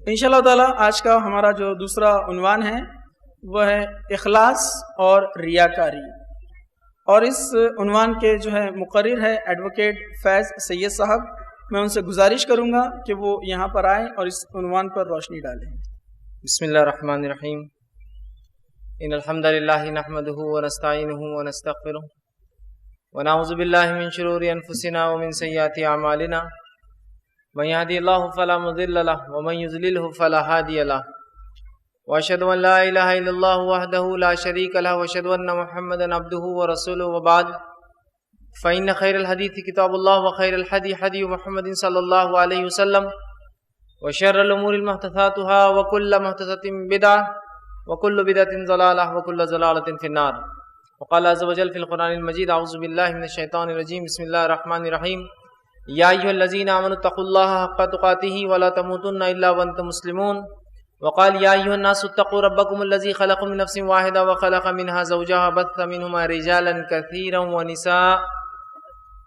انشاءاللہ تعالی آج کا ہمارا جو دوسرا عنوان ہے وہ ہے اخلاص اور ریاکاری، اور اس عنوان کے جو ہے مقرر ہے ایڈوکیٹ فیض سید صاحب۔ میں ان سے گزارش کروں گا کہ وہ یہاں پر آئیں اور اس عنوان پر روشنی ڈالیں۔ بسم اللہ الرحمن الرحیم۔ ان الحمد للہ نحمده ونستعینه ونستغفره ونعوذ باللہ من شرور انفسنا ومن سیئات اعمالنا، من يهدي الله فلا مضل له ومن يضلل فلا هادي له، واشهد ان لا اله الا الله وحده لا شريك له واشهد ان محمدا عبده ورسوله، وبعد فان خير الحديث كتاب الله وخير الهدي هدي محمد صلى الله عليه وسلم، وشر الامور محدثاتها وكل محدثة بدعة وكل بدعة ضلالة وكل ضلالة في النار۔ وقال عز وجل في القرآن المجيد اعوذ بالله من الشيطان الرجيم بسم الله الرحمن الرحيم یا ایھا الذین آمنوا اتقوا اللہ حق تقاته ولا تموتن الا وانتم مسلمون۔ وقال یا ایھا الناس اتقوا ربکم الذی خلقکم من نفس واحدة وخلق منها زوجها وبث منهما رجالا كثيرا ونساء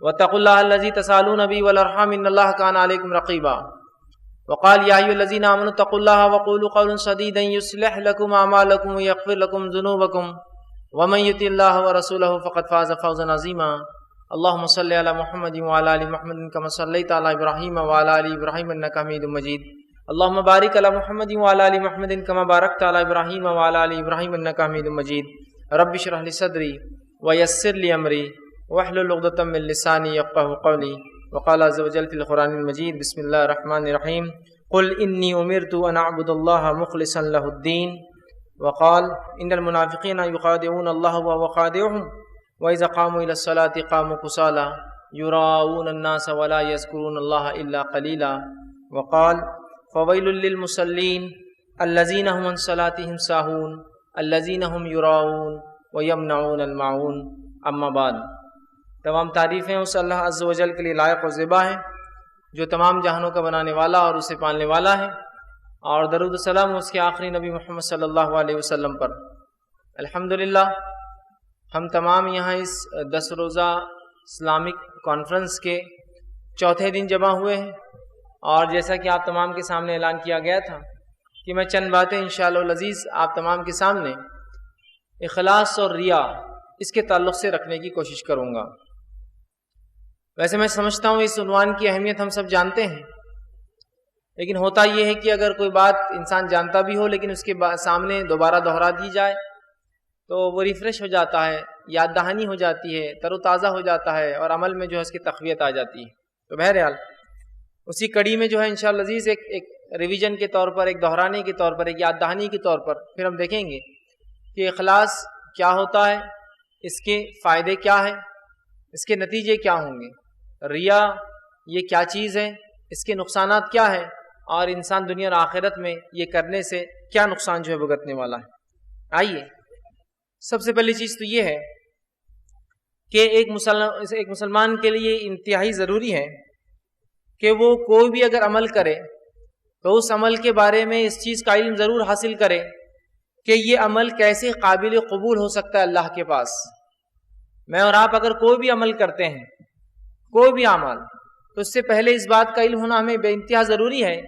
واتقوا الله الذی تسألون به والارحام ان اللہ کان علیکم رقیبا۔ وقال یا ایھا الذین آمنوا اتقوا اللہ وقولوا قولا سدیدا یصلح لکم اعمالکم ویغفر لکم ذنوبکم ومن یطع اللہ ورسولہ فقد فاز فوزا عظیما۔ اللهم صل على محمد وعلى ال محمد كما صليت على ابراهيم وعلى ال ابراهيم انك حميد مجيد۔ اللهم بارك على محمد وعلى ال محمد كما باركت على ابراهيم وعلى ال ابراهيم انك حميد مجيد۔ رب اشرح لي صدري ويسر لي امري واحلل عقدة من لساني يفقهوا قولي۔ وقال عز وجل في القرآن المجيد بسم الله الرحمن الرحيم قل اني امرت ان اعبد الله مخلصا له الدين۔ وقال ان المنافقين يخادعون الله وهو خادعهم وَإِذَا قَامُوا إِلَى الصَّلَاةِ قَامُوا كُسَالَىٰ يُرَاءُونَ النَّاسَ وَلَا يَذْكُرُونَ اللَّهَ إِلَّا قَلِيلًا۔ وقال فَوَيْلٌ لِّلْمُصَلِّينَ الَّذِينَ هُمْ عَنْ صَلَاتِهِمْ سَاهُونَ الَّذِينَ هُمْ يُرَاءُونَ وَيَمْنَعُونَ الْمَاعُونَ۔ اما بعد، تمام تعریفیں اس اللہ عز و جل کے لیے لائق و زیبا ہیں جو تمام جہانوں کا بنانے والا اور اسے پالنے والا ہے، اور درود و سلام اس کے آخری نبی محمد صلی اللہ علیہ وسلم پر۔ الحمدللہ ہم تمام یہاں اس 10 روزہ اسلامک کانفرنس کے چوتھے دن جمع ہوئے ہیں، اور جیسا کہ آپ تمام کے سامنے اعلان کیا گیا تھا کہ میں چند باتیں انشاءاللہ العزیز آپ تمام کے سامنے اخلاص اور ریا اس کے تعلق سے رکھنے کی کوشش کروں گا۔ ویسے میں سمجھتا ہوں اس عنوان کی اہمیت ہم سب جانتے ہیں، لیکن ہوتا یہ ہے کہ اگر کوئی بات انسان جانتا بھی ہو لیکن اس کے سامنے دوبارہ دہرا دی جائے تو وہ ریفریش ہو جاتا ہے، یاد دہانی ہو جاتی ہے، تر و تازہ ہو جاتا ہے، اور عمل میں جو ہے اس کی تقویت آ جاتی ہے۔ تو بہرحال اسی کڑی میں جو ہے انشاءاللہ عزیز ایک ریویژن کے طور پر، ایک دہرانے کے طور پر، ایک یاد دہانی کے طور پر پھر ہم دیکھیں گے کہ اخلاص کیا ہوتا ہے، اس کے فائدے کیا ہیں، اس کے نتیجے کیا ہوں گے، ریا یہ کیا چیز ہے، اس کے نقصانات کیا ہیں، اور انسان دنیا اور آخرت میں یہ کرنے سے کیا نقصان جو ہے بھگتنے والا ہے۔ آئیے، سب سے پہلی چیز تو یہ ہے کہ ایک مسلمان کے لیے انتہائی ضروری ہے کہ وہ کوئی بھی اگر عمل کرے تو اس عمل کے بارے میں اس چیز کا علم ضرور حاصل کرے کہ یہ عمل کیسے قابل قبول ہو سکتا ہے اللہ کے پاس۔ میں اور آپ اگر کوئی بھی عمل کرتے ہیں، کوئی بھی اعمال، تو اس سے پہلے اس بات کا علم ہونا ہمیں بے انتہا ضروری ہے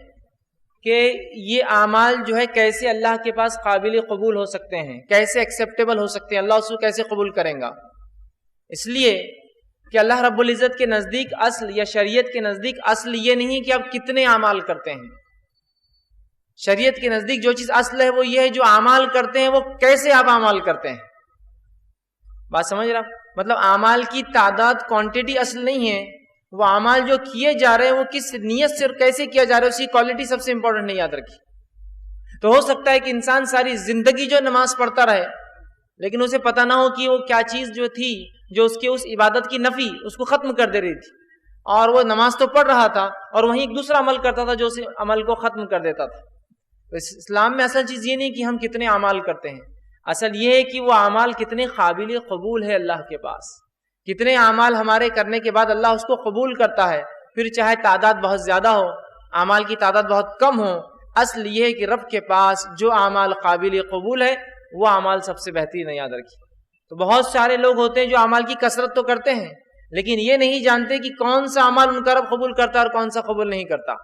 کہ یہ اعمال جو ہے کیسے اللہ کے پاس قابل قبول ہو سکتے ہیں، کیسے ایکسیپٹیبل ہو سکتے ہیں، اللہ اس کو کیسے قبول کریں گا۔ اس لیے کہ اللہ رب العزت کے نزدیک اصل یا شریعت کے نزدیک اصل یہ نہیں کہ آپ کتنے اعمال کرتے ہیں۔ شریعت کے نزدیک جو چیز اصل ہے وہ یہ ہے جو اعمال کرتے ہیں وہ کیسے آپ اعمال کرتے ہیں۔ بات سمجھ رہا؟ مطلب اعمال کی تعداد، کوانٹٹی اصل نہیں ہے، وہ اعمال جو کیے جا رہے ہیں وہ کس نیت سے اور کیسے کیا جا رہا ہے، اس کی کوالٹی سب سے امپورٹنٹ نہیں یاد رکھی۔ تو ہو سکتا ہے کہ انسان ساری زندگی جو نماز پڑھتا رہے لیکن اسے پتہ نہ ہو کہ وہ کیا چیز جو تھی جو اس کے اس عبادت کی نفی اس کو ختم کر دے رہی تھی، اور وہ نماز تو پڑھ رہا تھا اور وہیں ایک دوسرا عمل کرتا تھا جو اس عمل کو ختم کر دیتا تھا۔ تو اسلام میں اصل چیز یہ نہیں کہ ہم کتنے اعمال کرتے ہیں، اصل یہ ہے کہ وہ اعمال کتنے قابل قبول ہے اللہ کے پاس، کتنے اعمال ہمارے کرنے کے بعد اللہ اس کو قبول کرتا ہے، پھر چاہے تعداد بہت زیادہ ہو، اعمال کی تعداد بہت کم ہو، اصل یہ ہے کہ رب کے پاس جو اعمال قابل قبول ہے وہ اعمال سب سے بہترین ہے، یاد رکھیے۔ تو بہت سارے لوگ ہوتے ہیں جو اعمال کی کثرت تو کرتے ہیں لیکن یہ نہیں جانتے کہ کون سا عمل ان کا رب قبول کرتا ہے اور کون سا قبول نہیں کرتا۔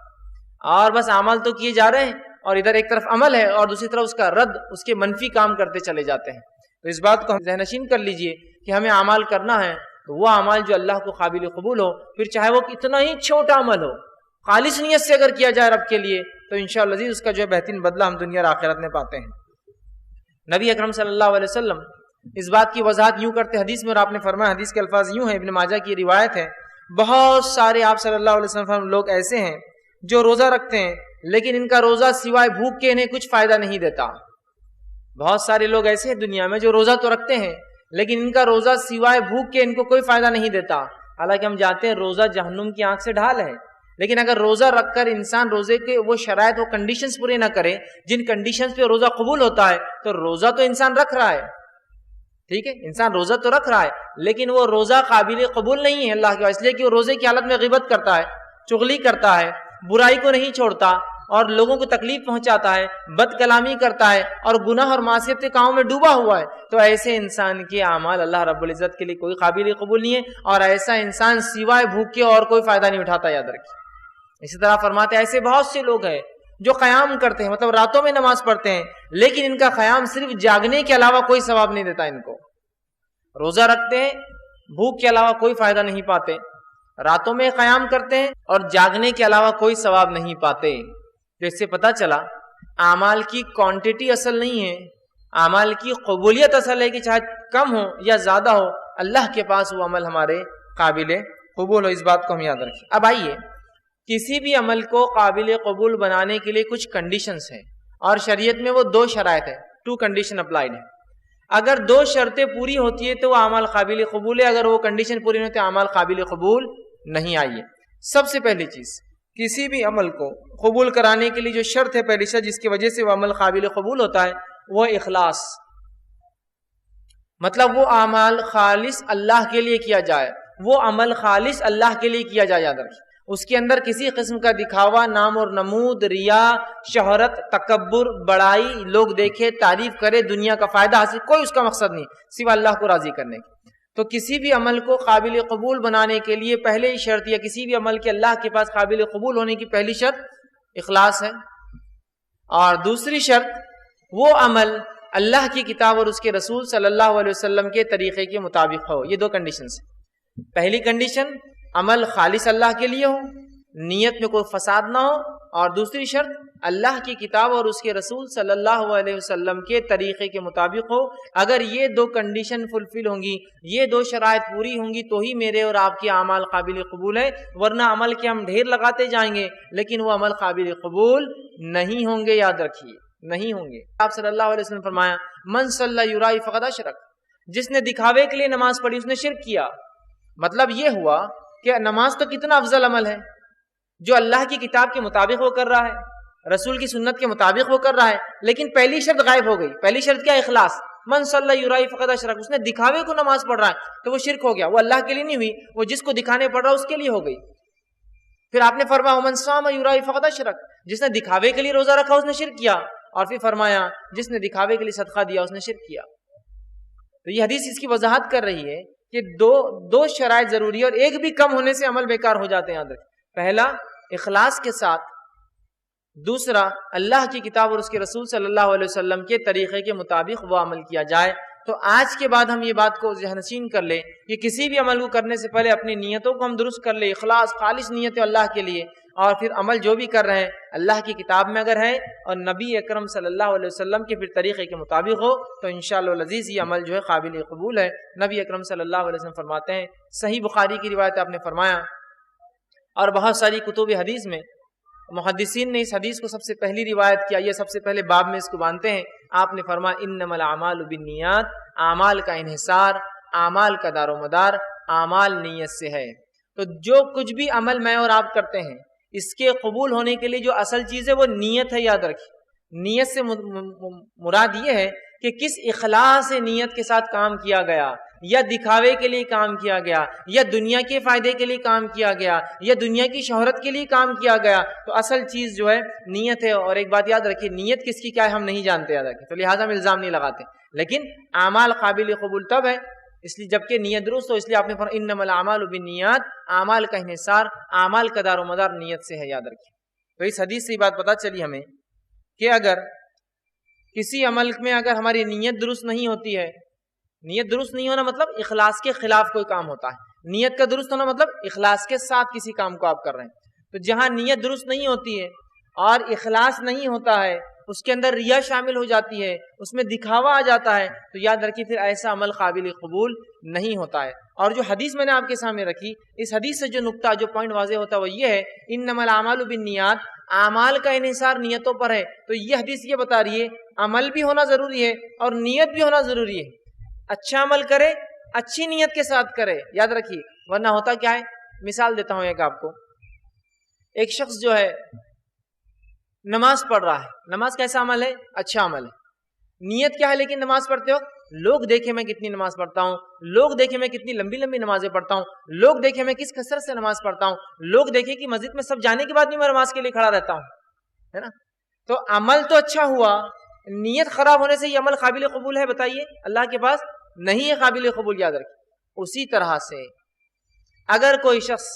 اور بس اعمال تو کیے جا رہے ہیں اور ادھر ایک طرف عمل ہے اور دوسری طرف اس کا رد، اس کے منفی کام کرتے چلے جاتے ہیں. تو اس بات کو ذہن نشین کر لیجئے کہ ہمیں اعمال کرنا ہے تو وہ اعمال جو اللہ کو قابل قبول ہو، پھر چاہے وہ کتنا ہی چھوٹا عمل ہو، خالص نیت سے اگر کیا جائے رب کے لیے تو انشاءاللہ عزیز اس کا جو ہے بہترین بدلہ ہم دنیا اور آخرت میں پاتے ہیں. نبی اکرم صلی اللہ علیہ وسلم اس بات کی وضاحت یوں کرتے حدیث میں، اور آپ نے فرمایا حدیث کے الفاظ یوں ہیں، ابن ماجہ کی روایت ہے، بہت سارے آپ صلی اللہ علیہ وسلم لوگ ایسے ہیں جو روزہ رکھتے ہیں لیکن ان کا روزہ سوائے بھوک کے انہیں کچھ فائدہ نہیں دیتا. بہت سارے لوگ ایسے ہیں دنیا میں جو روزہ تو رکھتے ہیں لیکن ان کا روزہ سوائے بھوک کے ان کو کوئی فائدہ نہیں دیتا. حالانکہ ہم جانتے ہیں روزہ جہنم کی آنکھ سے ڈھال ہے، لیکن اگر روزہ رکھ کر انسان روزے کے وہ شرائط وہ کنڈیشنز پورے نہ کرے جن کنڈیشنز پہ روزہ قبول ہوتا ہے، تو روزہ تو انسان رکھ رہا ہے، ٹھیک ہے، انسان روزہ تو رکھ رہا ہے لیکن وہ روزہ قابل قبول نہیں ہے اللہ کے، اس لیے کہ وہ روزے کی حالت میں غیبت کرتا ہے، چغلی کرتا ہے، برائی کو نہیں چھوڑتا اور لوگوں کو تکلیف پہنچاتا ہے، بد کلامی کرتا ہے اور گناہ اور معصیت کے کاموں میں ڈوبا ہوا ہے. تو ایسے انسان کے اعمال اللہ رب العزت کے لیے کوئی قابل قبول نہیں ہے اور ایسا انسان سوائے بھوک کے اور کوئی فائدہ نہیں اٹھاتا، یاد رکھیے. اسی طرح فرماتے ہیں ایسے بہت سے لوگ ہیں جو قیام کرتے ہیں، مطلب راتوں میں نماز پڑھتے ہیں لیکن ان کا قیام صرف جاگنے کے علاوہ کوئی ثواب نہیں دیتا. ان کو روزہ رکھتے ہیں، بھوک کے علاوہ کوئی فائدہ نہیں پاتے، راتوں میں قیام کرتے ہیں اور جاگنے کے علاوہ کوئی ثواب نہیں پاتے. تو اس سے پتہ چلا اعمال کی کوانٹٹی اصل نہیں ہے، اعمال کی قبولیت اصل ہے کہ چاہے کم ہو یا زیادہ ہو اللہ کے پاس وہ عمل ہمارے قابل قبول ہو. اس بات کو ہم یاد رکھیں. اب آئیے، کسی بھی عمل کو قابل قبول بنانے کے لیے کچھ کنڈیشنز ہیں اور شریعت میں وہ 2 شرائط ہیں، 2 کنڈیشن اپلائیڈ ہیں. اگر 2 شرطیں پوری ہوتی ہے تو وہ اعمال قابل قبول ہے، اگر وہ کنڈیشن پوری نہیں ہوتی اعمال قابل قبول نہیں. آئیے، سب سے پہلی چیز، کسی بھی عمل کو قبول کرانے کے لیے جو شرط ہے، پہلی شرط جس کی وجہ سے وہ عمل قابل قبول ہوتا ہے وہ اخلاص، مطلب وہ اعمال خالص اللہ کے لیے کیا جائے، وہ عمل خالص اللہ کے لیے کیا جائے. یاد رکھیں اس کے اندر کسی قسم کا دکھاوا، نام اور نمود، ریا، شہرت، تکبر، بڑائی، لوگ دیکھے، تعریف کرے، دنیا کا فائدہ حاصل، کوئی اس کا مقصد نہیں سوا اللہ کو راضی کرنے کی. تو کسی بھی عمل کو قابل قبول بنانے کے لیے پہلے ہی شرط، یا کسی بھی عمل کے اللہ کے پاس قابل قبول ہونے کی پہلی شرط اخلاص ہے. اور دوسری شرط وہ عمل اللہ کی کتاب اور اس کے رسول صلی اللہ علیہ وسلم کے طریقے کے مطابق ہو. یہ 2 کنڈیشنز ہیں. پہلی کنڈیشن عمل خالص اللہ کے لیے ہو، نیت میں کوئی فساد نہ ہو، اور دوسری شرط اللہ کی کتاب اور اس کے رسول صلی اللہ علیہ وسلم کے طریقے کے مطابق ہو. اگر یہ 2 کنڈیشن فلفل ہوں گی، یہ 2 شرائط پوری ہوں گی تو ہی میرے اور آپ کے اعمال قابل قبول ہے، ورنہ عمل کے ہم ڈھیر لگاتے جائیں گے لیکن وہ عمل قابل قبول نہیں ہوں گے. یاد رکھیے نہیں ہوں گے. آپ صلی اللہ علیہ وسلم فرمایا من صلی یرائی فقد اشرک، جس نے دکھاوے کے لیے نماز پڑھی اس نے شرک کیا. مطلب یہ ہوا کہ نماز تو کتنا افضل عمل ہے، جو اللہ کی کتاب کے مطابق وہ کر رہا ہے، رسول کی سنت کے مطابق وہ کر رہا ہے، لیکن پہلی شرط غائب ہو گئی. پہلی شرط کیا؟ اخلاص. من صلی یرائی فقد اشرک، اس نے دکھاوے کو نماز پڑھ رہا ہے تو وہ شرک ہو گیا، وہ اللہ کے لیے نہیں ہوئی، وہ جس کو دکھانے پڑ رہا اس کے لیے ہو گئی. پھر آپ نے فرمایا من صام یرائی فقد اشرک، جس نے دکھاوے کے لیے روزہ رکھا اس نے شرک کیا. اور پھر فرمایا جس نے دکھاوے کے لیے صدقہ دیا اس نے شرک کیا. تو یہ حدیث اس کی وضاحت کر رہی ہے کہ دو شرائط ضروری ہے اور ایک بھی کم ہونے سے عمل بیکار ہو جاتے ہیں. یاد رکھیں، پہلا اخلاص کے ساتھ، دوسرا اللہ کی کتاب اور اس کے رسول صلی اللہ علیہ وسلم کے طریقے کے مطابق وہ عمل کیا جائے. تو آج کے بعد ہم یہ بات کو ذہن نشین کر لیں کہ کسی بھی عمل کو کرنے سے پہلے اپنی نیتوں کو ہم درست کر لیں، اخلاص، خالص نیت اللہ کے لیے، اور پھر عمل جو بھی کر رہے ہیں اللہ کی کتاب میں اگر ہے اور نبی اکرم صلی اللہ علیہ وسلم کے پھر طریقے کے مطابق ہو تو انشاءاللہ العزیز یہ عمل جو ہے قابل قبول ہے. نبی اکرم صلی اللہ علیہ وسلم فرماتے ہیں، صحیح بخاری کی روایت آپ نے فرمایا اور بہت ساری کتب حدیث میں محدثین نے اس حدیث کو سب سے پہلی روایت کیا، یہ سب سے پہلے باب میں اس کو باندھتے ہیں. آپ نے فرمایا انما الاعمال بالنیات، اعمال کا انحصار، اعمال کا دار و مدار اعمال نیت سے ہے. تو جو کچھ بھی عمل میں اور آپ کرتے ہیں اس کے قبول ہونے کے لیے جو اصل چیز ہے وہ نیت ہے. یاد رکھیں، نیت سے مراد یہ ہے کہ کس اخلاص سے نیت کے ساتھ کام کیا گیا، یا دکھاوے کے لیے کام کیا گیا، یا دنیا کے فائدے کے لیے کام کیا گیا، یا دنیا کی شہرت کے لیے کام کیا گیا. تو اصل چیز جو ہے نیت ہے. اور ایک بات یاد رکھیے، نیت کس کی کیا ہے ہم نہیں جانتے، یاد رکھیں، تو لہٰذا ہم الزام نہیں لگاتے. لیکن اعمال قابل قبول تب ہے اس لیے جبکہ نیت درست ہو. اس لیے آپ نے فرمایا انما الاعمال بالنیات، اعمال کا انحصار، اعمال کا دار و مدار نیت سے ہے. یاد رکھیں. تو اس حدیث سے یہ بات پتہ چلی ہمیں کہ اگر کسی عمل میں اگر ہماری نیت درست نہیں ہوتی ہے، نیت درست نہیں ہونا مطلب اخلاص کے خلاف کوئی کام ہوتا ہے، نیت کا درست ہونا مطلب اخلاص کے ساتھ کسی کام کو آپ کر رہے ہیں، تو جہاں نیت درست نہیں ہوتی ہے اور اخلاص نہیں ہوتا ہے، اس کے اندر ریا شامل ہو جاتی ہے، اس میں دکھاوا آ جاتا ہے، تو یاد رکھیے پھر ایسا عمل قابل قبول نہیں ہوتا ہے۔ اور جو حدیث میں نے آپ کے سامنے رکھی، اس حدیث سے جو نقطہ جو پوائنٹ واضح ہوتا ہے وہ یہ ہے انما الاعمال بالنیات، اعمال کا انحصار نیتوں پر ہے۔ تو یہ حدیث یہ بتا رہی ہے عمل بھی ہونا ضروری ہے اور نیت بھی ہونا ضروری ہے، اچھا عمل کرے اچھی نیت کے ساتھ کرے، یاد رکھیے، ورنہ ہوتا کیا ہے، مثال دیتا ہوں ایک آپ کو، ایک شخص جو ہے نماز پڑھ رہا ہے، نماز کیسا عمل ہے، اچھا عمل ہے، نیت کیا ہے لیکن نماز پڑھتے وقت لوگ دیکھیں میں کتنی نماز پڑھتا ہوں، لوگ دیکھیں میں کتنی لمبی لمبی نمازیں پڑھتا ہوں، لوگ دیکھیں میں کس کثرت سے نماز پڑھتا ہوں، لوگ دیکھیں کہ مسجد میں سب جانے کے بعد بھی میں نماز کے لیے کھڑا رہتا ہوں، ہے نا؟ تو عمل تو اچھا ہوا، نیت خراب ہونے سے یہ عمل قابل قبول ہے؟ بتائیے، اللہ کے پاس نہیں ہے قابل قبول، یاد رکھیں۔ اسی طرح سے اگر کوئی شخص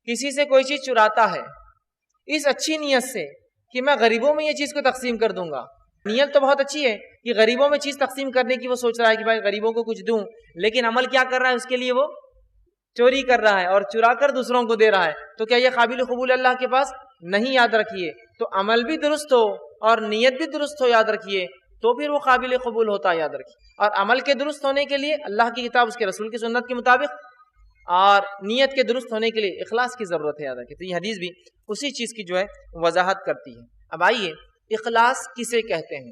کسی سے کوئی چیز چراتا ہے اس اچھی نیت سے کہ میں غریبوں میں یہ چیز کو تقسیم کر دوں گا، نیت تو بہت اچھی ہے کہ غریبوں میں چیز تقسیم کرنے کی وہ سوچ رہا ہے کہ بھائی غریبوں کو کچھ دوں، لیکن عمل کیا کر رہا ہے، اس کے لیے وہ چوری کر رہا ہے اور چرا کر دوسروں کو دے رہا ہے، تو کیا یہ قابل قبول اللہ کے پاس نہیں؟ یاد رکھیے، تو عمل بھی درست ہو اور نیت بھی درست ہو، یاد رکھیے، تو پھر وہ قابل قبول ہوتا ہے، یاد رکھیے۔ اور عمل کے درست ہونے کے لیے اللہ کی کتاب اس کے رسول کی سنت کے مطابق، اور نیت کے درست ہونے کے لیے اخلاص کی ضرورت ہے، یاد رکھیے۔ تو یہ حدیث بھی اسی چیز کی جو ہے وضاحت کرتی ہے۔ اب آئیے اخلاص کسے کہتے ہیں؟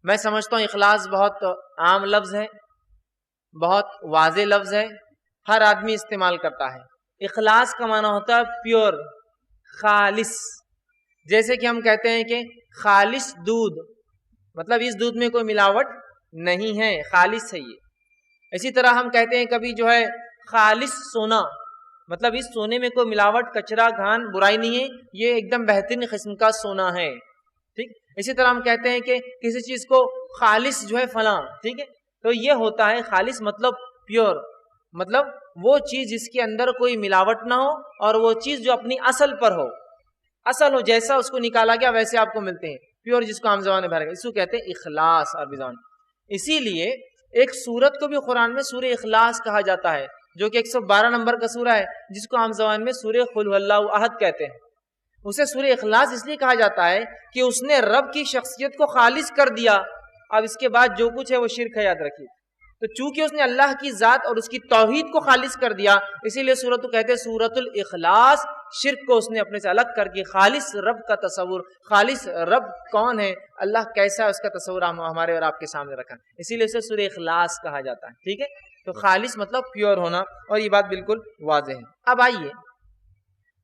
میں سمجھتا ہوں اخلاص بہت عام لفظ ہے، بہت واضح لفظ ہے، ہر آدمی استعمال کرتا ہے۔ اخلاص کا معنی ہوتا ہے پیور، خالص، جیسے کہ ہم کہتے ہیں کہ خالص دودھ، مطلب اس دودھ میں کوئی ملاوٹ نہیں ہے، خالص ہے یہ۔ اسی طرح ہم کہتے ہیں کبھی جو ہے خالص سونا، مطلب اس سونے میں کوئی ملاوٹ، کچرا، گھان، برائی نہیں ہے، یہ ایک دم بہترین قسم کا سونا ہے، ٹھیک۔ اسی طرح ہم کہتے ہیں کہ کسی چیز کو خالص جو ہے فلاں، ٹھیک ہے، تو یہ ہوتا ہے خالص، مطلب پیور، مطلب وہ چیز جس کے اندر کوئی ملاوٹ نہ ہو اور وہ چیز جو اپنی اصل پر ہو، اصل ہو، جیسا اس کو نکالا گیا ویسے آپ کو ملتے ہیں، پیور، جس کو عام زبان میں بھر گیا، اس کو کہتے ہیں اخلاص عربی زبان۔ اسی لیے ایک سورت کو بھی قرآن میں سورہ اخلاص کہا جاتا ہے، جو کہ 112 نمبر کا سورہ ہے، جس کو عام زبان میں سورہ قل هو اللہ احد کہتے ہیں۔ اسے سورہ اخلاص اس لیے کہا جاتا ہے کہ اس نے رب کی شخصیت کو خالص کر دیا، اب اس کے بعد جو کچھ ہے وہ شرک ہے، یاد رکھیے۔ تو چونکہ اس نے اللہ کی ذات اور اس کی توحید کو خالص کر دیا، اسی لیے سورت کو کہتے ہیں سورت الاخلاص، شرک کو اس نے اپنے سے الگ کر کے خالص رب کا تصور، خالص رب کون ہے، اللہ کیسا ہے، اس کا تصور ہمارے اور آپ کے سامنے رکھا، اسی لیے اسے سورہ اخلاص کہا جاتا ہے، ٹھیک ہے۔ تو خالص مطلب پیور ہونا، اور یہ بات بالکل واضح ہے۔ اب آئیے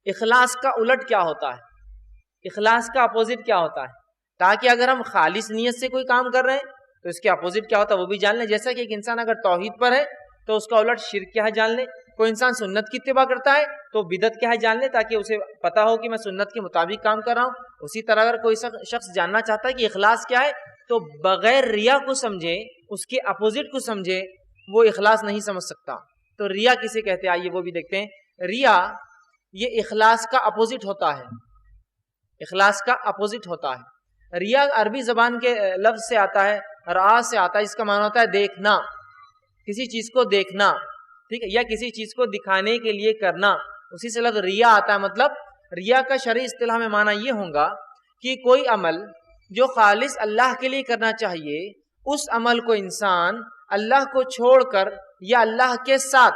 اخلاص کا الٹ کیا ہوتا ہے، اخلاص کا اپوزٹ کیا ہوتا ہے، تاکہ اگر ہم خالص نیت سے کوئی کام کر رہے ہیں تو اس کے اپوزٹ کیا ہوتا ہے وہ بھی جان لیں۔ جیسا کہ ایک انسان اگر توحید پر ہے تو اس کا الٹ شرک کیا ہے جان لیں، کوئی انسان سنت کی اتباع کرتا ہے تو بدعت کیا ہے جان لیں، تاکہ اسے پتا ہو کہ میں سنت کے مطابق کام کر رہا ہوں۔ اسی طرح اگر کوئی شخص جاننا چاہتا ہے کہ اخلاص کیا ہے تو بغیر ریا کو سمجھے، اس کے اپوزٹ کو سمجھے، وہ اخلاص نہیں سمجھ سکتا۔ تو ریا کسے کہتے ہیں آئیے وہ بھی دیکھتے ہیں۔ ریا یہ اخلاص کا اپوزٹ ہوتا ہے، اخلاص کا اپوزٹ ہوتا ہے۔ ریا عربی زبان کے لفظ سے آتا ہے، را سے آتا ہے، اس کا معنی ہوتا ہے دیکھنا، کسی چیز کو دیکھنا، ٹھیک ہے، یا کسی چیز کو دکھانے کے لیے کرنا، اسی سے لفظ ریا آتا ہے۔ مطلب ریا کا شرعی اصطلاح میں معنی یہ ہوگا کہ کوئی عمل جو خالص اللہ کے لیے کرنا چاہیے، اس عمل کو انسان اللہ کو چھوڑ کر یا اللہ کے ساتھ،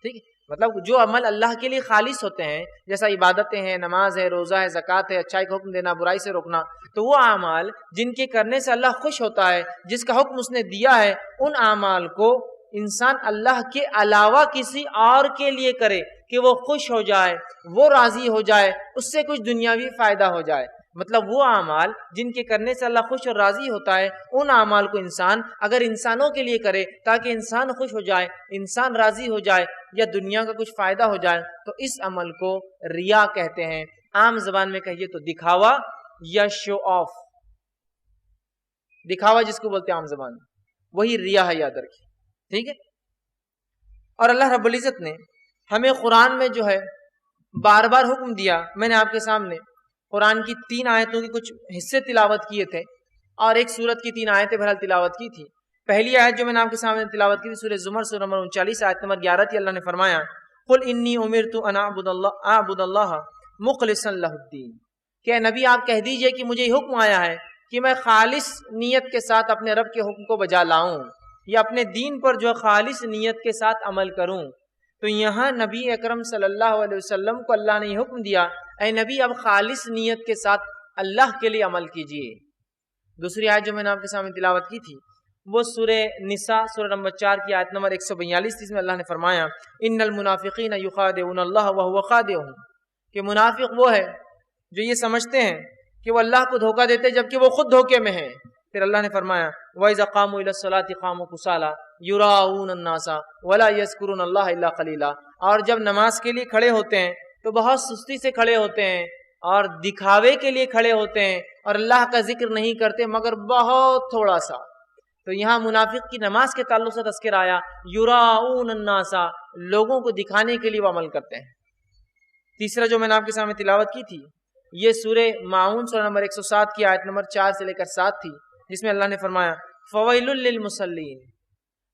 ٹھیک، مطلب جو عمل اللہ کے لیے خالص ہوتے ہیں، جیسا عبادتیں ہیں، نماز ہے، روزہ ہے، زکوٰۃ ہے، اچھائی کا حکم دینا، برائی سے روکنا، تو وہ اعمال جن کے کرنے سے اللہ خوش ہوتا ہے، جس کا حکم اس نے دیا ہے، ان اعمال کو انسان اللہ کے علاوہ کسی اور کے لیے کرے کہ وہ خوش ہو جائے، وہ راضی ہو جائے، اس سے کچھ دنیاوی فائدہ ہو جائے، مطلب وہ اعمال جن کے کرنے سے اللہ خوش اور راضی ہوتا ہے، ان اعمال کو انسان اگر انسانوں کے لیے کرے تاکہ انسان خوش ہو جائے، انسان راضی ہو جائے، یا دنیا کا کچھ فائدہ ہو جائے، تو اس عمل کو ریا کہتے ہیں۔ عام زبان میں کہیے تو دکھاوا یا شو آف، دکھاوا جس کو بولتے ہیں عام زبان میں، وہی ریا ہے، یاد رکھیے، ٹھیک ہے۔ اور اللہ رب العزت نے ہمیں قرآن میں جو ہے بار بار حکم دیا، میں نے آپ کے سامنے قرآن کی 3 آیتوں کے کچھ حصے تلاوت کیے تھے اور ایک سورت کی 3 آیتیں بہرحال تلاوت کی تھی. پہلی آیت جو میں نے آپ کے سامنے تلاوت کی تھی سورہ زمر سورہ نمبر 39 آیت نمبر 11 تھی. اللہ نے فرمایا قل انی امرت ان اعبد اللہ مخلصا لہ الدین، کہ اے نبی آپ کہہ دیجئے کہ مجھے یہ حکم آیا ہے کہ میں خالص نیت کے ساتھ اپنے رب کے حکم کو بجا لاؤں یا اپنے دین پر جو خالص نیت کے ساتھ عمل کروں. تو یہاں نبی اکرم صلی اللہ علیہ وسلم کو اللہ نے یہ حکم دیا اے نبی اب خالص نیت کے ساتھ اللہ کے لیے عمل کیجئے. دوسری آیت جو میں نے آپ کے سامنے تلاوت کی تھی وہ سورہ نساء سورہ نمبر 4 کی آیت نمبر 142 تھی. اس میں اللہ نے فرمایا ان المنافقین یخادعون اللہ وهو خادعهم، کہ منافق وہ ہے جو یہ سمجھتے ہیں کہ وہ اللہ کو دھوکہ دیتے جبکہ وہ خود دھوکے میں ہیں. پھر اللہ نے فرمایا وَإِذَا قَامُوا إِلَى الصَّلَاةِ قَامُوا كُسَالَىٰ يُرَاءُونَ النَّاسَ وَلَا يَذْكُرُونَ اللَّهَ إِلَّا قَلِيلًا، اور جب نماز کے لیے کھڑے ہوتے ہیں تو بہت سستی سے کھڑے ہوتے ہیں اور دکھاوے کے لیے کھڑے ہوتے ہیں اور اللہ کا ذکر نہیں کرتے مگر بہت تھوڑا سا. تو یہاں منافق کی نماز کے تعلق سے تذکر آیا یراؤون الناس، لوگوں کو دکھانے کے لیے وہ عمل کرتے ہیں. تیسرا جو میں نے آپ کے سامنے تلاوت کی تھی یہ سورہ ماعون سورہ نمبر 107 کی آیت نمبر 4 سے لے کر 7 تھی، جس میں اللہ نے فرمایا فویل للمصلین،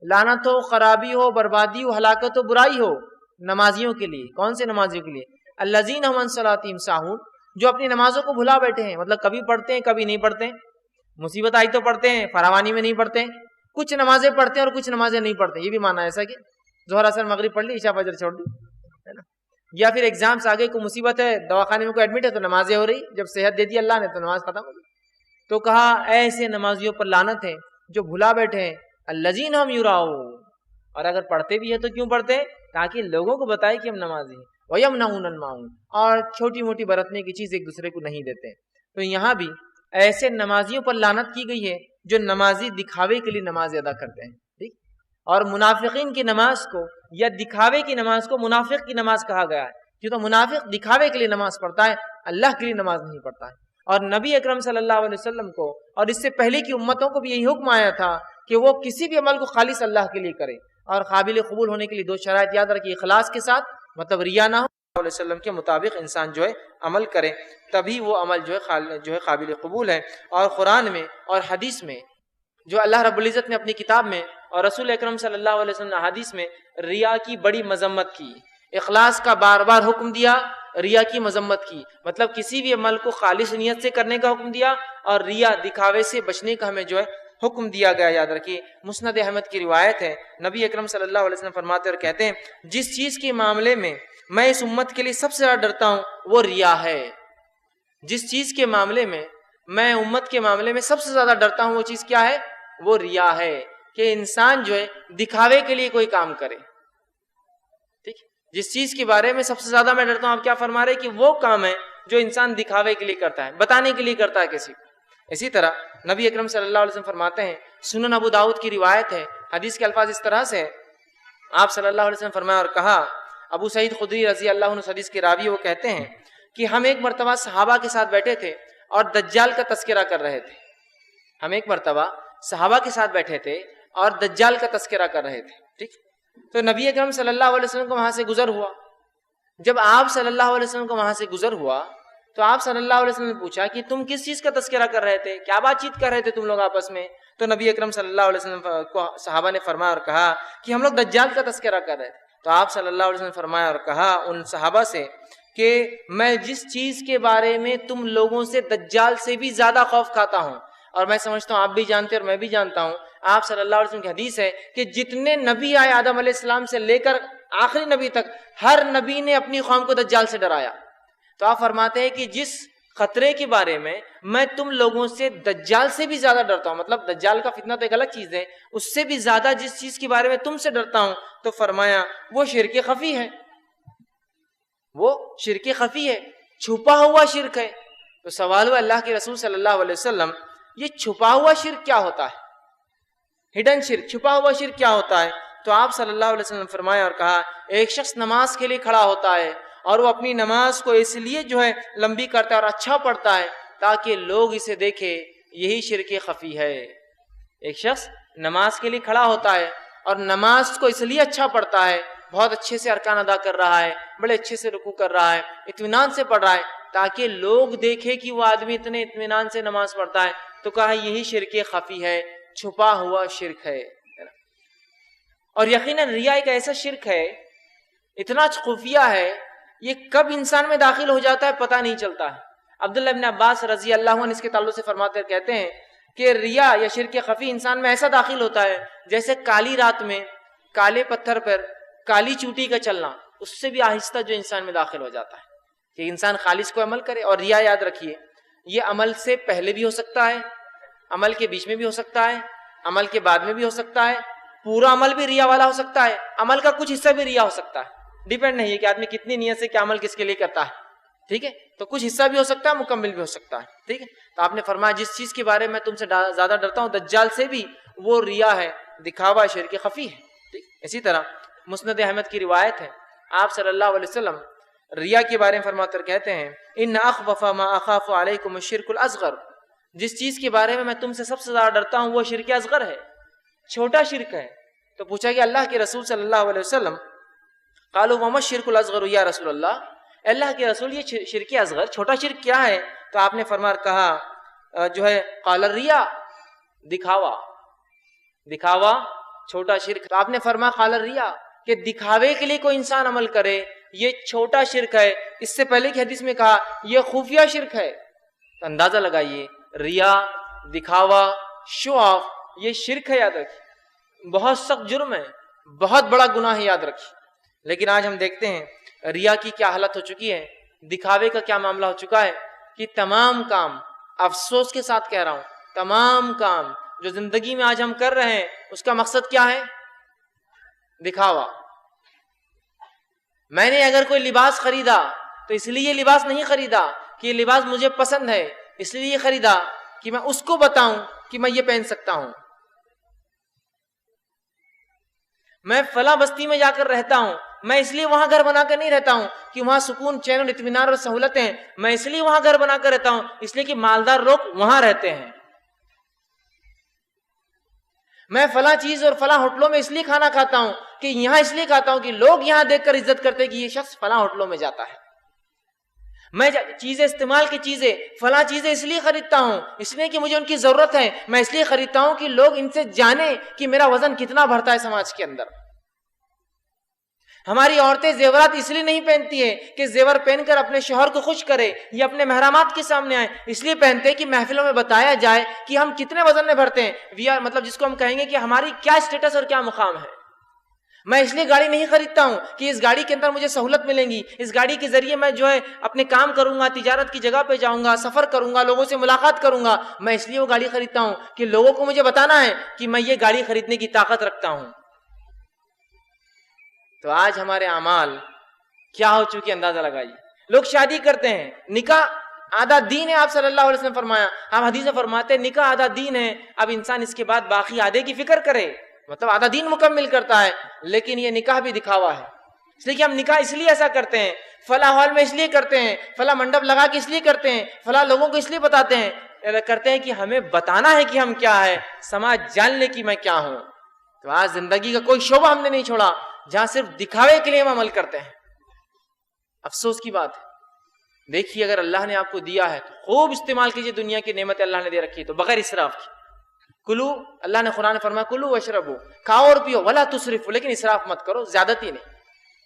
لعنت ہو، خرابی ہو، بربادی ہو، ہلاکت ہو، برائی ہو نمازیوں کے لیے. کون سے نمازیوں کے لیے؟ الذین هم عن صلاتهم ساہون، جو اپنی نمازوں کو بھلا بیٹھے ہیں، مطلب کبھی پڑھتے ہیں کبھی نہیں پڑھتے، مصیبت آئی تو پڑھتے ہیں، فراوانی میں نہیں پڑھتے، کچھ نمازیں پڑھتے ہیں اور کچھ نمازیں نہیں پڑھتے. یہ بھی مانا ایسا کہ ظہر اثر مغرب پڑھ لی عشاء فجر چھوڑ دی، ہے نا. یا پھر ایگزامس آگے کوئی مصیبت ہے، دواخانے میں کوئی ایڈمٹ ہے تو نمازیں ہو رہی، جب صحت دے دی اللہ نے تو نماز ختم ہو گئی. تو کہا ایسے نمازیوں پر لعنت ہے جو بھلا بیٹھے ہیں. الذین هم یراؤون، اور اگر پڑھتے بھی ہیں تو کیوں پڑھتے ہیں؟ تاکہ لوگوں کو بتائے کہ ہم نمازی ہیں. وَيَمْنَعُونَ الْمَاعُونَ، اور چھوٹی موٹی برتنے کی چیز ایک دوسرے کو نہیں دیتے. تو یہاں بھی ایسے نمازیوں پر لعنت کی گئی ہے جو نمازی دکھاوے کے لیے نماز ادا کرتے ہیں. ٹھیک، اور منافقین کی نماز کو یا دکھاوے کی نماز کو منافق کی نماز کہا گیا ہے، کیوں تو منافق دکھاوے کے لیے نماز پڑھتا ہے، اللہ کے لیے نماز نہیں پڑھتا ہے. اور نبی اکرم صلی اللہ علیہ وسلم کو اور اس سے پہلے کی امتوں کو بھی یہی حکم آیا تھا کہ وہ کسی بھی عمل کو خالص اللہ کے لیے کرے، اور قابل قبول ہونے کے لیے 2 شرائط یاد رکھیے، اخلاص کے ساتھ، مطلب ریا نہ ہو، علیہ وسلم کے مطابق انسان جو ہے عمل کرے، تبھی وہ عمل جو ہے قابل قبول ہے. اور قرآن میں اور حدیث میں جو اللہ رب العزت نے اپنی کتاب میں اور رسول اکرم صلی اللہ علیہ وسلم نے حدیث میں ریا کی بڑی مذمت کی، اخلاص کا بار بار حکم دیا، ریا کی مذمت کی، مطلب کسی بھی عمل کو خالص نیت سے کرنے کا حکم دیا اور ریا دکھاوے سے بچنے کا ہمیں جو ہے حکم دیا گیا. یاد رکھیے مسند احمد کی روایت ہے، نبی اکرم صلی اللہ علیہ وسلم فرماتے اور کہتے ہیں جس چیز کے معاملے میں میں اس امت کے لیے سب سے زیادہ ڈرتا ہوں وہ ریا ہے. جس چیز کے معاملے میں میں امت کے معاملے میں سب سے زیادہ ڈرتا ہوں وہ چیز کیا ہے؟ وہ ریا ہے، کہ انسان جو ہے دکھاوے کے لیے کوئی کام کرے. ٹھیک، جس چیز کے بارے میں سب سے زیادہ میں ڈرتا ہوں، آپ کیا فرما رہے کہ وہ کام ہے جو انسان دکھاوے کے لیے کرتا ہے، بتانے کے لیے کرتا ہے کسی کو. اسی طرح نبی اکرم صلی اللہ علیہ وسلم فرماتے ہیں، سنن ابو داؤد کی روایت ہے، حدیث کے الفاظ اس طرح سے، آپ صلی اللہ علیہ وسلم فرمایا اور کہا، ابو سعید خدری رضی اللہ عنہ حدیث کے راوی وہ کہتے ہیں کہ ہم ایک مرتبہ صحابہ کے ساتھ بیٹھے تھے اور دجال کا تذکرہ کر رہے تھے. ہم ایک مرتبہ صحابہ کے ساتھ بیٹھے تھے اور دجال کا تذکرہ کر رہے تھے. ٹھیک، تو نبی اکرم صلی اللہ علیہ وسلم کو وہاں سے گزر ہوا. جب آپ صلی اللہ علیہ وسلم کو وہاں سے گزر ہوا تو آپ صلی اللہ علیہ وسلم نے پوچھا کہ تم کس چیز کا تذکرہ کر رہے تھے، کیا بات چیت کر رہے تھے تم لوگ آپس میں؟ تو نبی اکرم صلی اللہ علیہ وسلم کو صحابہ نے فرمایا اور کہا کہ ہم لوگ دجال کا تذکرہ کر رہے تھے. تو آپ صلی اللہ علیہ وسلم نے فرمایا اور کہا ان صحابہ سے کہ میں جس چیز کے بارے میں تم لوگوں سے دجال سے بھی زیادہ خوف کھاتا ہوں، اور میں سمجھتا ہوں آپ بھی جانتے اور میں بھی جانتا ہوں، آپ صلی اللہ علیہ وسلم کی حدیث ہے کہ جتنے نبی آئے آدم علیہ السلام سے لے کر آخری نبی تک، ہر نبی نے اپنی قوم کو دجال سے ڈرایا. تو آپ فرماتے ہیں کہ جس خطرے کے بارے میں تم لوگوں سے دجال سے بھی زیادہ ڈرتا ہوں، مطلب دجال کا فتنہ تو ایک الگ چیز ہے، اس سے بھی زیادہ جس چیز کے بارے میں تم سے ڈرتا ہوں، تو فرمایا وہ شرک خفی ہے. وہ شرک خفی ہے، چھپا ہوا شرک ہے. تو سوال ہوا اللہ کے رسول صلی اللہ علیہ وسلم، یہ چھپا ہوا شرک کیا ہوتا ہے؟ ہڈن شرک، چھپا ہوا شرک کیا ہوتا ہے؟ تو آپ صلی اللہ علیہ وسلم فرمایا اور کہا ایک شخص نماز کے لیے کھڑا ہوتا ہے اور وہ اپنی نماز کو اس لیے جو ہے لمبی کرتا ہے اور اچھا پڑھتا ہے تاکہ لوگ اسے دیکھے، یہی شرک خفی ہے. ایک شخص نماز کے لیے کھڑا ہوتا ہے اور نماز کو اس لیے اچھا پڑھتا ہے، بہت اچھے سے ارکان ادا کر رہا ہے، بڑے اچھے سے رکوع کر رہا ہے، اطمینان سے پڑھ رہا ہے، تاکہ لوگ دیکھے کہ وہ آدمی اتنے اطمینان سے نماز پڑھتا ہے، تو کہا یہی شرک خفی ہے، چھپا ہوا شرک ہے۔ اور یقیناً ریا ایک ایسا شرک ہے، اتنا خفیہ ہے، یہ کب انسان میں داخل ہو جاتا ہے پتہ نہیں چلتا ہے۔ عبداللہ ابن عباس رضی اللہ عنہ اس کے تعلق سے فرماتے کہتے ہیں کہ ریا یا شرک خفی انسان میں ایسا داخل ہوتا ہے جیسے کالی رات میں کالے پتھر پر کالی چوٹی کا چلنا، اس سے بھی آہستہ جو انسان میں داخل ہو جاتا ہے کہ انسان خالص کو عمل کرے۔ اور ریا یاد رکھیے، یہ عمل سے پہلے بھی ہو سکتا ہے، عمل کے بیچ میں بھی ہو سکتا ہے، عمل کے بعد میں بھی ہو سکتا ہے، پورا عمل بھی ریا والا ہو سکتا ہے، عمل کا کچھ حصہ بھی ریا ہو سکتا ہے، ڈیپینڈ نہیں ہے کہ آدمی کتنی نیت سے کیا عمل کس کے لیے کرتا ہے، ٹھیک ہے؟ تو کچھ حصہ بھی ہو سکتا ہے، مکمل بھی ہو سکتا ہے، ٹھیک ہے؟ تو آپ نے فرمایا جس چیز کے بارے میں تم سے زیادہ ڈرتا ہوں دجال سے بھی، وہ ریا ہے، دکھاوا شرک خفی ہے، ٹھیک؟ اسی طرح مسند احمد کی روایت ہے، آپ صلی اللہ علیہ وسلم ریا کے بارے میں فرماتے کہتے ہیں ان اخوف ما اخاف علیکم الشرک الاصغر، جس چیز کے بارے میں تم سے سب سے زیادہ ڈرتا ہوں وہ شرک اصغر ہے، چھوٹا شرک ہے۔ تو پوچھا کہ اللہ کے رسول صلی اللہ علیہ وسلم قالوا وما الشرک الاصغر یا رسول اللہ کے رسول یہ شرک اصغر چھوٹا شرک کیا ہے؟ تو آپ نے فرمایا کہا جو ہے قال الریا، دکھاوا چھوٹا شرک۔ تو آپ نے فرمایا قال الریا کہ دکھاوے کے لیے کوئی انسان عمل کرے یہ چھوٹا شرک ہے۔ اس سے پہلے کی حدیث میں کہا یہ خفیہ شرک ہے۔ تو اندازہ لگائیے، ریا، دکھاوا، شو آف، یہ شرک ہے، یاد رکھیے، بہت سخت جرم ہے، بہت بڑا گناہ ہے، یاد رکھیے۔ لیکن آج ہم دیکھتے ہیں ریا کی کیا حالت ہو چکی ہے، دکھاوے کا کیا معاملہ ہو چکا ہے کہ تمام کام، افسوس کے ساتھ کہہ رہا ہوں، تمام کام جو زندگی میں آج ہم کر رہے ہیں اس کا مقصد کیا ہے؟ دکھاوا۔ میں نے اگر کوئی لباس خریدا تو اس لیے یہ لباس نہیں خریدا کہ یہ لباس مجھے پسند ہے، اس لیے یہ خریدا کہ میں اس کو بتاؤں کہ میں یہ پہن سکتا ہوں۔ میں فلاں بستی میں جا کر رہتا ہوں، میں اس لیے وہاں گھر بنا کر نہیں رہتا ہوں کہ وہاں سکون، چین اور اطمینان اور سہولتیں ہیں، میں اس لیے وہاں گھر بنا کر رہتا ہوں اس لیے کہ مالدار لوگ وہاں رہتے ہیں۔ میں فلاں چیز اور فلاں ہوٹلوں میں اس لیے کھانا کھاتا ہوں کہ یہاں اس لیے کھاتا ہوں کہ لوگ یہاں دیکھ کر عزت کرتے کہ یہ شخص فلاں ہوٹلوں میں جاتا ہے۔ میں چیزیں استعمال کی چیزیں، فلاں چیزیں اس لیے خریدتا ہوں اس لیے کہ مجھے ان کی ضرورت ہے، میں اس لیے خریدتا ہوں کہ لوگ ان سے جانیں کہ میرا وزن کتنا بڑھتا ہے سماج کے اندر۔ ہماری عورتیں زیورات اس لیے نہیں پہنتی ہیں کہ زیور پہن کر اپنے شوہر کو خوش کرے یا اپنے محرمات کے سامنے آئے، اس لیے پہنتے ہیں کہ محفلوں میں بتایا جائے کہ ہم کتنے وزن میں بڑھتے ہیں، مطلب جس کو ہم کہیں گے کہ ہماری کیا اسٹیٹس اور کیا مقام ہے۔ میں اس لیے گاڑی نہیں خریدتا ہوں کہ اس گاڑی کے اندر مجھے سہولت ملیں گی، اس گاڑی کے ذریعے میں جو ہے اپنے کام کروں گا، تجارت کی جگہ پہ جاؤں گا، سفر کروں گا، لوگوں سے ملاقات کروں گا۔ میں اس لیے وہ گاڑی خریدتا ہوں کہ لوگوں کو مجھے بتانا ہے کہ میں یہ گاڑی خریدنے کی طاقت رکھتا ہوں۔ تو آج ہمارے اعمال کیا ہو چکی اندازہ لگائیے۔ لوگ شادی کرتے ہیں، نکاح آدھا دین ہے، آپ صلی اللہ علیہ وسلم فرمایا، آپ حدیث میں فرماتے ہیں نکاح آدھا دین ہے، اب انسان اس کے بعد باقی آدھے کی فکر کرے، مطلب آدھا دین مکمل کرتا ہے، لیکن یہ نکاح بھی دکھاوا ہے۔ اس لیے کہ ہم نکاح اس لیے ایسا کرتے ہیں، فلاں ہال میں اس لیے کرتے ہیں، فلاں منڈپ لگا کے اس لیے کرتے ہیں، فلاں لوگوں کو اس لیے بتاتے ہیں کہ ہمیں بتانا ہے کہ ہم کیا ہے، سماج جان لے کہ میں کیا ہوں۔ تو آج زندگی کا کوئی شعبہ ہم نے نہیں چھوڑا جہاں صرف دکھاوے کے لیے ہم عمل کرتے ہیں۔ افسوس کی بات ہے۔ دیکھیے اگر اللہ نے آپ کو دیا ہے تو خوب استعمال کیجئے، دنیا کی نعمت اللہ نے دے رکھی ہے تو بغیر اسراف کی۔ کلو، اللہ نے قرآن فرمایا کلو واشربو، کھاؤ اور پیو، ولا تسرفوا، لیکن اسراف مت کرو، زیادتی نہیں،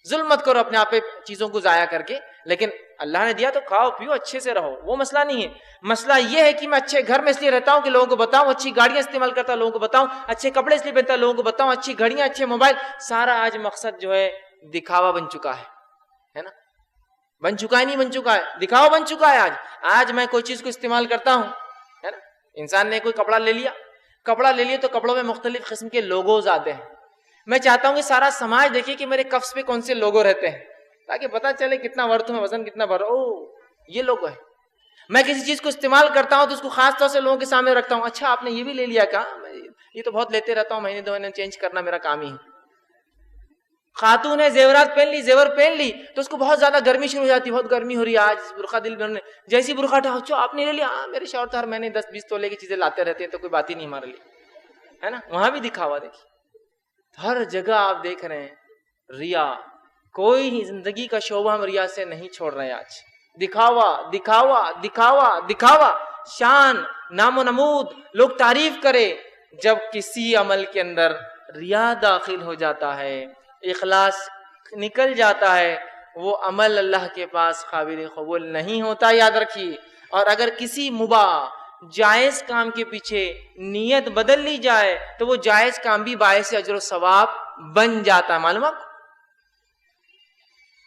ظلم مت کرو اپنے آپ پہ چیزوں کو ضائع کر کے، لیکن اللہ نے دیا تو کھاؤ پیو، اچھے سے رہو، وہ مسئلہ نہیں ہے۔ مسئلہ یہ ہے کہ میں اچھے گھر میں اس لیے رہتا ہوں کہ لوگوں کو بتاؤں، اچھی گاڑیاں استعمال کرتا ہوں لوگوں کو بتاؤں، اچھے کپڑے اس لیے پہنتا ہوں لوگوں کو بتاؤں، اچھی گھڑیاں، اچھے موبائل، سارا آج مقصد جو ہے دکھاوا بن چکا ہے نا؟ بن چکا ہے، نہیں بن چکا ہے، دکھاوا بن چکا ہے۔ آج میں کوئی چیز کو استعمال کرتا ہوں، ہے نا؟ انسان نے کوئی کپڑا لے لیا تو کپڑوں میں مختلف قسم کے لوگوز آتے ہیں۔ میں چاہتا ہوں کہ سارا سماج دیکھے کہ میرے کفس پہ کون سے لوگو رہتے ہیں، تاکہ پتہ چلے کتنا ورتھ میں، وزن کتنا بھر، او یہ لوگو ہے۔ میں کسی چیز کو استعمال کرتا ہوں تو اس کو خاص طور سے لوگوں کے سامنے رکھتا ہوں، اچھا آپ نے یہ بھی لے لیا، کہا یہ تو بہت لیتے رہتا ہوں، مہینے دو مہینے چینج کرنا میرا کام ہی ہے۔ خاتون ہے، زیورات پہن لی، زیور پہن لی تو اس کو بہت زیادہ گرمی شروع ہو جاتی، بہت گرمی ہو رہی ہے آج، برقع دل میں، جیسی برقع اٹھا، اچھا آپ نے لے لیا، میرے شوہر تو ہر مہینے 10-20 تولے کی چیزیں لاتے رہتے ہیں تو کوئی بات ہی نہیں ہمارے لیے، ہے نا؟ وہاں بھی دکھاوا دیکھیے، ہر جگہ آپ دیکھ رہے ہیں ریا، کوئی زندگی کا شعبہ ہم ریا سے نہیں چھوڑ رہے آج، دکھاوا دکھاوا دکھاوا دکھاوا، شان نام و نمود، لوگ تعریف کرے. جب کسی عمل کے اندر ریا داخل ہو جاتا ہے، اخلاص نکل جاتا ہے، وہ عمل اللہ کے پاس قابل قبول نہیں ہوتا، یاد رکھیے. اور اگر کسی مباح جائز کام کے پیچھے نیت بدل لی جائے تو وہ جائز کام بھی باعث اجر و ثواب بن جاتا ہے. معلوم آپ کو؟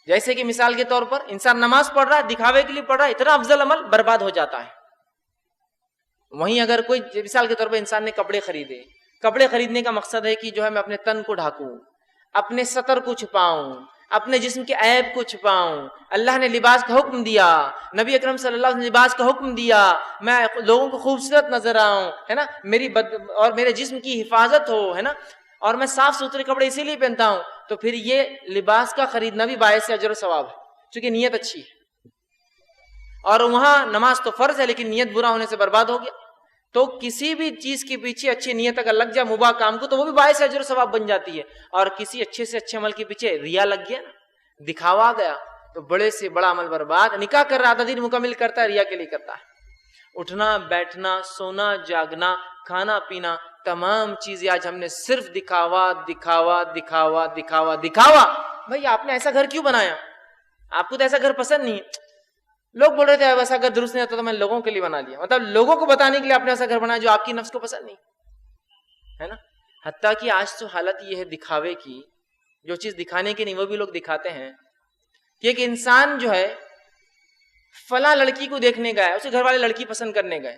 جیسے کہ مثال کے طور پر انسان نماز پڑھ رہا ہے، دکھاوے کے لیے پڑھ رہا ہے، اتنا افضل عمل برباد ہو جاتا ہے. وہیں اگر کوئی مثال کے طور پر انسان نے کپڑے خریدے، کپڑے خریدنے کا مقصد ہے کہ جو ہے میں اپنے تن کو ڈھانکوں، اپنے سطر کو چھپاؤں، اپنے جسم کے عیب کو چھپاؤں. اللہ نے لباس کا حکم دیا، نبی اکرم صلی اللہ علیہ وسلم نے لباس کا حکم دیا، میں لوگوں کو خوبصورت نظر آؤں، ہے نا، اور میرے جسم کی حفاظت ہو، ہے نا، اور میں صاف ستھرے کپڑے اسی لیے پہنتا ہوں. تو پھر یہ لباس کا خریدنا بھی باعث اجر و ثواب ہے، چونکہ نیت اچھی ہے. اور وہاں نماز تو فرض ہے لیکن نیت برا ہونے سے برباد ہو گیا. تو کسی بھی چیز کے پیچھے اچھی نیت اگر لگ جائے مباح کام کو تو وہ بھی باعث اجر و ثواب بن جاتی ہے. اور کسی اچھے سے اچھے عمل کے پیچھے ریا لگ گیا نا، دکھاوا گیا، تو بڑے سے بڑا عمل برباد. نکاح کر رہا آدھا دن مکمل کرتا ہے، ریا کے لیے کرتا ہے. اٹھنا بیٹھنا سونا جاگنا کھانا پینا تمام چیزیں آج ہم نے صرف دکھاوا دکھاوا دکھاوا دکھاوا دکھاوا. بھائی آپ نے ایسا گھر کیوں بنایا؟ آپ کو تو ایسا گھر پسند نہیں. لوگ بول رہے تھے ویسا گھر درست نہیں ہوتا تو میں لوگوں کے لیے بنا لیا. مطلب لوگوں کو بتانے کے لیے آپ نے ایسا گھر بنایا جو آپ کی نفس کو پسند نہیں ہے نا. حتیٰ کہ آج تو حالت یہ ہے دکھاوے کی، جو چیز دکھانے کی نہیں وہ بھی لوگ دکھاتے ہیں. کہ ایک انسان جو ہے فلاں لڑکی کو دیکھنے گیا، اسے گھر والے لڑکی پسند کرنے گئے،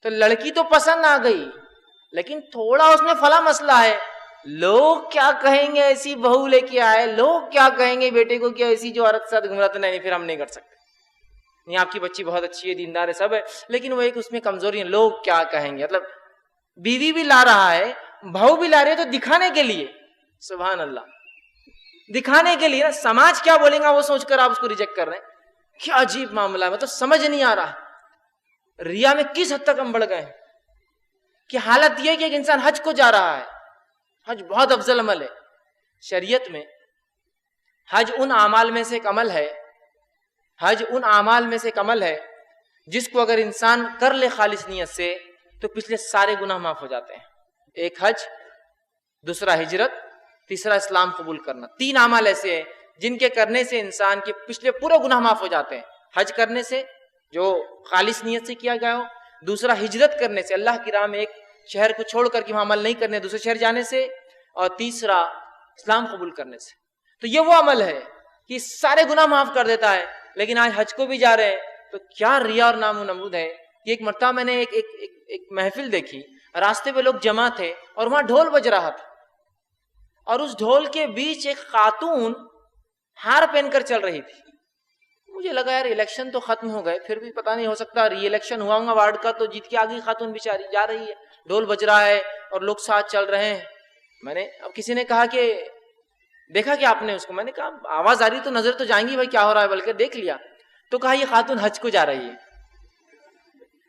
تو لڑکی تو پسند آ گئی لیکن تھوڑا اس میں فلاں مسئلہ ہے. لوگ کیا کہیں گے ایسی بہو لے کے آئے، لوگ کیا کہیں گے بیٹے کو کہ ایسی جو عورت ساتھ گھوم رہا تھا. نہیں پھر ہم نہیں کر سکتے. نہیں آپ کی بچی بہت اچھی ہے، دیندار ہے، سب ہے، لیکن وہ ایک اس میں کمزوری ہے. لوگ کیا کہیں گے. مطلب بیوی بھی لا رہا ہے، بہو بھی لا رہی ہے تو دکھانے کے لیے. سبحان اللہ، دکھانے کے لیے. سماج کیا بولے گا وہ سوچ کر آپ اس کو ریجیکٹ کر رہے ہیں. کیا عجیب معاملہ ہے. مطلب سمجھ نہیں آ رہا ریا میں کس حد تک ہم بڑھ گئے ہیں. کہ حالت یہ کہ ایک انسان حج کو جا رہا ہے، حج بہت افضل عمل ہے. شریعت میں حج ان اعمال میں سے ایک عمل ہے، حج ان اعمال میں سے ایک عمل ہے جس کو اگر انسان کر لے خالص نیت سے تو پچھلے سارے گناہ معاف ہو جاتے ہیں. ایک حج، دوسرا ہجرت، تیسرا اسلام قبول کرنا. 3 اعمال ایسے ہیں جن کے کرنے سے انسان کے پچھلے پورے گناہ معاف ہو جاتے ہیں. حج کرنے سے جو خالص نیت سے کیا گیا ہو، دوسرا ہجرت کرنے سے اللہ کی راہ میں ایک شہر کو چھوڑ کر کے وہاں عمل نہیں کرنے دوسرے شہر جانے سے، اور تیسرا اسلام قبول کرنے سے. تو یہ وہ عمل ہے کہ سارے گناہ معاف کر دیتا ہے. لیکن آج حج کو بھی جا رہے ہیں تو کیا ریا اور نام و نمود ہے. کہ ایک مرتبہ میں نے ایک محفل دیکھی، راستے پہ لوگ جمع تھے اور وہاں ڈھول بج رہا تھا، اور اس ڈھول کے بیچ ایک خاتون ہار پہن کر چل رہی تھی. مجھے لگا یار الیکشن تو ختم ہو گئے، پھر بھی پتہ نہیں ہو سکتا ری الیکشن ہوا ہوگا وارڈ کا تو جیت کے آگئی خاتون بیچاری جا رہی ہے، ڈھول بج رہا ہے اور لوگ ساتھ چل رہے ہیں. میں نے اب کسی نے کہا کہ دیکھا کہ آپ نے اس کو؟ میں نے کہا آواز آ رہی تو نظر تو جائیں گی بھائی کیا ہو رہا ہے، بلکہ دیکھ لیا. تو کہا یہ خاتون حج کو جا رہی ہے،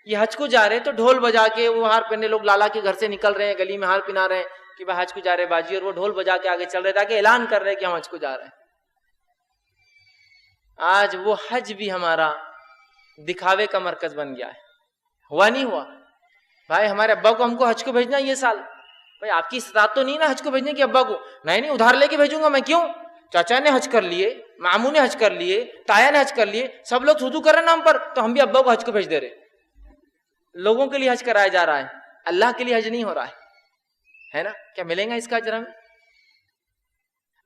یہ حج کو جا رہے ہیں تو ڈھول بجا کے وہ ہار پہنے لوگ لالا کے گھر سے نکل رہے ہیں، گلی میں ہار پہنا رہے ہیں کہ بھائی حج کو جا رہے باجی، اور وہ ڈھول بجا کے آگے چل رہے تاکہ اعلان کر رہے کہ ہم حج کو جا رہے ہیں. آج وہ حج بھی ہمارا دکھاوے کا مرکز بن گیا ہے. ہوا نہیں ہوا؟ بھائی ہمارے ابا کو ہم کو حج کو بھیجنا یہ سال. بھائی آپ کی استطاعت تو نہیں نا حج کو بھیجنے کی ابا کو؟ نہیں ادھار لے کے بھیجوں گا میں. کیوں؟ چاچا نے حج کر لیے، ماموں نے حج کر لیے، تایا نے حج کر لیے، سب لوگ سودو کر رہے ہیں نام پر، تو ہم بھی ابا کو حج کو بھیج دے رہے. لوگوں کے لیے حج کرایا جا رہا ہے، اللہ کے لیے حج نہیں ہو رہا ہے نا. کیا ملیں گا اس کا اجر ہمیں؟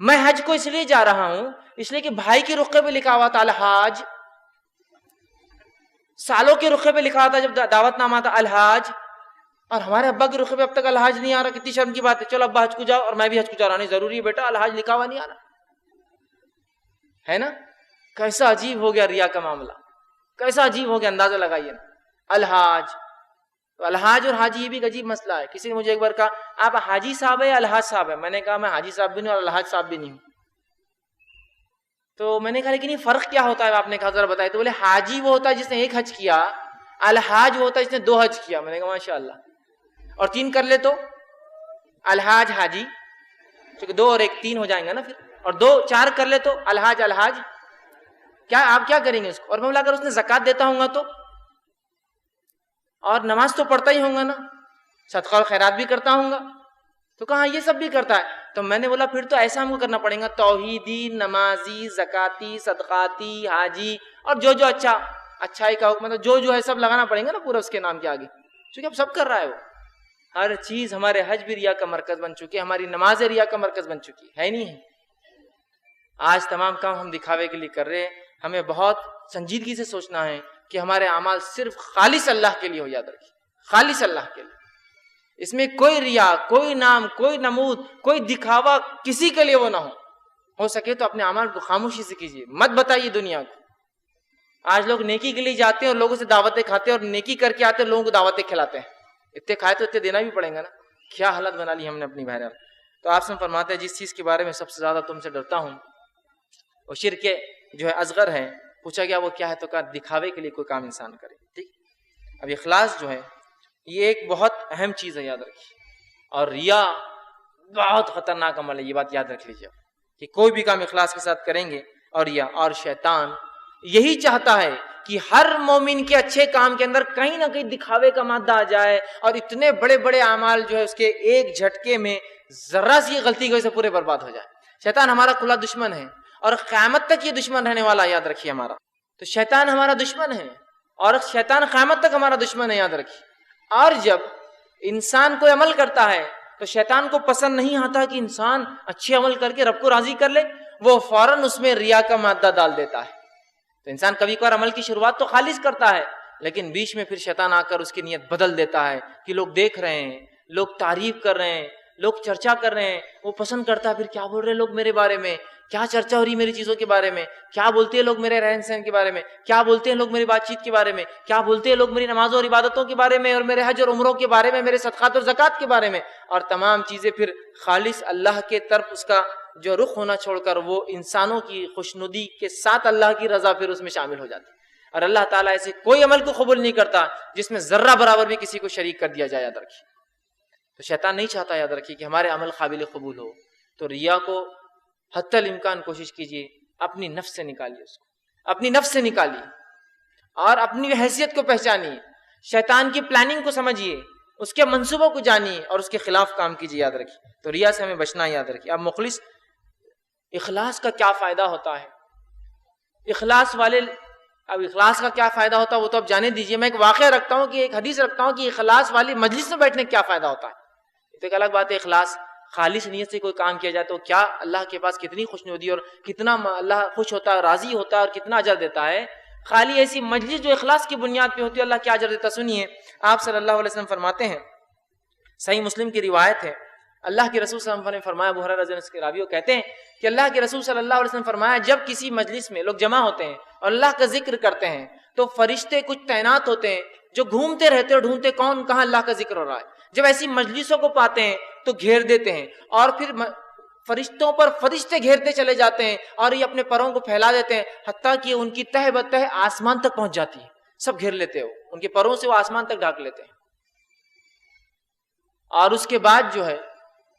میں حج کو اس لیے جا رہا ہوں اس لیے کہ بھائی کے رخے پہ لکھا ہوا تھا الحاج، سالوں کے رخے پہ لکھا ہوا تھا جب دعوت نامہ تھا الحاج، اور ہمارے ابا کے رخے پہ اب تک الحاج نہیں آ رہا. کتنی شرم کی بات ہے. چلو ابا حج کو جاؤ اور میں بھی حج کو جا رہا. نہیں ضروری ہے بیٹا، الحاج لکھا ہوا نہیں آ رہا ہے نا. کیسا عجیب ہو گیا ریا کا معاملہ، کیسا عجیب ہو گیا. اندازہ لگائیے الحاج. تو الحاج اور حاجی یہ بھی ایک عجیب مسئلہ ہے. کسی نے مجھے ایک بار کہا آپ حاجی صاحب ہے یا الحاج صاحب ہے؟ میں نے کہا میں حاجی صاحب بھی نہیں اور الحاج صاحب بھی نہیں ہوں. تو میں نے کہا لیکن یہ فرق کیا ہوتا ہے؟ آپ نے کہا ذرا بتائے. تو بولے حاجی وہ ہوتا ہے جس نے 1 حج کیا، الحاج وہ ہوتا ہے جس نے 2 حج کیا. میں نے کہا ماشاء اللہ. اور 3 کر لے تو الحاج حاجی، کیونکہ 2 اور 1 3 ہو جائیں گا نا پھر. اور 2 4 کر لے تو الحاج الحاج. کیا آپ کیا کریں گے اس کو؟ اور میں بولا اگر اس نے زکوٰۃ دیتا ہوں گا تو، اور نماز تو پڑھتا ہی ہوں گا نا، صدقہ اور خیرات بھی کرتا ہوں گا، تو کہا یہ سب بھی کرتا ہے. تو میں نے بولا پھر تو ایسا ہم کو کرنا پڑے گا، توحیدی، نمازی، زکاتی، صدقاتی، حاجی، اور جو اچھائی کا حکم ہے جو ہے سب لگانا پڑیں گا نا پورا اس کے نام کے آگے، چونکہ اب سب کر رہا ہے وہ. ہر چیز، ہمارے حج بھی ریا کا مرکز بن چکی ہے، ہماری نماز ریا کا مرکز بن چکی ہے نہیں ہے؟ آج تمام کام ہم دکھاوے کے لیے کر رہے ہیں. ہمیں بہت سنجیدگی سے سوچنا ہے کہ ہمارے اعمال صرف خالص اللہ کے لیے ہو، یاد رکھیے، خالص اللہ کے لیے. اس میں کوئی ریا، کوئی نام، کوئی نمود، کوئی دکھاوا کسی کے لیے وہ نہ ہو سکے تو اپنے اعمال کو خاموشی سے کیجیے، مت بتائیے دنیا کو. آج لوگ نیکی کے لیے جاتے ہیں اور لوگوں سے دعوتیں کھاتے ہیں، اور نیکی کر کے آتے ہیں لوگوں کو دعوتیں کھلاتے ہیں. اتنے کھائے تو اتنے دینا بھی پڑیں گا نا. کیا حالت بنا لی ہم نے اپنی بہرحال. تو آپ سے فرماتے ہیں جس چیز کے بارے میں سب سے زیادہ تم سے ڈرتا ہوں وہ شرک جو ہے اصغر ہے. پوچھا گیا وہ کیا ہے، تو کہا دکھاوے کے لیے کوئی کام انسان کرے. ٹھیک. اب اخلاص جو ہے یہ ایک بہت اہم چیز ہے، یاد رکھیے. اور ریا بہت خطرناک عمل ہے، یہ بات یاد رکھ لیجیے کہ کوئی بھی کام اخلاص کے ساتھ کریں گے. اور ریا اور شیطان یہی چاہتا ہے کہ ہر مومن کے اچھے کام کے اندر کہیں نہ کہیں دکھاوے کا مادہ آ جائے، اور اتنے بڑے بڑے اعمال جو ہے اس کے ایک جھٹکے میں ذرا سی غلطی کی وجہ سے پورے برباد ہو جائے. شیطان ہمارا کھلا دشمن ہے اور قیامت تک یہ دشمن رہنے والا، یاد رکھیے ہمارا. تو شیطان ہمارا دشمن ہے اور شیطان قیامت تک ہمارا دشمن ہے، یاد رکھیے. اور جب انسان کوئی عمل کرتا ہے تو شیطان کو پسند نہیں آتا کہ انسان اچھے عمل کر کے رب کو راضی کر لے، وہ فوراً اس میں ریا کا مادہ ڈال دیتا ہے. تو انسان کبھی کبھار عمل کی شروعات تو خالص کرتا ہے، لیکن بیچ میں پھر شیطان آ کر اس کی نیت بدل دیتا ہے کہ لوگ دیکھ رہے ہیں، لوگ تعریف کر رہے ہیں، لوگ چرچا کر رہے ہیں. وہ پسند کرتا ہے پھر کیا بول رہے ہیں لوگ میرے بارے میں، کیا چرچا ہو رہی ہے میری چیزوں کے بارے میں، کیا بولتے ہیں لوگ میرے رہن سہن کے بارے میں، کیا بولتے ہیں لوگ میری بات چیت کے بارے میں، کیا بولتے ہیں لوگ میری نمازوں اور عبادتوں کے بارے میں، اور میرے حج اور عمروں کے بارے میں، میرے صدقات اور زکوٰۃ کے بارے میں. اور تمام چیزیں پھر خالص اللہ کے طرف اس کا جو رخ ہونا چھوڑ کر وہ انسانوں کی خوشنودی کے ساتھ اللہ کی رضا پھر اس میں شامل ہو جاتی. اور اللہ تعالیٰ ایسے کوئی عمل کو قبول نہیں کرتا جس میں ذرہ برابر بھی کسی کو شریک کر دیا جائے، یاد رکھیے. تو شیطان نہیں چاہتا، یاد رکھیے، کہ ہمارے عمل قابل قبول ہو. تو ریا کو حتی الامکان کوشش کیجیے اپنی نفس سے نکالیے، اس کو اپنی نفس سے نکالیے اور اپنی حیثیت کو پہچانیے، شیطان کی پلاننگ کو سمجھیے، اس کے منصوبوں کو جانیے اور اس کے خلاف کام کیجیے، یاد رکھیے. تو ریا سے ہمیں بچنا ہے، یاد رکھیے. اب مخلص اخلاص کا کیا فائدہ ہوتا ہے؟ اب اخلاص کا کیا فائدہ ہوتا ہے وہ تو اب جانے دیجیے. میں ایک واقعہ رکھتا ہوں کہ ایک حدیث رکھتا ہوں کہ اخلاص والی مجلس میں بیٹھنے کا کیا فائدہ ہوتا ہے. تو ایک الگ بات ہے اخلاص، خالص نیت سے کوئی کام کیا جائے تو کیا اللہ کے پاس کتنی خوشنودی اور کتنا اللہ خوش ہوتا ہے، راضی ہوتا ہے اور کتنا اجر دیتا ہے. خالی ایسی مجلس جو اخلاص کی بنیاد پہ ہوتی ہے اللہ کیا اجر دیتا. سنیے آپ صلی اللہ علیہ وسلم فرماتے ہیں، صحیح مسلم کی روایت ہے، اللہ کے رسول صلی اللہ علیہ وسلم نے فرمایا، ابو ہریرہ رضی اللہ عنہ کے راوی کہتے ہیں کہ اللہ کے رسول صلی اللہ علیہ وسلم فرمایا جب کسی مجلس میں لوگ جمع ہوتے ہیں اور اللہ کا ذکر کرتے ہیں تو فرشتے کچھ تعینات ہوتے ہیں جو گھومتے رہتے اور ڈھونڈتے کون کہاں اللہ کا ذکر ہو رہا ہے. جب ایسی مجلسوں کو پاتے ہیں تو گھیر دیتے ہیں اور پھر فرشتوں پر فرشتے گھیرتے چلے جاتے ہیں اور یہ اپنے پروں کو پھیلا دیتے ہیں حتیٰ کہ ان کی تہ بتہ آسمان تک پہنچ جاتی ہے. سب گھیر لیتے ہو ان کے پروں سے، وہ آسمان تک ڈھانک لیتے ہیں. اور اس کے بعد جو ہے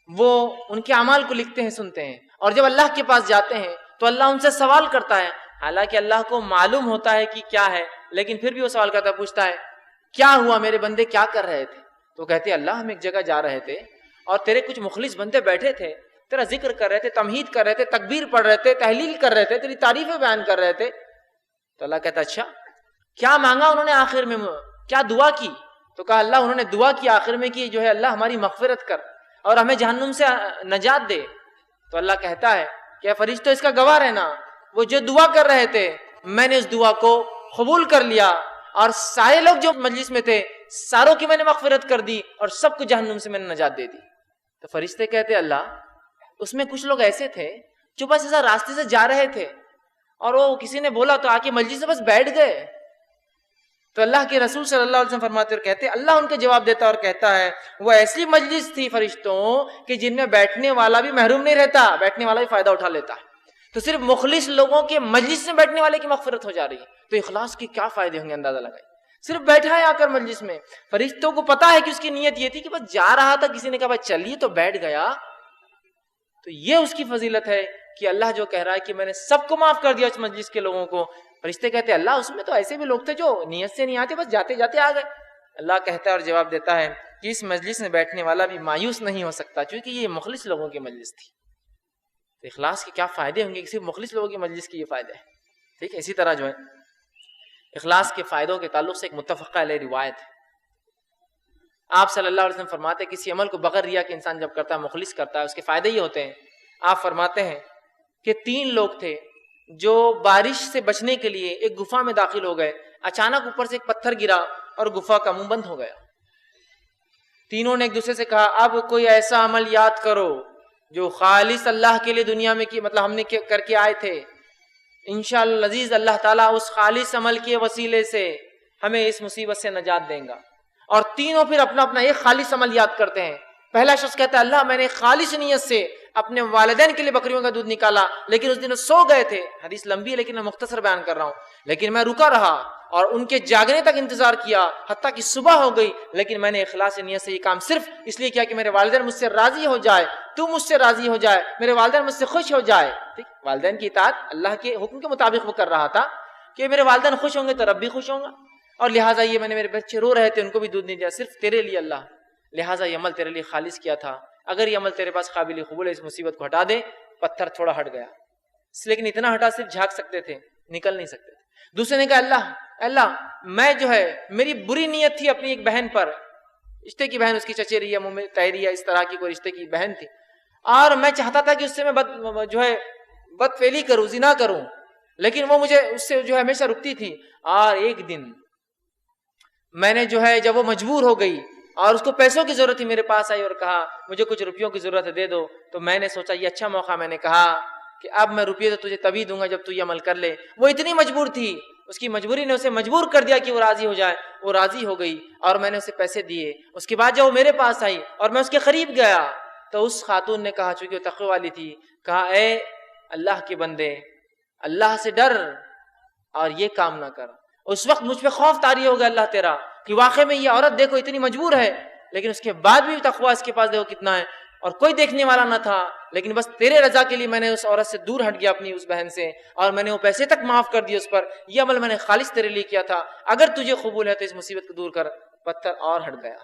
وہ ان کے اعمال کو لکھتے ہیں، سنتے ہیں. اور جب اللہ کے پاس جاتے ہیں تو اللہ ان سے سوال کرتا ہے، حالانکہ اللہ کو معلوم ہوتا ہے کہ کیا ہے، لیکن پھر بھی وہ سوال کرتا ہے، پوچھتا ہے کیا ہوا میرے بندے، کیا کر رہے تھے؟ تو کہتے ہیں اللہ ہم ایک جگہ جا رہے تھے اور تیرے کچھ مخلص بندے بیٹھے تھے، تیرا ذکر کر رہے تھے، تمہید کر رہے تھے، تکبیر پڑھ رہے تھے، تحلیل کر رہے تھے، تیری تعریفیں بیان کر رہے تھے. تو اللہ کہتا اچھا کیا مانگا انہوں نے آخر میں، کیا دعا کی؟ تو کہا اللہ انہوں نے دعا کی آخر میں کہ جو ہے اللہ ہماری مغفرت کر اور ہمیں جہنم سے نجات دے. تو اللہ کہتا ہے کہ فرشتوں اس کا گواہ رہنا، وہ جو دعا کر رہے تھے میں نے اس دعا کو قبول کر لیا اور سارے لوگ جو مجلس میں تھے ساروں کی میں نے مغفرت کر دی اور سب کو جہنم سے میں نے نجات دے دی. تو فرشتے کہتے اللہ اس میں کچھ لوگ ایسے تھے جو بس ایسا راستے سے جا رہے تھے اور وہ کسی نے بولا تو آ کے مجلس سے بس بیٹھ گئے. تو اللہ کے رسول صلی اللہ علیہ وسلم فرماتے اور کہتے اللہ ان کے جواب دیتا اور کہتا ہے وہ ایسی مجلس تھی فرشتوں کہ جن میں بیٹھنے والا بھی محروم نہیں رہتا، بیٹھنے والا بھی فائدہ اٹھا لیتا. تو صرف مخلص لوگوں کے مجلس میں بیٹھنے والے کی مغفرت ہو جا رہی ہے. تو اخلاص کے کیا فائدے ہوں گے اندازہ لگائیں. صرف بیٹھا ہے آ کر مجلس میں، فرشتوں کو پتا ہے کہ اس کی نیت یہ تھی کہ بس جا رہا تھا، کسی نے کہا بھائی چلیے تو بیٹھ گیا. تو یہ اس کی فضیلت ہے کہ اللہ جو کہہ رہا ہے کہ میں نے سب کو معاف کر دیا اس مجلس کے لوگوں کو، فرشتے کہتے ہیں اللہ اس میں تو ایسے بھی لوگ تھے جو نیت سے نہیں آتے، بس جاتے جاتے آ گئے۔ اللہ کہتا ہے اور جواب دیتا ہے کہ اس مجلس میں بیٹھنے والا بھی مایوس نہیں ہو سکتا، کیونکہ یہ مخلص لوگوں کی مجلس تھی۔ تو اخلاص کے کیا فائدے ہوں گے، صرف مخلص لوگوں کی مجلس کے یہ فائدے ہیں، ٹھیک ہے۔ اسی طرح جو ہے اخلاص کے فائدوں کے تعلق سے ایک متفقہ علیہ روایت ہے۔ آپ صلی اللہ علیہ وسلم فرماتے ہیں کسی عمل کو بغیر ریا کے انسان جب کرتا ہے، مخلص کرتا ہے، اس کے فائدے یہ ہوتے ہیں۔ آپ فرماتے ہیں کہ 3 لوگ تھے جو بارش سے بچنے کے لیے ایک گفا میں داخل ہو گئے، اچانک اوپر سے ایک پتھر گرا اور گفا کا منہ بند ہو گیا۔ تینوں نے ایک دوسرے سے کہا اب کوئی ایسا عمل یاد کرو جو خالص اللہ کے لیے دنیا میں کی مطلب ہم نے کر کے آئے تھے، انشاءاللہ العزیز اللہ تعالیٰ اس خالص عمل کے وسیلے سے ہمیں اس مصیبت سے نجات دیں گا۔ اور تینوں پھر اپنا اپنا ایک خالص عمل یاد کرتے ہیں۔ پہلا شخص کہتا ہے اللہ میں نے خالص نیت سے اپنے والدین کے لیے بکریوں کا دودھ نکالا، لیکن اس دن وہ سو گئے تھے، حدیث لمبی ہے لیکن میں مختصر بیان کر رہا ہوں، لیکن میں رکا رہا اور ان کے جاگنے تک انتظار کیا حتیٰ کہ صبح ہو گئی، لیکن میں نے اخلاص نیت سے یہ کام صرف اس لیے کیا کہ میرے والدین مجھ سے راضی ہو جائے، تو مجھ سے راضی ہو جائے، میرے والدین مجھ سے خوش ہو جائے۔ ٹھیک، والدین کی اطاعت اللہ کے حکم کے مطابق وہ کر رہا تھا کہ میرے والدین خوش ہوں گے تو رب بھی خوش ہوں گا، اور لہٰذا یہ میں نے میرے بچے رو رہے تھے ان کو بھی دودھ نہیں دیا، صرف تیرے لیے اللہ، لہٰذا یہ عمل تیرے لیے خالص کیا تھا، اگر یہ عمل تیرے پاس قابل قبول ہے اس مصیبت کو ہٹا دے۔ پتھر تھوڑا ہٹ گیا، لیکن اتنا ہٹا صرف جھانک سکتے تھے، نکل نہیں سکتے تھے۔ دوسرے نے کہا اللہ میں جو ہے میری بری نیت تھی اپنی ایک بہن پر، رشتے کی بہن، اس کی چچیری یا تیری یا اس طرح کی کوئی رشتے کی بہن تھی، اور میں چاہتا تھا کہ اس سے میں بد فعلی کروں، زنا کروں، لیکن وہ مجھے اس سے جو ہے ہمیشہ رکتی تھی۔ اور ایک دن میں نے جو ہے جب وہ مجبور ہو گئی اور اس کو پیسوں کی ضرورت تھی، میرے پاس آئی اور کہا مجھے کچھ روپیوں کی ضرورت ہے دے دو، تو میں نے سوچا یہ اچھا موقع، میں نے کہا کہ اب میں روپیے تو تجھے تبھی دوں گا جب تو یہ عمل کر لے۔ وہ اتنی مجبور تھی، اس کی مجبوری نے اسے مجبور کر دیا کہ وہ راضی ہو جائے، وہ راضی ہو گئی اور میں نے اسے پیسے دیے۔ اس کے بعد جب وہ میرے پاس آئی اور میں اس کے قریب گیا تو اس خاتون نے کہا، چونکہ وہ تقوی والی تھی، کہا اے اللہ کے بندے اللہ سے ڈر اور یہ کام نہ کر۔ اس وقت مجھ پہ خوف طاری ہو گیا اللہ تیرا کہ واقعی میں یہ عورت دیکھو اتنی مجبور ہے، لیکن اس کے بعد بھی تقوی اس کے پاس دیکھو کتنا ہے، اور کوئی دیکھنے والا نہ تھا، لیکن بس تیرے رضا کے لیے میں نے اس عورت سے دور ہٹ گیا اپنی اس بہن سے، اور میں نے وہ پیسے تک معاف کر دیے اس پر، یہ عمل میں نے خالص تیرے لیے کیا تھا، اگر تجھے قبول ہے تو اس مصیبت کو دور کر۔ پتھر اور ہٹ گیا،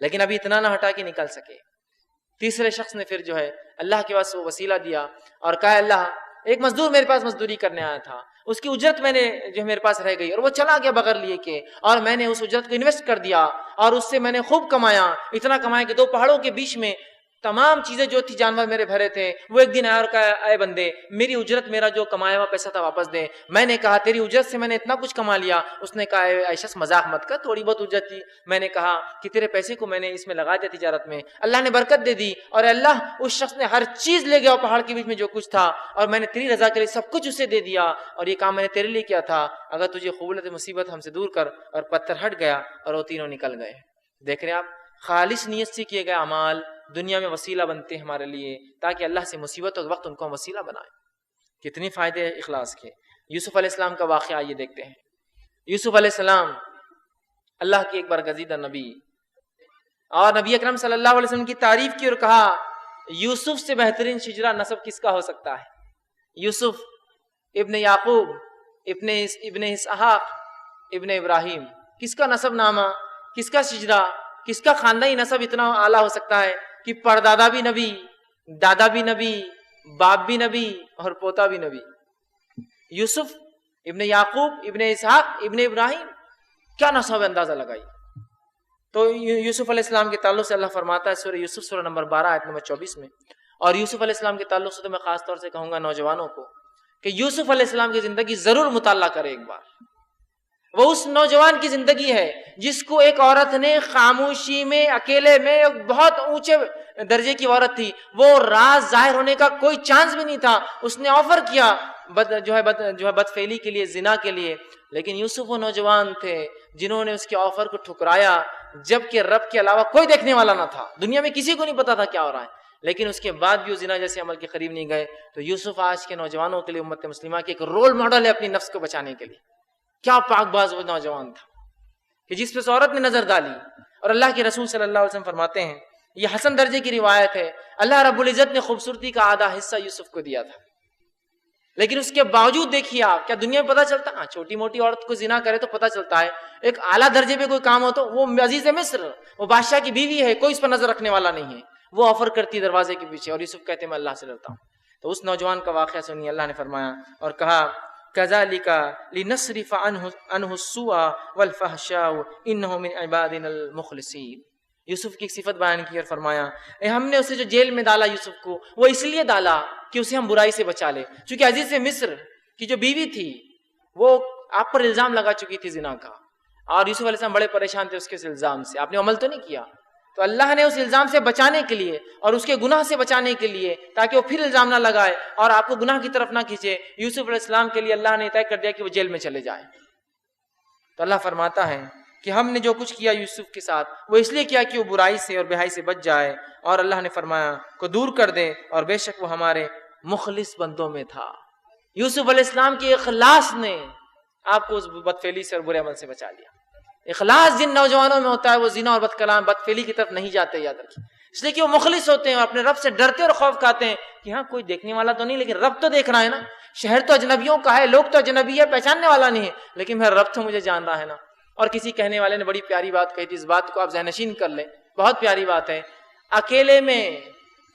لیکن ابھی اتنا نہ ہٹا کہ نکل سکے۔ تیسرے شخص نے پھر جو ہے اللہ کے پاس وہ وسیلہ دیا اور کہا اللہ ایک مزدور میرے پاس مزدوری کرنے آیا تھا، اس کی اجرت میں نے جو میرے پاس رہ گئی اور وہ چلا گیا بغیر لیے کے، اور میں نے اس اجرت کو انویسٹ کر دیا اور اس سے میں نے خوب کمایا، اتنا کمایا کہ 2 پہاڑوں کے بیچ میں تمام چیزیں جو تھی جانور میرے بھرے تھے، وہ ایک دن آیا اور کہا اے بندے میری اجرت، میرا جو کمایا ہوا پیسہ تھا واپس دے۔ میں نے کہا تیری اجرت سے میں نے اتنا کچھ کما لیا۔ اس نے کہا اے شخص مذاق مت کر، تھوڑی بہت اجرت تھی۔ میں نے کہا کہ تیرے پیسے کو میں نے اس میں لگا دیا تجارت میں، اللہ نے برکت دے دی، اور اللہ اس شخص نے ہر چیز لے گیا پہاڑ کے بیچ میں جو کچھ تھا، اور میں نے تیری رضا کے لیے سب کچھ اسے دے دیا، اور یہ کام میں نے تیرے لیے کیا تھا، اگر تجھے قبول ہے تو مصیبت ہم سے دور کر۔ اور پتھر ہٹ گیا اور وہ تینوں نکل گئے۔ دیکھ رہے آپ، خالص نیت سے کیے گئے اعمال دنیا میں وسیلہ بنتے ہیں ہمارے لیے، تاکہ اللہ سے مصیبت اور وقت ان کو وسیلہ بنائے۔ کتنی فائدے ہیں اخلاص کے۔ یوسف علیہ السلام کا واقعہ یہ دیکھتے ہیں۔ یوسف علیہ السلام اللہ کے ایک برگزیدہ نبی، اور نبی اکرم صلی اللہ علیہ وسلم کی تعریف کی اور کہا یوسف سے بہترین شجرہ نسب کس کا ہو سکتا ہے؟ یوسف ابن یعقوب ابن اسحاق ابن ابراہیم، کس کا نسب نامہ، کس کا شجرہ، کس کا خاندانی نسب اتنا اعلیٰ ہو سکتا ہے کہ پردادا بھی نبی، دادا بھی نبی، باپ بھی نبی اور پوتا بھی نبی۔ یوسف ابن یعقوب ابن اسحاق ابن ابراہیم، کیا نسب اندازہ لگائی۔ تو یوسف علیہ السلام کے تعلق سے اللہ فرماتا ہے سورہ یوسف سورہ نمبر 12 آیت نمبر 24 میں، اور یوسف علیہ السلام کے تعلق سے تو میں خاص طور سے کہوں گا نوجوانوں کو کہ یوسف علیہ السلام کی زندگی ضرور مطالعہ کرے ایک بار۔ وہ اس نوجوان کی زندگی ہے جس کو ایک عورت نے خاموشی میں، اکیلے میں، ایک بہت اونچے درجے کی عورت تھی، وہ راز ظاہر ہونے کا کوئی چانس بھی نہیں تھا، اس نے آفر کیا بدفعلی کے لیے، زنا کے لیے، لیکن یوسف وہ نوجوان تھے جنہوں نے اس کے آفر کو ٹھکرایا، جبکہ رب کے علاوہ کوئی دیکھنے والا نہ تھا، دنیا میں کسی کو نہیں پتا تھا کیا ہو رہا ہے، لیکن اس کے بعد بھی وہ زنا جیسے عمل کے قریب نہیں گئے۔ تو یوسف آج کے نوجوانوں کے لیے، امت مسلمہ کے ایک رول ماڈل ہے اپنی نفس کو بچانے کے لیے۔ کیا پاک باز وہ نوجوان تھا کہ جس پہ اس عورت نے نظر ڈالی، اور اللہ کے رسول صلی اللہ علیہ وسلم فرماتے ہیں، یہ حسن درجے کی روایت ہے، اللہ رب العزت نے خوبصورتی کا آدھا حصہ یوسف کو دیا تھا۔ لیکن اس کے باوجود دیکھیے آپ، کیا دنیا میں پتہ چلتا؟ ہاں چھوٹی موٹی عورت کو زنا کرے تو پتہ چلتا ہے، ایک اعلیٰ درجے پہ کوئی کام ہو تو وہ عزیز مصر، وہ بادشاہ کی بیوی ہے، کوئی اس پر نظر رکھنے والا نہیں ہے، وہ آفر کرتی دروازے کے پیچھے، اور یوسف کہتے ہیں میں اللہ سے ڈرتا ہوں۔ تو اس نوجوان کا واقعہ سنیے، اللہ نے فرمایا اور کہا كَذَلِكَ لِنَصْرِفَ عَنْهُ السُّوءَ وَالْفَحْشَاءَ إِنَّهُ مِنْ عِبَادِنَا الْمُخْلَصِينَ۔ یوسف کی ایک صفت بیان کی اور فرمایا ہم نے اسے جو جیل میں ڈالا یوسف کو، وہ اس لیے ڈالا کہ اسے ہم برائی سے بچا لے، چونکہ عزیز مصر کی جو بیوی تھی وہ آپ پر الزام لگا چکی تھی زنا کا، اور یوسف علیہ السلام بڑے پریشان تھے اس کے الزام سے، آپ نے عمل تو نہیں کیا، تو اللہ نے اس الزام سے بچانے کے لیے اور اس کے گناہ سے بچانے کے لیے، تاکہ وہ پھر الزام نہ لگائے اور آپ کو گناہ کی طرف نہ کھینچے، یوسف علیہ السلام کے لیے اللہ نے طے کر دیا کہ وہ جیل میں چلے جائیں۔ تو اللہ فرماتا ہے کہ ہم نے جو کچھ کیا یوسف کے ساتھ وہ اس لیے کیا کہ وہ برائی سے اور بے حیائی سے بچ جائے، اور اللہ نے فرمایا کو دور کر دے، اور بے شک وہ ہمارے مخلص بندوں میں تھا۔ یوسف علیہ السلام کے اخلاص نے آپ کو اس بدفعلی سے اور برے عمل سے بچا لیا۔ اخلاص جن نوجوانوں میں ہوتا ہے وہ زنا اور بدفعلی کی طرف نہیں جاتے، یاد رکھیے، اس لیے کہ وہ مخلص ہوتے ہیں اور اپنے رب سے ڈرتے اور خوف کھاتے ہیں کہ ہاں کوئی دیکھنے والا تو نہیں، لیکن رب تو دیکھ رہا ہے نا، شہر تو اجنبیوں کا ہے، لوگ تو اجنبی ہے، پہچاننے والا نہیں ہے، لیکن میرا رب تو مجھے جان رہا ہے نا۔ اور کسی کہنے والے نے بڑی پیاری بات کہی تھی، اس بات کو آپ ذہن نشین کر لیں، بہت پیاری بات ہے، اکیلے میں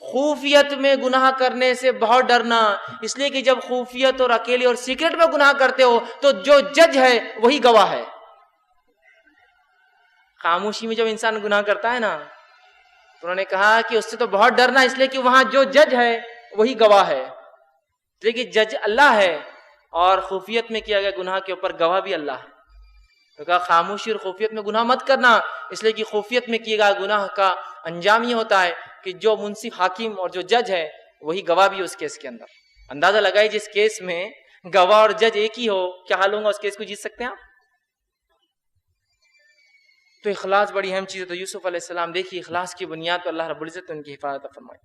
خفیت میں گناہ کرنے سے بہت ڈرنا، اس لیے کہ جب خفیت اور اکیلے اور سیکرٹ میں گناہ کرتے ہو تو جو جج ہے وہی گواہ ہے۔ خاموشی میں جب انسان گناہ کرتا ہے نا، تو انہوں نے کہا کہ اس سے تو بہت ڈرنا، اس لیے کہ وہاں جو جج ہے وہی گواہ ہے، لیکن جج اللہ ہے اور خفیت میں کیا گیا گناہ کے اوپر گواہ بھی اللہ ہے۔ تو کہا خاموشی اور خفیت میں گناہ مت کرنا، اس لیے کہ خفیت میں کیے گیا گناہ کا انجام یہ ہوتا ہے کہ جو منصف حاکم اور جو جج ہے وہی گواہ بھی اس کیس کے اندر۔ اندازہ لگائی جس کیس میں گواہ اور جج ایک ہی ہو، کیا حال ہوگا، اس کیس کو جیت سکتے ہیں آپ؟ تو اخلاص بڑی اہم چیز ہے۔ تو یوسف علیہ السلام دیکھیے اخلاص کی بنیاد پر اللہ رب العزت نے ان کی حفاظت فرمائی۔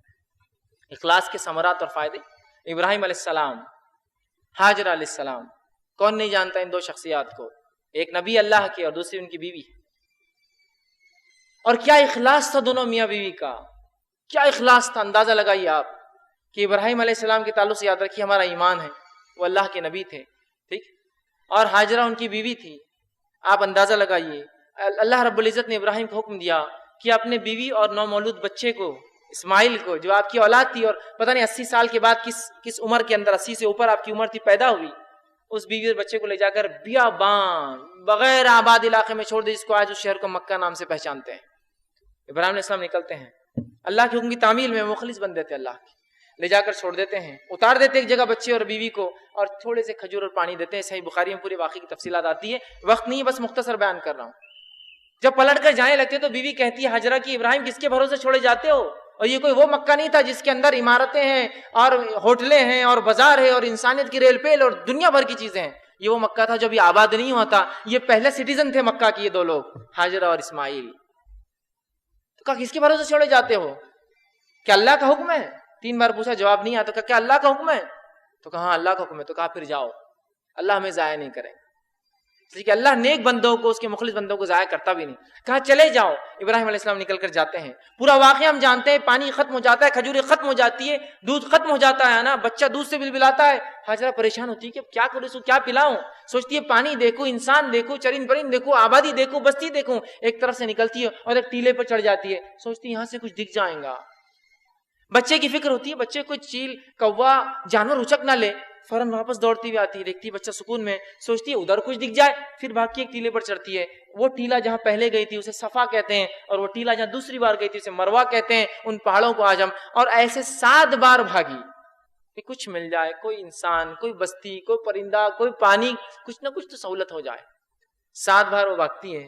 اخلاص کے ثمرات اور فائدے، ابراہیم علیہ السلام، ہاجرہ علیہ السلام، کون نہیں جانتا ان دو شخصیات کو، ایک نبی اللہ کے اور دوسری ان کی بیوی، اور کیا اخلاص تھا دونوں میاں بیوی کا، کیا اخلاص تھا۔ اندازہ لگائیے آپ کہ ابراہیم علیہ السلام کے تعلق سے یاد رکھیے ہمارا ایمان ہے، وہ اللہ کے نبی تھے، ٹھیک، اور ہاجرہ ان کی بیوی تھی۔ آپ اندازہ لگائیے اللہ رب العزت نے ابراہیم کو حکم دیا کہ اپنے بیوی اور نومولود بچے کو، اسماعیل کو، جو آپ کی اولاد تھی اور پتہ نہیں 80 سال کے بعد کس عمر کے اندر، 80 سے اوپر آپ کی عمر تھی، پیدا ہوئی، اس بیوی اور بچے کو لے جا کر بیابان بغیر آباد علاقے میں چھوڑ دے، جس کو آج اس شہر کو مکہ نام سے پہچانتے ہیں۔ ابراہیم علیہ السلام نکلتے ہیں اللہ کے حکم کی تعمیل میں، مخلص بن دیتے اللہ کی، لے جا کر چھوڑ دیتے ہیں، اتار دیتے ایک جگہ بچے اور بیوی کو، اور تھوڑے سے کھجور اور پانی دیتے ہیں۔ صحیح بخاری میں پورے واقعے کی تفصیلات آتی ہے، وقت نہیں ہے، بس مختصر بیان کر رہا ہوں۔ جب پلٹ کر جانے لگتے تو بیوی کہتی ہے ہاجرہ کی، ابراہیم کس کے بھروسے چھوڑے جاتے ہو؟ اور یہ کوئی وہ مکہ نہیں تھا جس کے اندر عمارتیں ہیں اور ہوٹلیں ہیں اور بازار ہے اور انسانیت کی ریل پیل اور دنیا بھر کی چیزیں ہیں، یہ وہ مکہ تھا جو ابھی آباد نہیں ہوا تھا، یہ پہلے سٹیزن تھے مکہ کے یہ دو لوگ، ہاجرہ اور اسماعیل۔ تو کہا کس کے بھروسے چھوڑے جاتے ہو؟ کیا اللہ کا حکم ہے؟ 3 بار پوچھا، جواب نہیں آتا، کہا کیا اللہ کا حکم ہے؟ تو کہا ہاں اللہ کا حکم ہے۔ تو کہا پھر جاؤ، اللہ ہمیں ضائع نہیں کریں گے، اس لیے کہ اللہ نیک بندوں کو، اس کے مخلص بندوں کو ضائع کرتا بھی نہیں۔ کہا چلے جاؤ۔ ابراہیم علیہ السلام نکل کر جاتے ہیں، پورا واقعہ ہم جانتے ہیں، پانی ختم ہو جاتا ہے، کھجوریں ختم ہو جاتی ہے، دودھ ختم ہو جاتا ہے نا، بچہ دودھ سے بلبلاتا ہے، ہاجرہ پریشان ہوتی ہے کہ کیا کروں، اس کو کیا پلاؤں، سوچتی ہے پانی دیکھوں، انسان دیکھوں، چرند پرند دیکھوں، آبادی دیکھوں، بستی دیکھوں، ایک طرف سے نکلتی ہے اور ایک ٹیلے پر چڑھ جاتی ہے، سوچتی ہے یہاں سے کچھ دکھ جائیں گا، بچے کی فکر ہوتی ہے، بچے کوئی چیل کوا جانور اچک نہ لے، فوراً واپس دوڑتی ہوئی آتی ہے، دیکھتی بچہ سکون میں، سوچتی ہے ادھر کچھ دکھ جائے، پھر بھاگ کے ایک ٹیلے پر چڑھتی ہے، وہ ٹیلا جہاں پہلے گئی تھی اسے صفا کہتے ہیں، اور وہ ٹیلا جہاں دوسری بار گئی تھی اسے مروہ کہتے ہیں، ان پہاڑوں کو آج ہم، اور ایسے 7 بار بھاگی کہ کچھ مل جائے، کوئی انسان، کوئی بستی، کوئی پرندہ، کوئی پانی، کچھ نہ کچھ تو سہولت ہو جائے۔ 7 بار وہ بھاگتی ہے،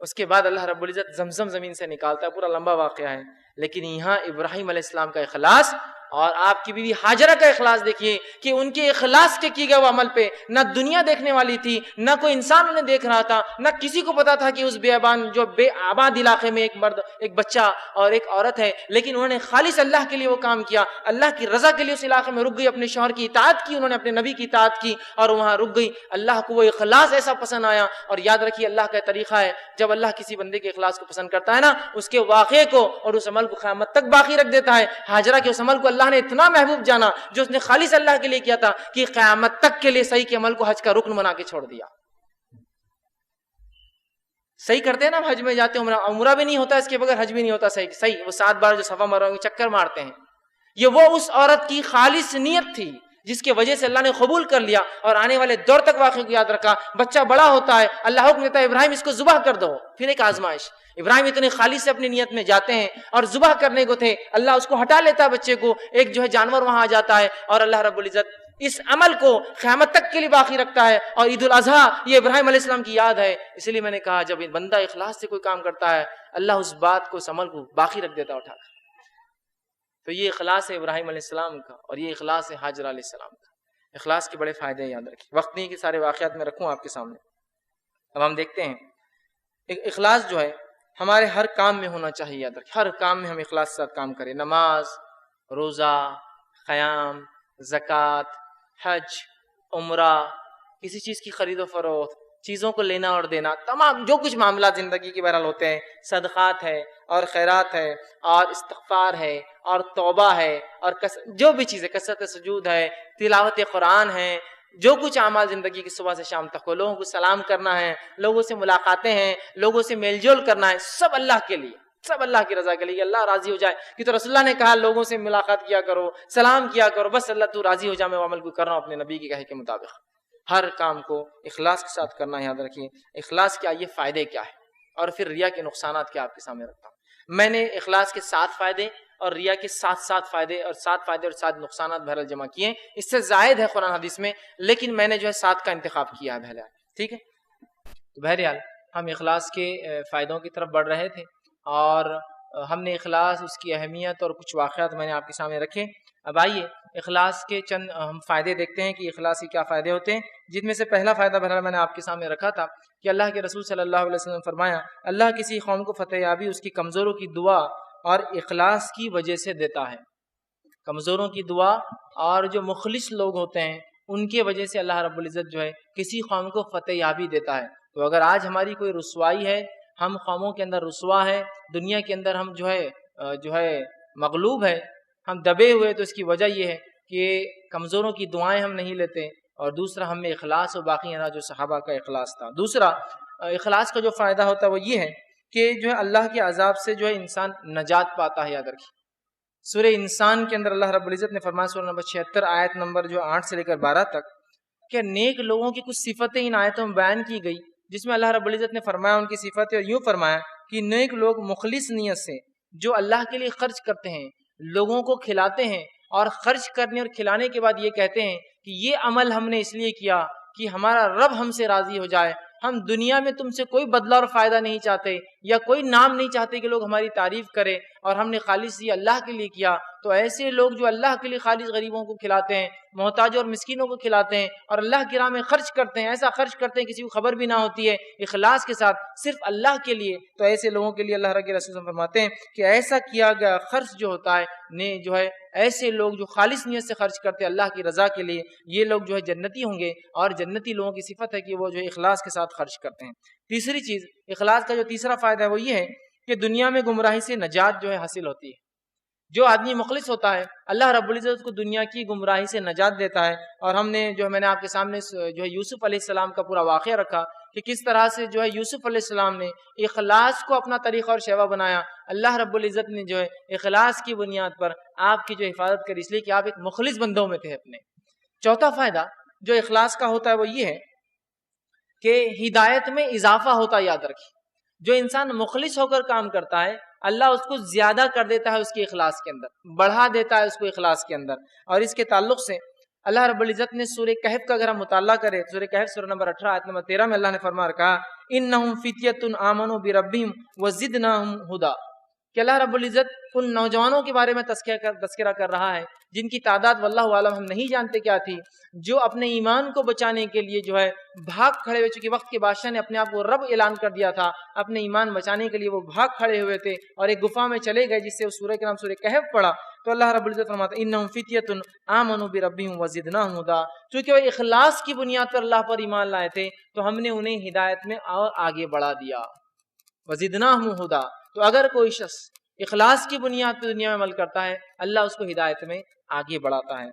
اس کے بعد اللہ رب العزت زمزم زمین سے نکالتا ہے، پورا لمبا واقعہ ہے، لیکن یہاں ابراہیم علیہ السلام کا اخلاص اور آپ کی بیوی ہاجرہ کا اخلاص دیکھیے کہ ان کے اخلاص کے کیے گئے وہ عمل پہ نہ دنیا دیکھنے والی تھی، نہ کوئی انسان انہیں دیکھ رہا تھا، نہ کسی کو پتا تھا کہ اس بیابان جو بے آباد علاقے میں ایک مرد، ایک بچہ اور ایک عورت ہے، لیکن انہوں نے خالص اللہ کے لیے وہ کام کیا، اللہ کی رضا کے لیے اس علاقے میں رک گئی، اپنے شوہر کی اطاعت کی، انہوں نے اپنے نبی کی اطاعت کی اور وہاں رک گئی۔ اللہ کو وہ اخلاص ایسا پسند آیا، اور یاد رکھیے اللہ کا طریقہ ہے، جب اللہ کسی بندے کے اخلاص کو پسند کرتا ہے نا، اس کے واقعے کو اور اس عمل کو قیامت تک باقی رکھ دیتا ہے۔ ہاجرہ کے اس عمل کو اللہ نے اتنا محبوب جانا جو اس نے خالص اللہ کے لیے کیا تھا کہ قیامت تک کے لیے صحیح کے عمل کو حج کا رکن بنا کے چھوڑ دیا. صحیح کرتے ہیں نا, حج میں جاتے ہیں, عمرہ بھی نہیں ہوتا اس کے بغیر, حج بھی نہیں ہوتا صحیح. وہ 7 بار جو صفا مروا کے چکر مارتے ہیں, یہ وہ اس عورت کی خالص نیت تھی جس کی وجہ سے اللہ نے قبول کر لیا اور آنے والے دور تک واقعے کو یاد رکھا. بچہ بڑا ہوتا ہے, اللہ حکم دیتا ہے ابراہیم اس کو ذبح کر دو. پھر ایک آزمائش, ابراہیم اتنے خالص سے اپنی نیت میں جاتے ہیں اور ذبح کرنے کو تھے, اللہ اس کو ہٹا لیتا ہے بچے کو, ایک جو ہے جانور وہاں آ جاتا ہے, اور اللہ رب العزت اس عمل کو قیامت تک کے لیے باقی رکھتا ہے. اور عید الاضحیٰ یہ ابراہیم علیہ السلام کی یاد ہے. اس لیے میں نے کہا جب بندہ اخلاص سے کوئی کام کرتا ہے اللہ اس بات کو, اس عمل کو باقی رکھ دیتا اٹھا کر. تو یہ اخلاص ہے ابراہیم علیہ السلام کا, اور یہ اخلاص ہے حاجرہ علیہ السلام کا. اخلاص کے بڑے فائدے یاد رکھیں. وقت نہیں کہ سارے واقعات میں رکھوں آپ کے سامنے. اب ہم دیکھتے ہیں اخلاص جو ہے ہمارے ہر کام میں ہونا چاہیے. یاد رکھیں ہر کام میں ہم اخلاص کے ساتھ کام کریں. نماز, روزہ, قیام, زکوٰۃ, حج, عمرہ, کسی چیز کی خرید و فروخت, چیزوں کو لینا اور دینا, تمام جو کچھ معاملات زندگی کے بہرحال ہوتے ہیں, صدقات ہے اور خیرات ہے اور استغفار ہے اور توبہ ہے اور جو بھی چیزیں, کثرت سجود ہے, تلاوت قرآن ہے, جو کچھ اعمال زندگی کی صبح سے شام تک ہو, لوگوں کو سلام کرنا ہے, لوگوں سے ملاقاتیں ہیں, لوگوں سے میل جول کرنا ہے, سب اللہ کے لیے, سب اللہ کی رضا کے لیے, اللہ راضی ہو جائے. کہ تو رسول اللہ نے کہا لوگوں سے ملاقات کیا کرو, سلام کیا کرو, بس اللہ تو راضی ہو جائے, میں وہ عمل کو کر رہا ہوں اپنے نبی کے کہے کے مطابق. ہر کام کو اخلاص کے ساتھ کرنا. یاد رکھیے اخلاص کیا, یہ فائدے کیا ہے, اور پھر ریا کے نقصانات کیا آپ کے سامنے رکھتا ہوں. میں نے اخلاص کے 7 فائدے اور ریا کے 7 فائدے اور 7 نقصانات بہرحال جمع کیے. اس سے زائد ہے قرآن حدیث میں, لیکن میں نے جو ہے 7 کا انتخاب کیا ہے بہرحال. ٹھیک ہے, تو بہرحال ہم اخلاص کے فائدوں کی طرف بڑھ رہے تھے, اور ہم نے اخلاص, اس کی اہمیت اور کچھ واقعات میں نے آپ کے سامنے رکھے. اب آئیے اخلاص کے چند ہم فائدے دیکھتے ہیں کہ اخلاص کے کیا فائدے ہوتے ہیں. جن میں سے پہلا فائدہ بہرحال میں نے آپ کے سامنے رکھا تھا کہ اللہ کے رسول صلی اللہ علیہ وسلم نے فرمایا اللہ کسی قوم کو فتح یابی اس کی کمزوروں کی دعا اور اخلاص کی وجہ سے دیتا ہے. کمزوروں کی دعا اور جو مخلص لوگ ہوتے ہیں ان کی وجہ سے اللہ رب العزت جو ہے کسی قوم کو فتح یابی دیتا ہے. تو اگر آج ہماری کوئی رسوائی ہے, ہم قوموں کے اندر رسوا ہے, دنیا کے اندر ہم جو ہے مغلوب ہے, ہم دبے ہوئے, تو اس کی وجہ یہ ہے کہ کمزوروں کی دعائیں ہم نہیں لیتے, اور دوسرا ہم میں اخلاص و باقی ہے جو صحابہ کا اخلاص تھا. دوسرا اخلاص کا جو فائدہ ہوتا ہے وہ یہ ہے کہ جو ہے اللہ کے عذاب سے جو ہے انسان نجات پاتا ہے. یاد رکھیے سورہ انسان کے اندر اللہ رب العزت نے فرمایا, سورہ نمبر 76 آیت نمبر جو 8 سے لے کر 12 تک, کہ نیک لوگوں کی کچھ صفتیں ان آیتوں میں بیان کی گئی, جس میں اللہ رب العزت نے فرمایا ان کی صفتیں, اور یوں فرمایا کہ نیک لوگ مخلص نیت سے جو اللہ کے لیے خرچ کرتے ہیں, لوگوں کو کھلاتے ہیں, اور خرچ کرنے اور کھلانے کے بعد یہ کہتے ہیں کہ یہ عمل ہم نے اس لیے کیا کہ ہمارا رب ہم سے راضی ہو جائے, ہم دنیا میں تم سے کوئی بدلہ اور فائدہ نہیں چاہتے, یا کوئی نام نہیں چاہتے کہ لوگ ہماری تعریف کریں, اور ہم نے خالص یہ اللہ کے لیے کیا. تو ایسے لوگ جو اللہ کے لیے خالص غریبوں کو کھلاتے ہیں, محتاجوں اور مسکینوں کو کھلاتے ہیں, اور اللہ کی راہ میں خرچ کرتے ہیں, ایسا خرچ کرتے ہیں کسی کو خبر بھی نہ ہوتی ہے, اخلاص کے ساتھ صرف اللہ کے لیے, تو ایسے لوگوں کے لیے اللہ کے رسول فرماتے ہیں کہ ایسا کیا گیا خرچ جو ہوتا ہے جو ہے ایسے لوگ جو خالص نیت سے خرچ کرتے ہیں اللہ کی رضا کے لیے, یہ لوگ جو ہے جنتی ہوں گے. اور جنتی لوگوں کی صفت ہے کہ وہ جو اخلاص کے ساتھ خرچ کرتے ہیں. تیسری چیز اخلاص کا جو تیسرا فائدہ ہے وہ یہ ہے کہ دنیا میں گمراہی سے نجات جو ہے حاصل ہوتی ہے. جو آدمی مخلص ہوتا ہے اللہ رب العزت کو دنیا کی گمراہی سے نجات دیتا ہے. اور ہم نے جو ہے میں نے آپ کے سامنے جو ہے یوسف علیہ السلام کا پورا واقعہ رکھا کہ کس طرح سے جو ہے یوسف علیہ السلام نے اخلاص کو اپنا طریقہ اور شیوا بنایا. اللہ رب العزت نے جو ہے اخلاص کی بنیاد پر آپ کی جو حفاظت کری, اس لیے کہ آپ ایک مخلص بندوں میں تھے اپنے. چوتھا فائدہ جو اخلاص کا ہوتا ہے وہ یہ ہے کہ ہدایت میں اضافہ ہوتا ہے. یاد رکھیے جو انسان مخلص ہو کر کام کرتا ہے اللہ اس کو زیادہ کر دیتا ہے اس کے اخلاص کے اندر, بڑھا دیتا ہے اس کو اخلاص کے اندر. اور اس کے تعلق سے اللہ رب العزت نے سورہ کہف کا اگر ہم مطالعہ کریں, سورہ کہف سورہ نمبر 18 آیت نمبر 13 میں اللہ نے فرما رکھا انہم فتیۃ آمنوا بربہم وزدناہم ھدا, کہ اللہ رب العزت ان نوجوانوں کے بارے میں تذکرہ کر رہا ہے جن کی تعداد واللہ عالم ہم نہیں جانتے کیا تھی, جو اپنے ایمان کو بچانے کے لیے جو ہے بھاگ کھڑے ہوئے. چونکہ وقت کے بادشاہ نے اپنے آپ کو رب اعلان کر دیا تھا, اپنے ایمان بچانے کے لیے وہ بھاگ کھڑے ہوئے تھے اور ایک گفا میں چلے گئے, جس سے اس سورہ کے نام سورہ کہف پڑا. تو اللہ رب العزت فرماتا ہے انہم فتیۃ آمنوا بربہم وزدناہم ھدا, چونکہ وہ اخلاص کی بنیاد پر اللہ پر ایمان لائے تھے تو ہم نے انہیں ہدایت میں اور آگے بڑھا دیا. وزدناہم ھدا, تو اگر کوئی شخص اخلاص کی بنیاد پہ دنیا میں عمل کرتا ہے، اللہ اس کو ہدایت میں آگے بڑھاتا ہے۔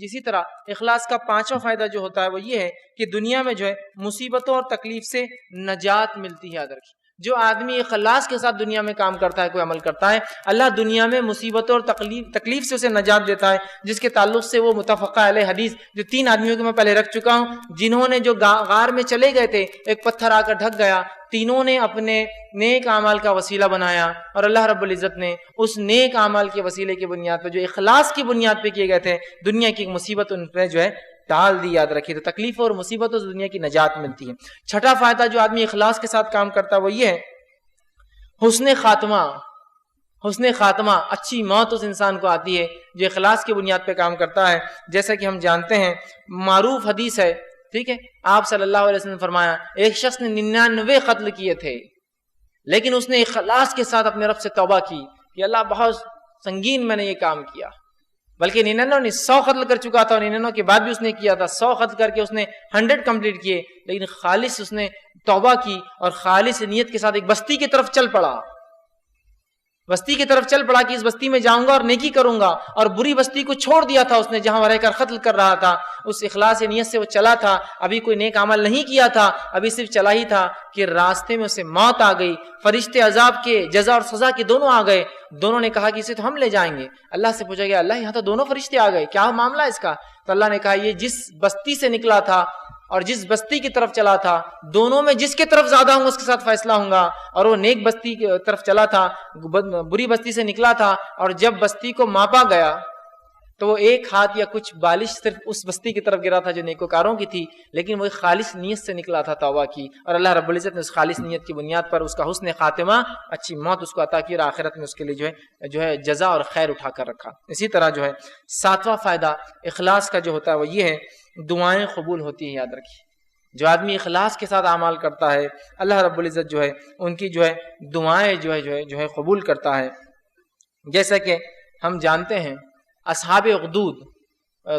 اسی طرح اخلاص کا پانچواں فائدہ جو ہوتا ہے وہ یہ ہے کہ دنیا میں جو ہے مصیبتوں اور تکلیف سے نجات ملتی ہے۔ یاد رکھیے، جو آدمی اخلاص کے ساتھ دنیا میں کام کرتا ہے، کوئی عمل کرتا ہے، اللہ دنیا میں مصیبتوں اور تکلیف سے اسے نجات دیتا ہے، جس کے تعلق سے وہ متفقہ علیہ حدیث جو 3 آدمیوں کو میں پہلے رکھ چکا ہوں، جنہوں نے جو غار میں چلے گئے تھے، ایک پتھر آ کر ڈھک گیا، تینوں نے اپنے نیک اعمال کا وسیلہ بنایا، اور اللہ رب العزت نے اس نیک اعمال کے وسیلے کی بنیاد پہ، جو اخلاص کی بنیاد پہ کیے گئے تھے، دنیا کی ایک مصیبت ان پہ جو ہے ٹال دی۔ یاد رکھیے، تو تکلیفوں اور مصیبتوں سے دنیا کی نجات ملتی ہے۔ چھٹا فائدہ جو آدمی اخلاص کے ساتھ کام کرتا ہے وہ یہ ہے حسن خاتمہ۔ حسن خاتمہ، اچھی موت اس انسان کو آتی ہے جو اخلاص کی بنیاد پہ کام کرتا ہے۔ جیسا کہ ہم جانتے ہیں، معروف حدیث ہے، ٹھیک ہے، آپ صلی اللہ علیہ وسلم نے فرمایا ایک شخص نے 99 قتل کیے تھے، لیکن اس نے اخلاص کے ساتھ اپنے رب سے توبہ کی کہ اللہ بہت سنگین میں نے یہ کام کیا، بلکہ 99 نے 100 قتل کر چکا تھا، اور 99 کے بعد بھی اس نے کیا تھا، 100 قتل کر کے اس نے 100 کمپلیٹ کیے، لیکن خالص اس نے توبہ کی اور خالص نیت کے ساتھ ایک بستی کی طرف چل پڑا، بستی کی طرف چل پڑا کہ اس بستی میں جاؤں گا اور نیکی کروں گا، اور بری بستی کو چھوڑ دیا تھا اس نے جہاں وہ رہ کر قتل کر رہا تھا۔ اس اخلاص نیت سے وہ چلا تھا، ابھی کوئی نیک عمل نہیں کیا تھا، ابھی صرف چلا ہی تھا کہ راستے میں اسے موت آ گئی، فرشتے عذاب کے، جزا اور سزا کے دونوں آ گئے۔ دونوں نے کہا کہ اسے تو ہم لے جائیں گے۔ اللہ سے پوچھا گیا اللہ یہاں تو دونوں فرشتے آ گئے، کیا معاملہ ہے اس کا؟ تو اللہ نے کہا یہ جس بستی سے نکلا تھا اور جس بستی کی طرف چلا تھا، دونوں میں جس کے طرف زیادہ ہوں گا اس کے ساتھ فیصلہ ہوں گا، اور وہ نیک بستی کی طرف چلا تھا، بری بستی سے نکلا تھا، اور جب بستی کو ماپا گیا تو وہ 1 ہاتھ یا کچھ بالش صرف اس بستی کی طرف گرا تھا جو نیکوکاروں کی تھی، لیکن وہ ایک خالص نیت سے نکلا تھا، توبہ کی، اور اللہ رب العزت نے اس خالص نیت کی بنیاد پر اس کا حسن خاتمہ، اچھی موت اس کو عطا کی، اور آخرت میں اس کے لیے جو ہے جزا اور خیر اٹھا کر رکھا۔ اسی طرح جو ہے 7واں فائدہ اخلاص کا جو ہوتا ہے وہ یہ ہے دعائیں قبول ہوتی ہیں۔ یاد رکھیے، جو آدمی اخلاص کے ساتھ اعمال کرتا ہے، اللہ رب العزت جو ہے ان کی جو ہے دعائیں جو ہے قبول کرتا ہے۔ جیسا کہ ہم جانتے ہیں اصحاب اخدود،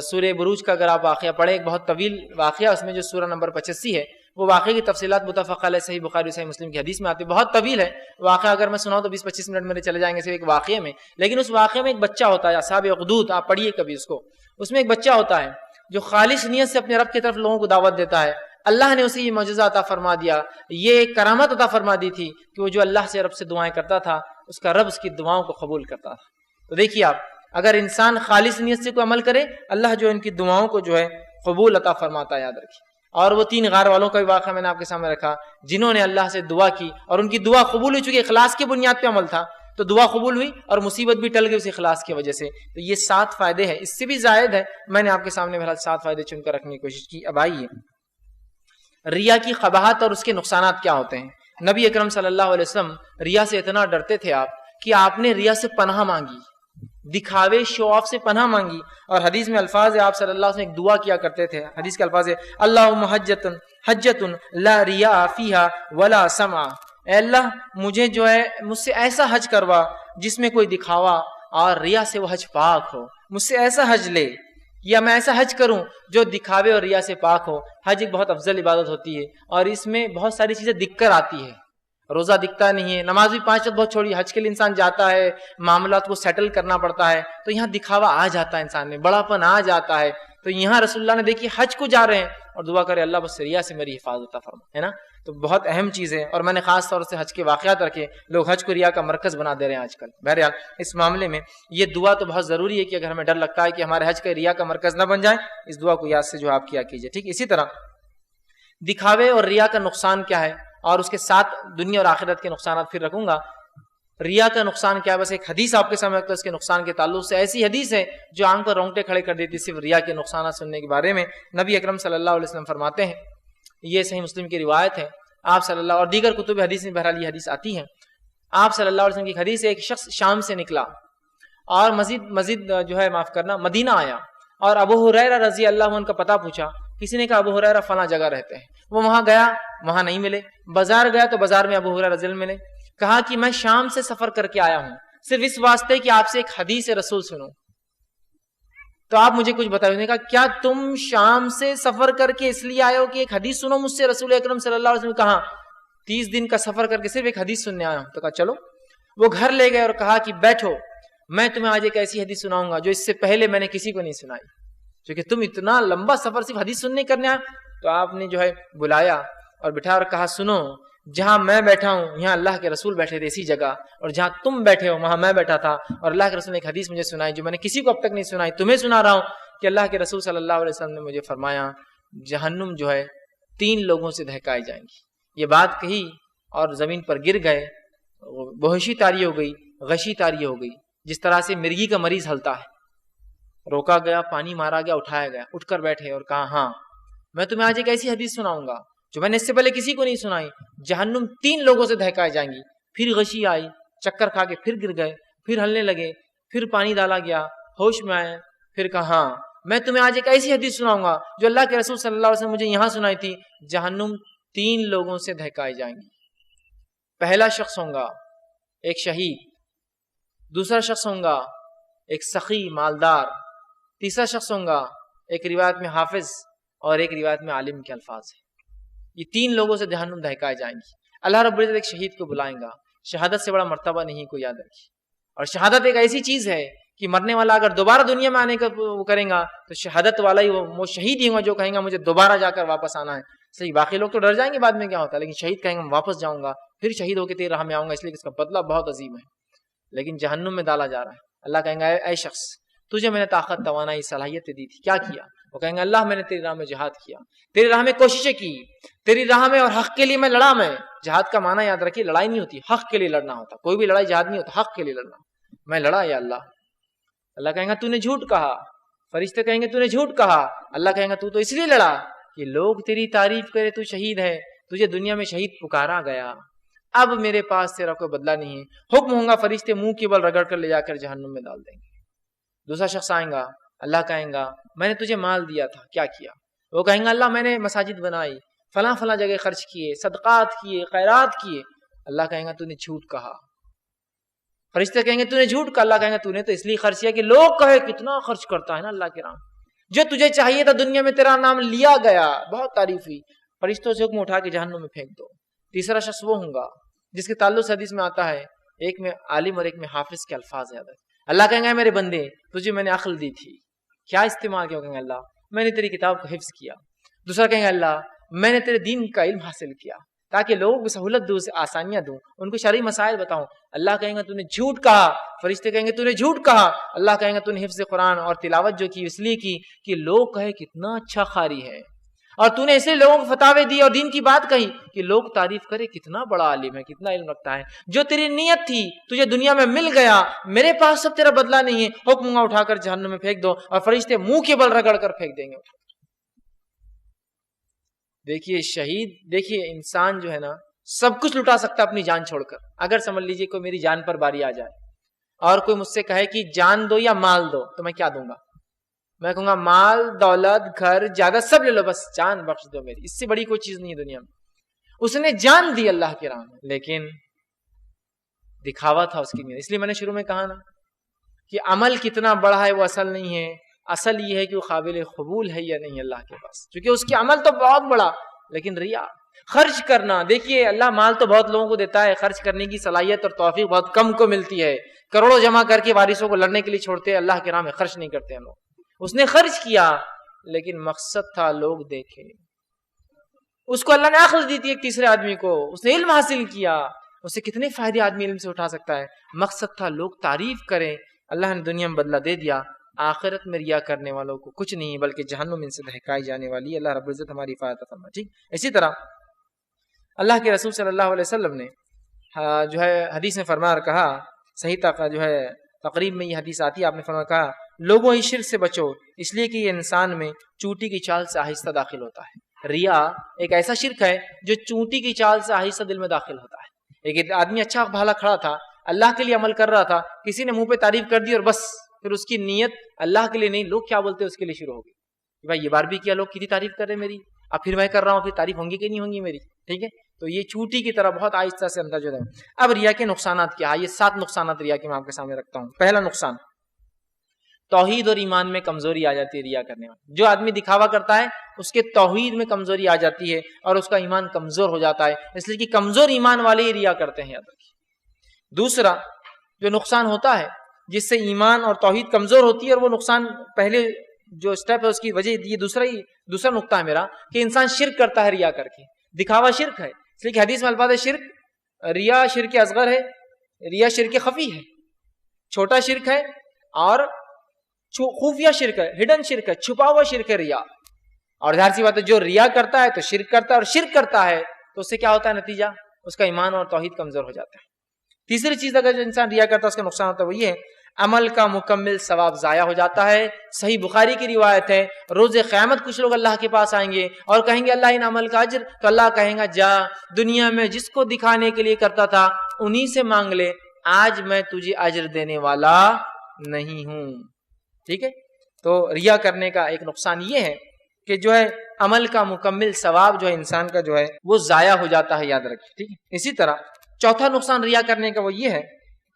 سورہ بروج کا اگر آپ واقعہ پڑھیں، ایک بہت طویل واقعہ اس میں جو سورہ نمبر 85 ہے، وہ واقعے کی تفصیلات متفق علیہ صحیح بخاری صحیح مسلم کی حدیث میں آتی ہے، بہت طویل ہے واقعہ، اگر میں سناؤں تو 20-25 منٹ میرے چلے جائیں گے صرف ایک واقعے میں، لیکن اس واقعے میں ایک بچہ ہوتا ہے، اصحاب اخدود، آپ پڑھیے کبھی اس کو، اس میں ایک بچہ ہوتا ہے جو خالص نیت سے اپنے رب کی طرف لوگوں کو دعوت دیتا ہے۔ اللہ نے اسے یہ معجزہ عطا فرما دیا، یہ کرامت عطا فرما دی تھی کہ وہ جو اللہ سے رب سے دعائیں کرتا تھا، اس کا رب اس کی دعاؤں کو قبول کرتا تھا۔ تو دیکھیے آپ، اگر انسان خالص نیت سے کوئی عمل کرے، اللہ جو ان کی دعاؤں کو جو ہے قبول عطا فرماتا ہے۔ یاد رکھیے، اور وہ 3 غار والوں کا بھی واقعہ میں نے آپ کے سامنے رکھا، جنہوں نے اللہ سے دعا کی اور ان کی دعا قبول ہوئی، چونکہ اخلاص کی بنیاد پہ عمل تھا تو دعا قبول ہوئی، اور مصیبت بھی ٹل گئی اس اخلاص کی وجہ سے۔ تو یہ 7 فائدے ہیں، اس سے بھی زائد ہے، میں نے آپ کے سامنے بہرحال 7 فائدے چن کر رکھنے کی کوشش کی۔ اب آئیے ریا کی قباحت اور اس کے نقصانات کیا ہوتے ہیں۔ نبی اکرم صلی اللہ علیہ وسلم ریا سے اتنا ڈرتے تھے آپ کہ آپ نے ریا سے پناہ مانگی، دکھاوے، شو آف سے پناہ مانگی، اور حدیث میں الفاظ ہے، آپ صلی اللہ علیہ وسلم ایک دعا کیا کرتے تھے، حدیث کے الفاظ ہے اللہم حجۃ لا ریاء فیہا ولا سمع، اے اللہ مجھے جو ہے مجھ سے ایسا حج کروا جس میں کوئی دکھاوا اور ریا سے وہ حج پاک ہو، مجھ سے ایسا حج لے، یا میں ایسا حج کروں جو دکھاوے اور ریا سے پاک ہو۔ حج ایک بہت افضل عبادت ہوتی ہے، اور اس میں بہت ساری چیزیں دکھ کر آتی ہے، روزہ دکھتا نہیں ہے، نماز بھی 5 وقت بہت چھوڑی، حج کے لیے انسان جاتا ہے، معاملات کو سیٹل کرنا پڑتا ہے، تو یہاں دکھاوا آ جاتا ہے، انسان میں بڑا پن آ جاتا ہے۔ تو یہاں رسول اللہ نے دیکھی حج کو جا رہے ہیں اور دعا کرے اللہ بس ریا سے میری حفاظت فرما، ہے نا، تو بہت اہم چیز ہے، اور میں نے خاص طور سے حج کے واقعات رکھے، لوگ حج کو ریا کا مرکز بنا دے رہے ہیں آج کل۔ بہرحال اس معاملے میں یہ دعا تو بہت ضروری ہے کہ اگر ہمیں ڈر لگتا ہے کہ ہمارے حج کا ریا کا مرکز نہ بن جائے، اس دعا کو یاد سے جو آپ کیا کیجئے، ٹھیک۔ اسی طرح دکھاوے اور ریا کا نقصان کیا ہے، اور اس کے ساتھ دنیا اور آخرت کے نقصانات پھر رکھوں گا۔ ریا کا نقصان کیا ہے، بس ایک حدیث آپ کے سامنے رکھتا ہے اس کے نقصان کے تعلق سے، ایسی حدیث ہے جو آنکھ پر رونگٹے کھڑے کر دیتی صرف ریا کے نقصانات سننے کے بارے میں۔ نبی اکرم صلی اللہ علیہ وسلم فرماتے ہیں، یہ صحیح مسلم کی روایت ہے، آپ صلی اللہ اور دیگر کتب حدیث میں بہرحال یہ حدیث آتی ہے، آپ صلی اللہ علیہ وسلم کی حدیث ہے، ایک شخص شام سے نکلا اور مزید جو ہے معاف کرنا مدینہ آیا، اور ابو ہریرہ رضی اللہ عنہ کا پتہ پوچھا، کسی نے کہا ابو ہریرہ فلاں جگہ رہتے ہیں، وہ وہاں گیا، وہاں نہیں ملے، بازار گیا تو بازار میں ابو ہریرہ رضی اللہ ملے، کہا کہ میں شام سے سفر کر کے آیا ہوں صرف اس واسطے کہ آپ سے ایک حدیث رسول سنوں، تو آپ مجھے کچھ بتائیے۔ نے کہا کیا تم شام سے سفر کر کے اس لیے آئے ہو کہ ایک حدیث سنو مجھ سے رسول اکرم صلی اللہ علیہ وسلم؟ کہا 30 دن کا سفر کر کے صرف ایک حدیث سننے آیا ہوں۔ تو کہا چلو، وہ گھر لے گئے اور کہا کہ بیٹھو، میں تمہیں آج ایک ایسی حدیث سناؤں گا جو اس سے پہلے میں نے کسی کو نہیں سنائی، کیونکہ تم اتنا لمبا سفر صرف حدیث سننے کرنے آئے۔ تو آپ نے جو ہے بلایا اور بٹھا اور کہا سنو، جہاں میں بیٹھا ہوں یہاں اللہ کے رسول بیٹھے تھے اسی جگہ، اور جہاں تم بیٹھے ہو وہاں میں بیٹھا تھا، اور اللہ کے رسول نے ایک حدیث مجھے سنائی جو میں نے کسی کو اب تک نہیں سنائی، تمہیں سنا رہا ہوں کہ اللہ کے رسول صلی اللہ علیہ وسلم نے مجھے فرمایا جہنم جو ہے 3 لوگوں سے دہکائی جائیں گی۔ یہ بات کہی اور زمین پر گر گئے، بہوشی طاری ہو گئی، غشی طاری ہو گئی، جس طرح سے مرغی کا مریض ہلتا ہے۔ روکا گیا، پانی مارا گیا، اٹھایا گیا، اٹھ کر بیٹھے اور کہا ہاں میں تمہیں آج ایک ایسی حدیث سناؤں گا جو میں نے اس سے پہلے کسی کو نہیں سنائی، جہنم 3 لوگوں سے دہکائے جائیں گی۔ پھر غشی آئی، چکر کھا کے پھر گر گئے، پھر ہلنے لگے، پھر پانی ڈالا گیا، ہوش میں آئے، پھر کہا ہاں میں تمہیں آج ایک ایسی حدیث سناؤں گا جو اللہ کے رسول صلی اللہ علیہ وسلم مجھے یہاں سنائی تھی، جہنم 3 لوگوں سے دہکائی جائیں گی۔ پہلا شخص ہوں گا ایک شہید، دوسرا شخص ہوں گا ایک سخی مالدار، تیسرا شخص ہوں گا ایک روایت میں حافظ اور ایک روایت میں عالم کے الفاظ ہیں۔ یہ 3 لوگوں سے جہنم دہکائے جائیں گی۔ اللہ رب العزت ایک شہید کو بلائیں گا، شہادت سے بڑا مرتبہ نہیں کو یاد رکھیے، اور شہادت ایک ایسی چیز ہے کہ مرنے والا اگر دوبارہ دنیا میں آنے کا وہ کریں گا تو شہادت والا ہی وہ شہید ہی ہوگا جو کہیں گا مجھے دوبارہ جا کر واپس آنا ہے۔ صحیح، باقی لوگ تو ڈر جائیں گے بعد میں کیا ہوتا ہے، لیکن شہید کہیں گے میں واپس جاؤں گا، پھر شہید ہو کے تیری راہ میں آؤں گا، اس لیے کہ اس کا بدلہ بہت عظیم ہے۔ لیکن جہنم میں ڈالا جا رہا ہے، اللہ کہیں گا اے شخص تجھے میں نے طاقت توانائی صلاحیت دی تھی، کیا کیا؟ وہ کہیں گے اللہ میں نے تیری راہ میں جہاد کیا، تیری راہ میں کوششیں کی، تیری راہ میں اور حق کے لیے میں لڑا۔ میں جہاد کا معنی یاد رکھیے، لڑائی نہیں ہوتی، حق کے لیے لڑنا ہوتا، کوئی بھی لڑائی جہاد نہیں ہوتا، حق کے لیے لڑنا۔ میں لڑا یا اللہ۔ اللہ کہیں گا تو نے جھوٹ کہا، فرشتے کہیں گے تو نے جھوٹ کہا، اللہ کہیں گا تو اس لیے لڑا کہ لوگ تیری تعریف کرے تو شہید ہے، تجھے دنیا میں شہید پکارا گیا، اب میرے پاس تیرا کوئی بدلہ نہیں ہے۔ حکم ہوں گا، فرشتے منہ کے بل رگڑ کر لے جا کر جہنم میں ڈال دیں گے۔ دوسرا شخص آئیں گا، اللہ کہیں گا میں نے تجھے مال دیا تھا، کیا کیا؟ وہ کہیں گا اللہ میں نے مساجد بنائی، فلاں فلاں جگہ خرچ کیے، صدقات کیے، خیرات کیے۔ اللہ کہیں گا تو نے جھوٹ کہا۔ فرشتے کہیں گے تو نے جھوٹ کہا، اللہ کہیں گا تو نے تو اس لیے خرچ کیا کہ لوگ کہے کتنا خرچ کرتا ہے نا اللہ کے نام، جو تجھے چاہیے تھا دنیا میں تیرا نام لیا گیا، بہت تعریف ہوئی، فرشتوں سے حکم اٹھا کے جہنم میں پھینک دو۔ تیسرا شخص وہ ہوں گا جس کے تعلق سے حدیث میں آتا ہے ایک میں عالم اور ایک میں حافظ کے الفاظ یاد ہے۔ اللہ کہیں گے میرے بندے تجھے میں نے عقل دی تھی، کیا استعمال کیا؟ کہیں گے اللہ میں نے تیری کتاب کو حفظ کیا۔ دوسرا کہیں گے اللہ میں نے تیرے دین کا علم حاصل کیا تاکہ لوگوں کو سہولت دوں، آسانیاں دوں، ان کو شرعی مسائل بتاؤں۔ اللہ کہیں گے تو نے جھوٹ کہا، فرشتے کہیں گے تو نے جھوٹ کہا، اللہ کہیں گے تو نے حفظ قرآن اور تلاوت جو کی اس لیے کی کہ لوگ کہے کتنا اچھا قاری ہے، اور تو نے ایسے لوگوں کو فتاوے دی اور دین کی بات کہی کہ لوگ تعریف کرے کتنا بڑا عالم ہے، کتنا علم رکھتا ہے۔ جو تیری نیت تھی تجھے دنیا میں مل گیا، میرے پاس سب تیرا بدلہ نہیں ہے، حکم اٹھا کر جہنم میں پھینک دو، اور فرشتے منہ کے بل رگڑ کر پھینک دیں گے۔ دیکھیے شہید، دیکھیے انسان جو ہے نا سب کچھ لٹا سکتا ہے اپنی جان چھوڑ کر۔ اگر سمجھ لیجئے کوئی میری جان پر باری آ جائے اور کوئی مجھ سے کہے کہ جان دو یا مال دو، تو میں کیا دوں گا؟ میں کہوں گا مال، دولت، گھر، جائیداد سب لے لو، بس جان بخش دو میری، اس سے بڑی کوئی چیز نہیں ہے دنیا میں۔ اس نے جان دی اللہ کی راہ میں، لیکن دکھاوا تھا اس کی نیت۔ اس لیے میں نے شروع میں کہا نا کہ عمل کتنا بڑا ہے وہ اصل نہیں ہے، اصل یہ ہے کہ وہ قابل قبول ہے یا نہیں اللہ کے پاس، کیونکہ اس کی عمل تو بہت بڑا، لیکن ریا خرچ کرنا۔ دیکھیے اللہ مال تو بہت لوگوں کو دیتا ہے، خرچ کرنے کی صلاحیت اور توفیق بہت کم کو ملتی ہے، کروڑوں جمع کر کے وارثوں کو لڑنے کے لیے چھوڑتے ہیں، اللہ کے راہ میں خرچ نہیں کرتے ہیں لوگ۔ اس نے خرچ کیا لیکن مقصد تھا لوگ دیکھیں، اس کو اللہ نے عقل دی تھی ایک تیسرے آدمی کو، اس نے علم حاصل کیا، اسے کتنے فائدے آدمی علم سے اٹھا سکتا ہے، مقصد تھا لوگ تعریف کریں۔ اللہ نے دنیا میں بدلہ دے دیا، آخرت میں ریا کرنے والوں کو کچھ نہیں بلکہ جہنم ان سے دہکائی جانے والی ہے۔ اللہ رب العزت ہماری حفاظت فرمائے۔ ٹھیک اسی طرح اللہ کے رسول صلی اللہ علیہ وسلم نے جو ہے حدیث میں فرمایا اور کہا، صحیح جو ہے تقریب میں یہ حدیث آتی ہے، آپ نے فرمایا کہا لوگوں اس شرک سے بچو، اس لیے کہ یہ انسان میں چونٹی کی چال سے آہستہ داخل ہوتا ہے۔ ریا ایک ایسا شرک ہے جو چونٹی کی چال سے آہستہ دل میں داخل ہوتا ہے۔ ایک آدمی اچھا بھلا کھڑا تھا، اللہ کے لیے عمل کر رہا تھا، کسی نے منہ پہ تعریف کر دی اور بس پھر اس کی نیت اللہ کے لیے نہیں، لوگ کیا بولتے اس کے لیے شروع ہو گئی کہ بھائی یہ بار بھی کیا، لوگ کتنی تعریف کر رہے میری، اب پھر میں کر رہا ہوں، پھر تعریف ہوں گی کہ نہیں ہوں گی میری۔ ٹھیک ہے، تو یہ چوٹی کی طرح بہت آہستہ سے اندر جو ہے۔ اب ریا کے نقصانات کیا ہے؟ یہ 7 نقصانات ریا کے میں آپ کے سامنے رکھتا ہوں۔ پہلا نقصان، توحید اور ایمان میں کمزوری آ جاتی ہے ریا کرنے میں۔ جو آدمی دکھاوا کرتا ہے اس کے توحید میں کمزوری آ جاتی ہے اور اس کا ایمان کمزور ہو جاتا ہے، اس لیے کہ کمزور ایمان والے ہی ریا کرتے ہیں۔ یاد رکھیے دوسرا جو نقصان ہوتا ہے جس سے ایمان اور توحید کمزور ہوتی ہے، اور وہ نقصان پہلے جو اسٹیپ ہے اس کی وجہ یہ دوسرا نقطہ ہے میرا کہ انسان شرک کرتا ہے ریا کر کے. دکھاوا شرک ہے، اس لیے کہ حدیث میں الفاظ ہے شرک ریا شرک اصغر ہے، ریا شرک خفی ہے، چھوٹا شرک ہے، اور خفیہ شرک ہے، ہڈن شرک ہے، چھپا ہوا شرک ہے ریا. اور ظاہر سی بات ہے جو ریا کرتا ہے تو شرک کرتا ہے، اور شرک کرتا ہے تو اس سے کیا ہوتا ہے نتیجہ؟ اس کا ایمان اور توحید کمزور ہو جاتا ہے. تیسری چیز اگر جو انسان ریا کرتا ہے اس کا نقصان ہوتا ہے وہ یہ ہے عمل کا مکمل ثواب ضائع ہو جاتا ہے. صحیح بخاری کی روایت ہے روز قیامت کچھ لوگ اللہ کے پاس آئیں گے اور کہیں گے اللہ ان عمل کا اجر، تو اللہ کہیں گا جا دنیا میں جس کو دکھانے کے لیے کرتا تھا انہی سے مانگ لے، آج میں تجھے اجر دینے والا نہیں ہوں. ٹھیک ہے، تو ریا کرنے کا ایک نقصان یہ ہے کہ جو ہے عمل کا مکمل ثواب جو ہے انسان کا جو ہے وہ ضائع ہو جاتا ہے، یاد رکھیں. ٹھیک ہے، اسی طرح چوتھا نقصان ریا کرنے کا وہ یہ ہے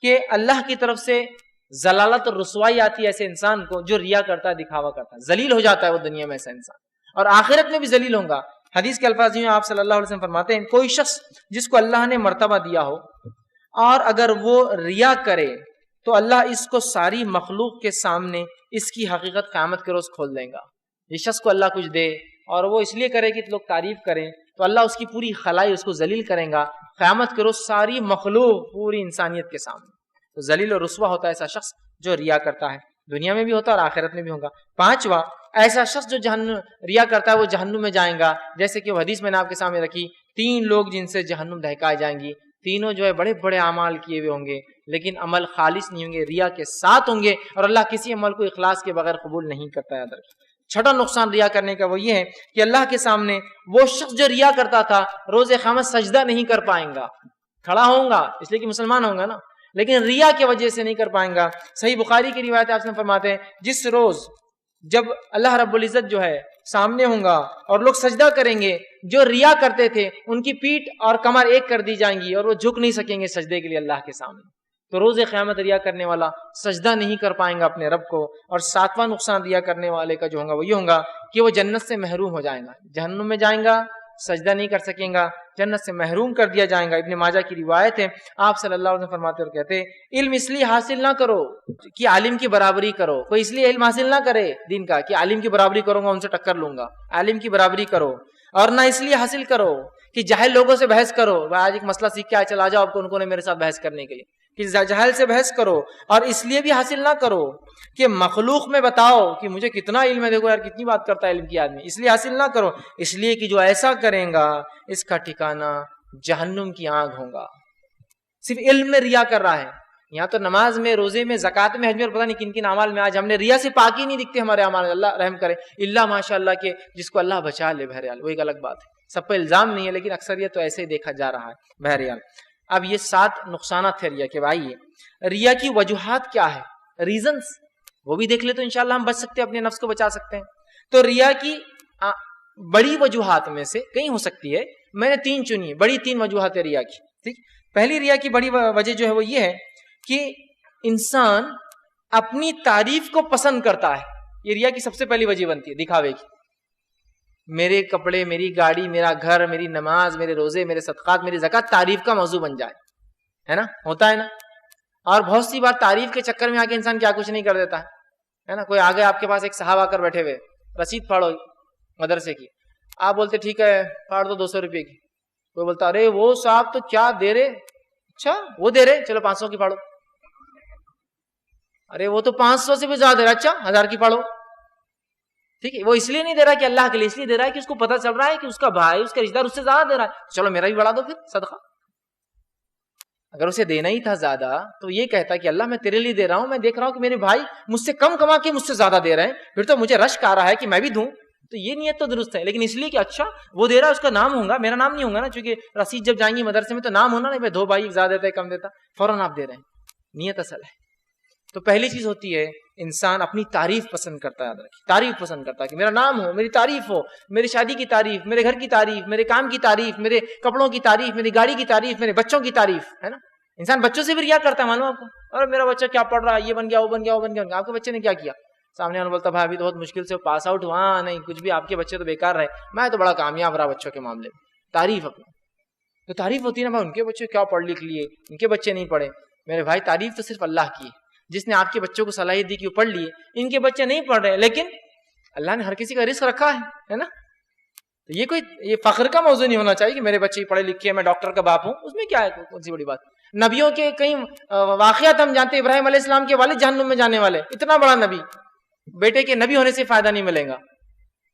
کہ اللہ کی طرف سے ضلالت اور رسوائی آتی ہے ایسے انسان کو جو ریا کرتا ہے، دکھاوا کرتا ہے، ذلیل ہو جاتا ہے وہ دنیا میں ایسا انسان، اور آخرت میں بھی ذلیل ہوگا. حدیث کے الفاظ میں آپ صلی اللہ علیہ وسلم فرماتے ہیں کوئی شخص جس کو اللہ نے مرتبہ دیا ہو اور اگر وہ ریا کرے تو اللہ اس کو ساری مخلوق کے سامنے اس کی حقیقت قیامت کے روز کھول دیں گا. یہ شخص کو اللہ کچھ دے اور وہ اس لیے کرے کہ لوگ تعریف کریں تو اللہ اس کی پوری خلائی اس کو ذلیل کریں گا قیامت کے روز ساری مخلوق پوری انسانیت کے سامنے. تو ذلیل اور رسوا ہوتا ہے ایسا شخص جو ریا کرتا ہے، دنیا میں بھی ہوتا ہے اور آخرت میں بھی ہوگا. پانچواں ایسا شخص جو ریا کرتا ہے وہ جہنم میں جائیں گا، جیسے کہ وہ حدیث میں نے آپ کے سامنے رکھی 3 لوگ جن سے جہنم دہکائے جائیں گی. تینوں جو ہے بڑے بڑے اعمال کیے ہوئے ہوں گے لیکن عمل خالص نہیں ہوں گے، ریا کے ساتھ ہوں گے، اور اللہ کسی عمل کو اخلاص کے بغیر قبول نہیں کرتا. یاد رکھیں. چھٹا نقصان ریا کرنے کا وہ یہ ہے کہ اللہ کے سامنے وہ شخص جو ریا کرتا تھا روز قیامت سجدہ نہیں کر پائیں گا. کھڑا ہوں گا اس لیے کہ مسلمان ہوں گا نا، لیکن ریا کی وجہ سے نہیں کر پائیں گا. صحیح بخاری کی روایت آپ سے فرماتے ہیں جس روز جب اللہ رب العزت جو ہے سامنے ہوں گا اور لوگ سجدہ کریں گے، جو ریا کرتے تھے ان کی پیٹھ اور کمر ایک کر دی جائیں گی اور وہ جھک نہیں سکیں گے سجدے کے لیے اللہ کے سامنے. تو روز قیامت ریا کرنے والا سجدہ نہیں کر پائیں گا اپنے رب کو. اور 7واں نقصان ریا کرنے والے کا جو ہوگا وہ یہ ہوگا کہ وہ جنت سے محروم ہو جائیں گا، جہنم میں جائیں گا، سجدہ نہیں کر سکیں گا، جنت سے محروم کر دیا جائیں گا. ابن ماجہ کی روایت ہے آپ صلی اللہ علیہ وسلم فرماتے اور کہتے علم اس لیے حاصل نہ کرو کہ عالم کی برابری کرو. کوئی اس لیے علم حاصل نہ کرے دین کا کہ عالم کی برابری کروں گا ان سے ٹکر لوں گا، عالم کی برابری کرو. اور نہ اس لیے حاصل کرو کہ جاہل لوگوں سے بحث کرو. آج ایک مسئلہ سیکھ کے چلا جاؤ آپ کو ان کو نے میرے ساتھ بحث کرنے کے لیے کہ جاہل سے بحث کرو. اور اس لیے بھی حاصل نہ کرو کہ مخلوق میں بتاؤ کہ مجھے کتنا علم ہے، دیکھو یار کتنی بات کرتا ہے علم کی آدمی. اس لیے حاصل نہ کرو، اس لیے کہ جو ایسا کریں گا اس کا ٹھکانہ جہنم کی آگ ہوگا. صرف علم میں ریا کر رہا ہے. یہاں تو نماز میں، روزے میں، زکات میں، حج میں، پتہ نہیں کن کن اعمال میں آج ہم نے ریا سے پاکی نہیں دکھتے ہمارے اعمال. اللہ رحم کرے، اللہ ماشاء اللہ کے جس کو اللہ بچا لے. بہرحال وہ ایک الگ بات ہے، سب پہ الزام نہیں ہے لیکن اکثریت تو ایسے ہی دیکھا جا رہا ہے. بہرحال اب یہ 7 نقصانات تھے ریا کے. بھائی ریا کی وجوہات کیا ہے، ریزنز وہ بھی دیکھ لے تو انشاءاللہ ہم بچ سکتے ہیں، اپنے نفس کو بچا سکتے ہیں. تو ریا کی بڑی وجوہات میں سے کئی ہو سکتی ہے، میں نے 3 چنی، بڑی 3 وجوہات ہے ریا کی. ٹھیک، پہلی ریا کی بڑی وجہ جو ہے وہ یہ ہے کہ انسان اپنی تعریف کو پسند کرتا ہے. یہ ریا کی سب سے پہلی وجہ بنتی ہے، دکھاوے کی. میرے کپڑے، میری گاڑی، میرا گھر، میری نماز، میرے روزے، میرے صدقات، میری زکات تعریف کا موضوع بن جائے، ہے نا، ہوتا ہے نا. اور بہت سی بار تعریف کے چکر میں آ کے انسان کیا کچھ نہیں کر دیتا ہے نا. کوئی آگے آپ کے پاس ایک صاحب آ کر بیٹھے ہوئے، رسید پھاڑو مدرسے کی، آپ بولتے ٹھیک ہے پھاڑ دو 200 روپے کی. کوئی بولتا ارے وہ صاحب تو کیا دے رہے، اچھا وہ دے رہے، چلو 500 کی پھاڑو. ارے وہ تو 500 سے بھی زیادہ دے رہا، اچھا 1000 کی پھاڑو. ٹھیک ہے، وہ اس لیے نہیں دے رہا کہ اللہ کے لیے، اس لیے دے رہا ہے کہ اس کو پتہ چل رہا ہے کہ اس کا بھائی، اس کا رشتہ دار اس سے زیادہ دے رہا ہے، چلو میرا بھی بڑھا دو پھر صدقہ. اگر اسے دینا ہی تھا زیادہ تو یہ کہتا کہ اللہ میں تیرے لیے دے رہا ہوں، میں دیکھ رہا ہوں کہ میرے بھائی مجھ سے کم کما کے مجھ سے زیادہ دے رہے ہیں، پھر تو مجھے رشک آ رہا ہے کہ میں بھی دوں. تو یہ نیت تو درست ہے، لیکن اس لیے کہ اچھا وہ دے رہا ہے اس کا نام ہوگا، میرا نام نہیں ہوگا نا، چونکہ رسید جب جائیں گی مدرسے میں تو نام ہونا نہیں، 2 بھائی زیادہ دیتا ہے کم دیتا، فوراً آپ دے رہے ہیں. نیت اصل ہے. تو پہلی چیز ہوتی ہے انسان اپنی تعریف پسند کرتا ہے. یاد رکھیں، تعریف پسند کرتا ہے کہ میرا نام ہو، میری تعریف ہو، میری شادی کی تعریف، میرے گھر کی تعریف، میرے کام کی تعریف، میرے کپڑوں کی تعریف، میری گاڑی کی تعریف، میرے بچوں کی تعریف، ہے نا. انسان بچوں سے بھی ریا کرتا ہے، معلوم آپ کو، اور میرا بچہ کیا پڑھ رہا ہے، یہ بن گیا، وہ بن گیا، وہ بن گیا. آپ کے بچے نے کیا کیا؟ سامنے والا بولتا بھائی ابھی تو بہت مشکل سے پاس آؤٹ ہوا، نہیں کچھ بھی، آپ کے بچے تو بیکار رہے، میں تو بڑا کامیاب رہا بچوں کے معاملے میں. تعریف اپنا. تو تعریف ہوتی ہے نا، ان کے بچے کیا پڑھ لکھ لیے، ان کے بچے نہیں پڑھے. میرے بھائی تعریف تو صرف اللہ کی ہے، جس نے آپ کے بچوں کو صلاحیت دی کہ وہ پڑھ لیے. ان کے بچے نہیں پڑھ رہے، لیکن اللہ نے ہر کسی کا رزق رکھا ہے نا. تو یہ فخر کا موضوع نہیں ہونا چاہیے کہ میرے بچے پڑھے لکھے ہیں، میں ڈاکٹر کا باپ ہوں. اس میں کیا ہے، کون سی بڑی بات. نبیوں کے کئی واقعات ہم جانتے ہیں. ابراہیم علیہ السلام کے والد جہنم میں جانے والے، اتنا بڑا نبی، بیٹے کے نبی ہونے سے فائدہ نہیں ملے گا.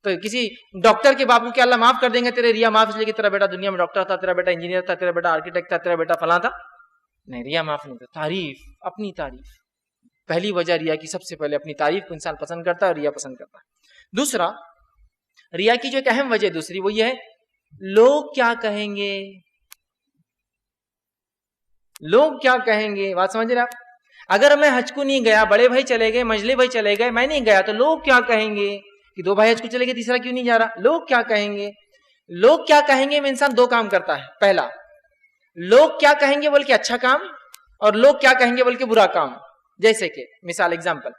تو کسی ڈاکٹر کے باپ کو کیا اللہ معاف کر دیں گے تیرے ریا معاف، اس لیے کہ تیرا بیٹا دنیا میں ڈاکٹر تھا، تیرا بیٹا انجینئر تھا، تیرا بیٹا آرکیٹیکٹ تھا، تیرا بیٹا فلاں تھا؟ نہیں، ریا معاف نہیں تھا. تعریف، اپنی تعریف. پہلی وجہ ریا کی، سب سے پہلے اپنی تعریف کو انسان پسند کرتا ہے اور ریا پسند کرتا ہے. دوسرا، ریا کی جو ایک اہم وجہ دوسری وہ یہ ہے، لوگ کیا کہیں گے. لوگ کیا کہیں گے، بات سمجھ رہے آپ. اگر میں حج کو نہیں گیا، بڑے بھائی چلے گئے، منجلے بھائی چلے گئے، میں نہیں گیا، تو لوگ کیا کہیں گے کہ دو بھائی حج کو چلے گئے، تیسرا کیوں نہیں جا رہا. لوگ کیا کہیں گے. لوگ کیا کہیں گے میں انسان دو کام کرتا ہے. پہلا، لوگ کیا کہیں گے بول کے اچھا کام، اور لوگ کیا کہیں گے بول کے برا کام. جیسے کہ مثال ایگزامپل،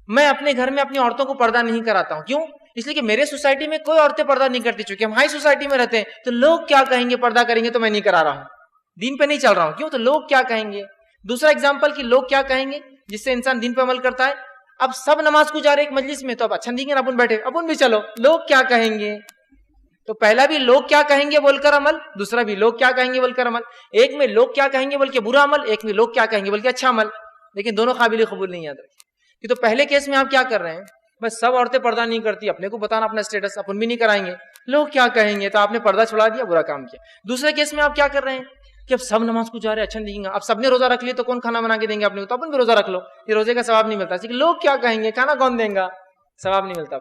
میں اپنے گھر میں اپنی عورتوں کو پردہ نہیں کراتا ہوں. کیوں؟ اس لیے کہ میرے سوسائٹی میں کوئی عورتیں پردہ نہیں کرتی، چونکہ ہم ہائی سوسائٹی میں رہتے ہیں. تو لوگ کیا کہیں گے، پردہ کریں گے تو میں نہیں کرا رہا ہوں، دین پہ نہیں چل رہا ہوں. کیوں؟ تو لوگ کیا کہیں گے. دوسرا ایگزامپل کہ لوگ کیا کہیں گے جس سے انسان دین پہ عمل کرتا ہے. اب سب نماز کو جا رہے ایک مجلس میں، تو اب اچھا نہیں ہے اپن بیٹھے، اپن بھی چلو. لوگ کیا کہیں گے. تو پہلا بھی لوگ کیا کہیں گے بول کر عمل، دوسرا بھی لوگ کیا کہیں گے بول کر عمل. ایک میں لوگ کیا کہیں گے بول کے برا عمل، ایک میں لوگ کیا کہیں گے بول کے اچھا عمل. لیکن دونوں قابل قبول نہیں. یاد رکھیں کہ تو پہلے کیس میں آپ کیا کر رہے ہیں، بس سب عورتیں پردہ نہیں کرتی، اپنے کو بتانا اپنا اسٹیٹس، اپن بھی نہیں کرائیں گے، لوگ کیا کہیں گے، تو آپ نے پردہ چھڑا دیا، برا کام کیا. دوسرے کیس میں آپ کیا کر رہے ہیں کہ اب سب نماز کو جا رہے ہیں، اچھا نہیں دیں گا. اب سب نے روزہ رکھ لیا تو کون کھانا بنا کے دیں گے اپنے کو، تو اپن بھی روزہ رکھ لو، یہ روزے کا ثواب نہیں ملتا. کہ لوگ کیا کہیں گے، کھانا کون دیں گا، ثواب نہیں ملتا.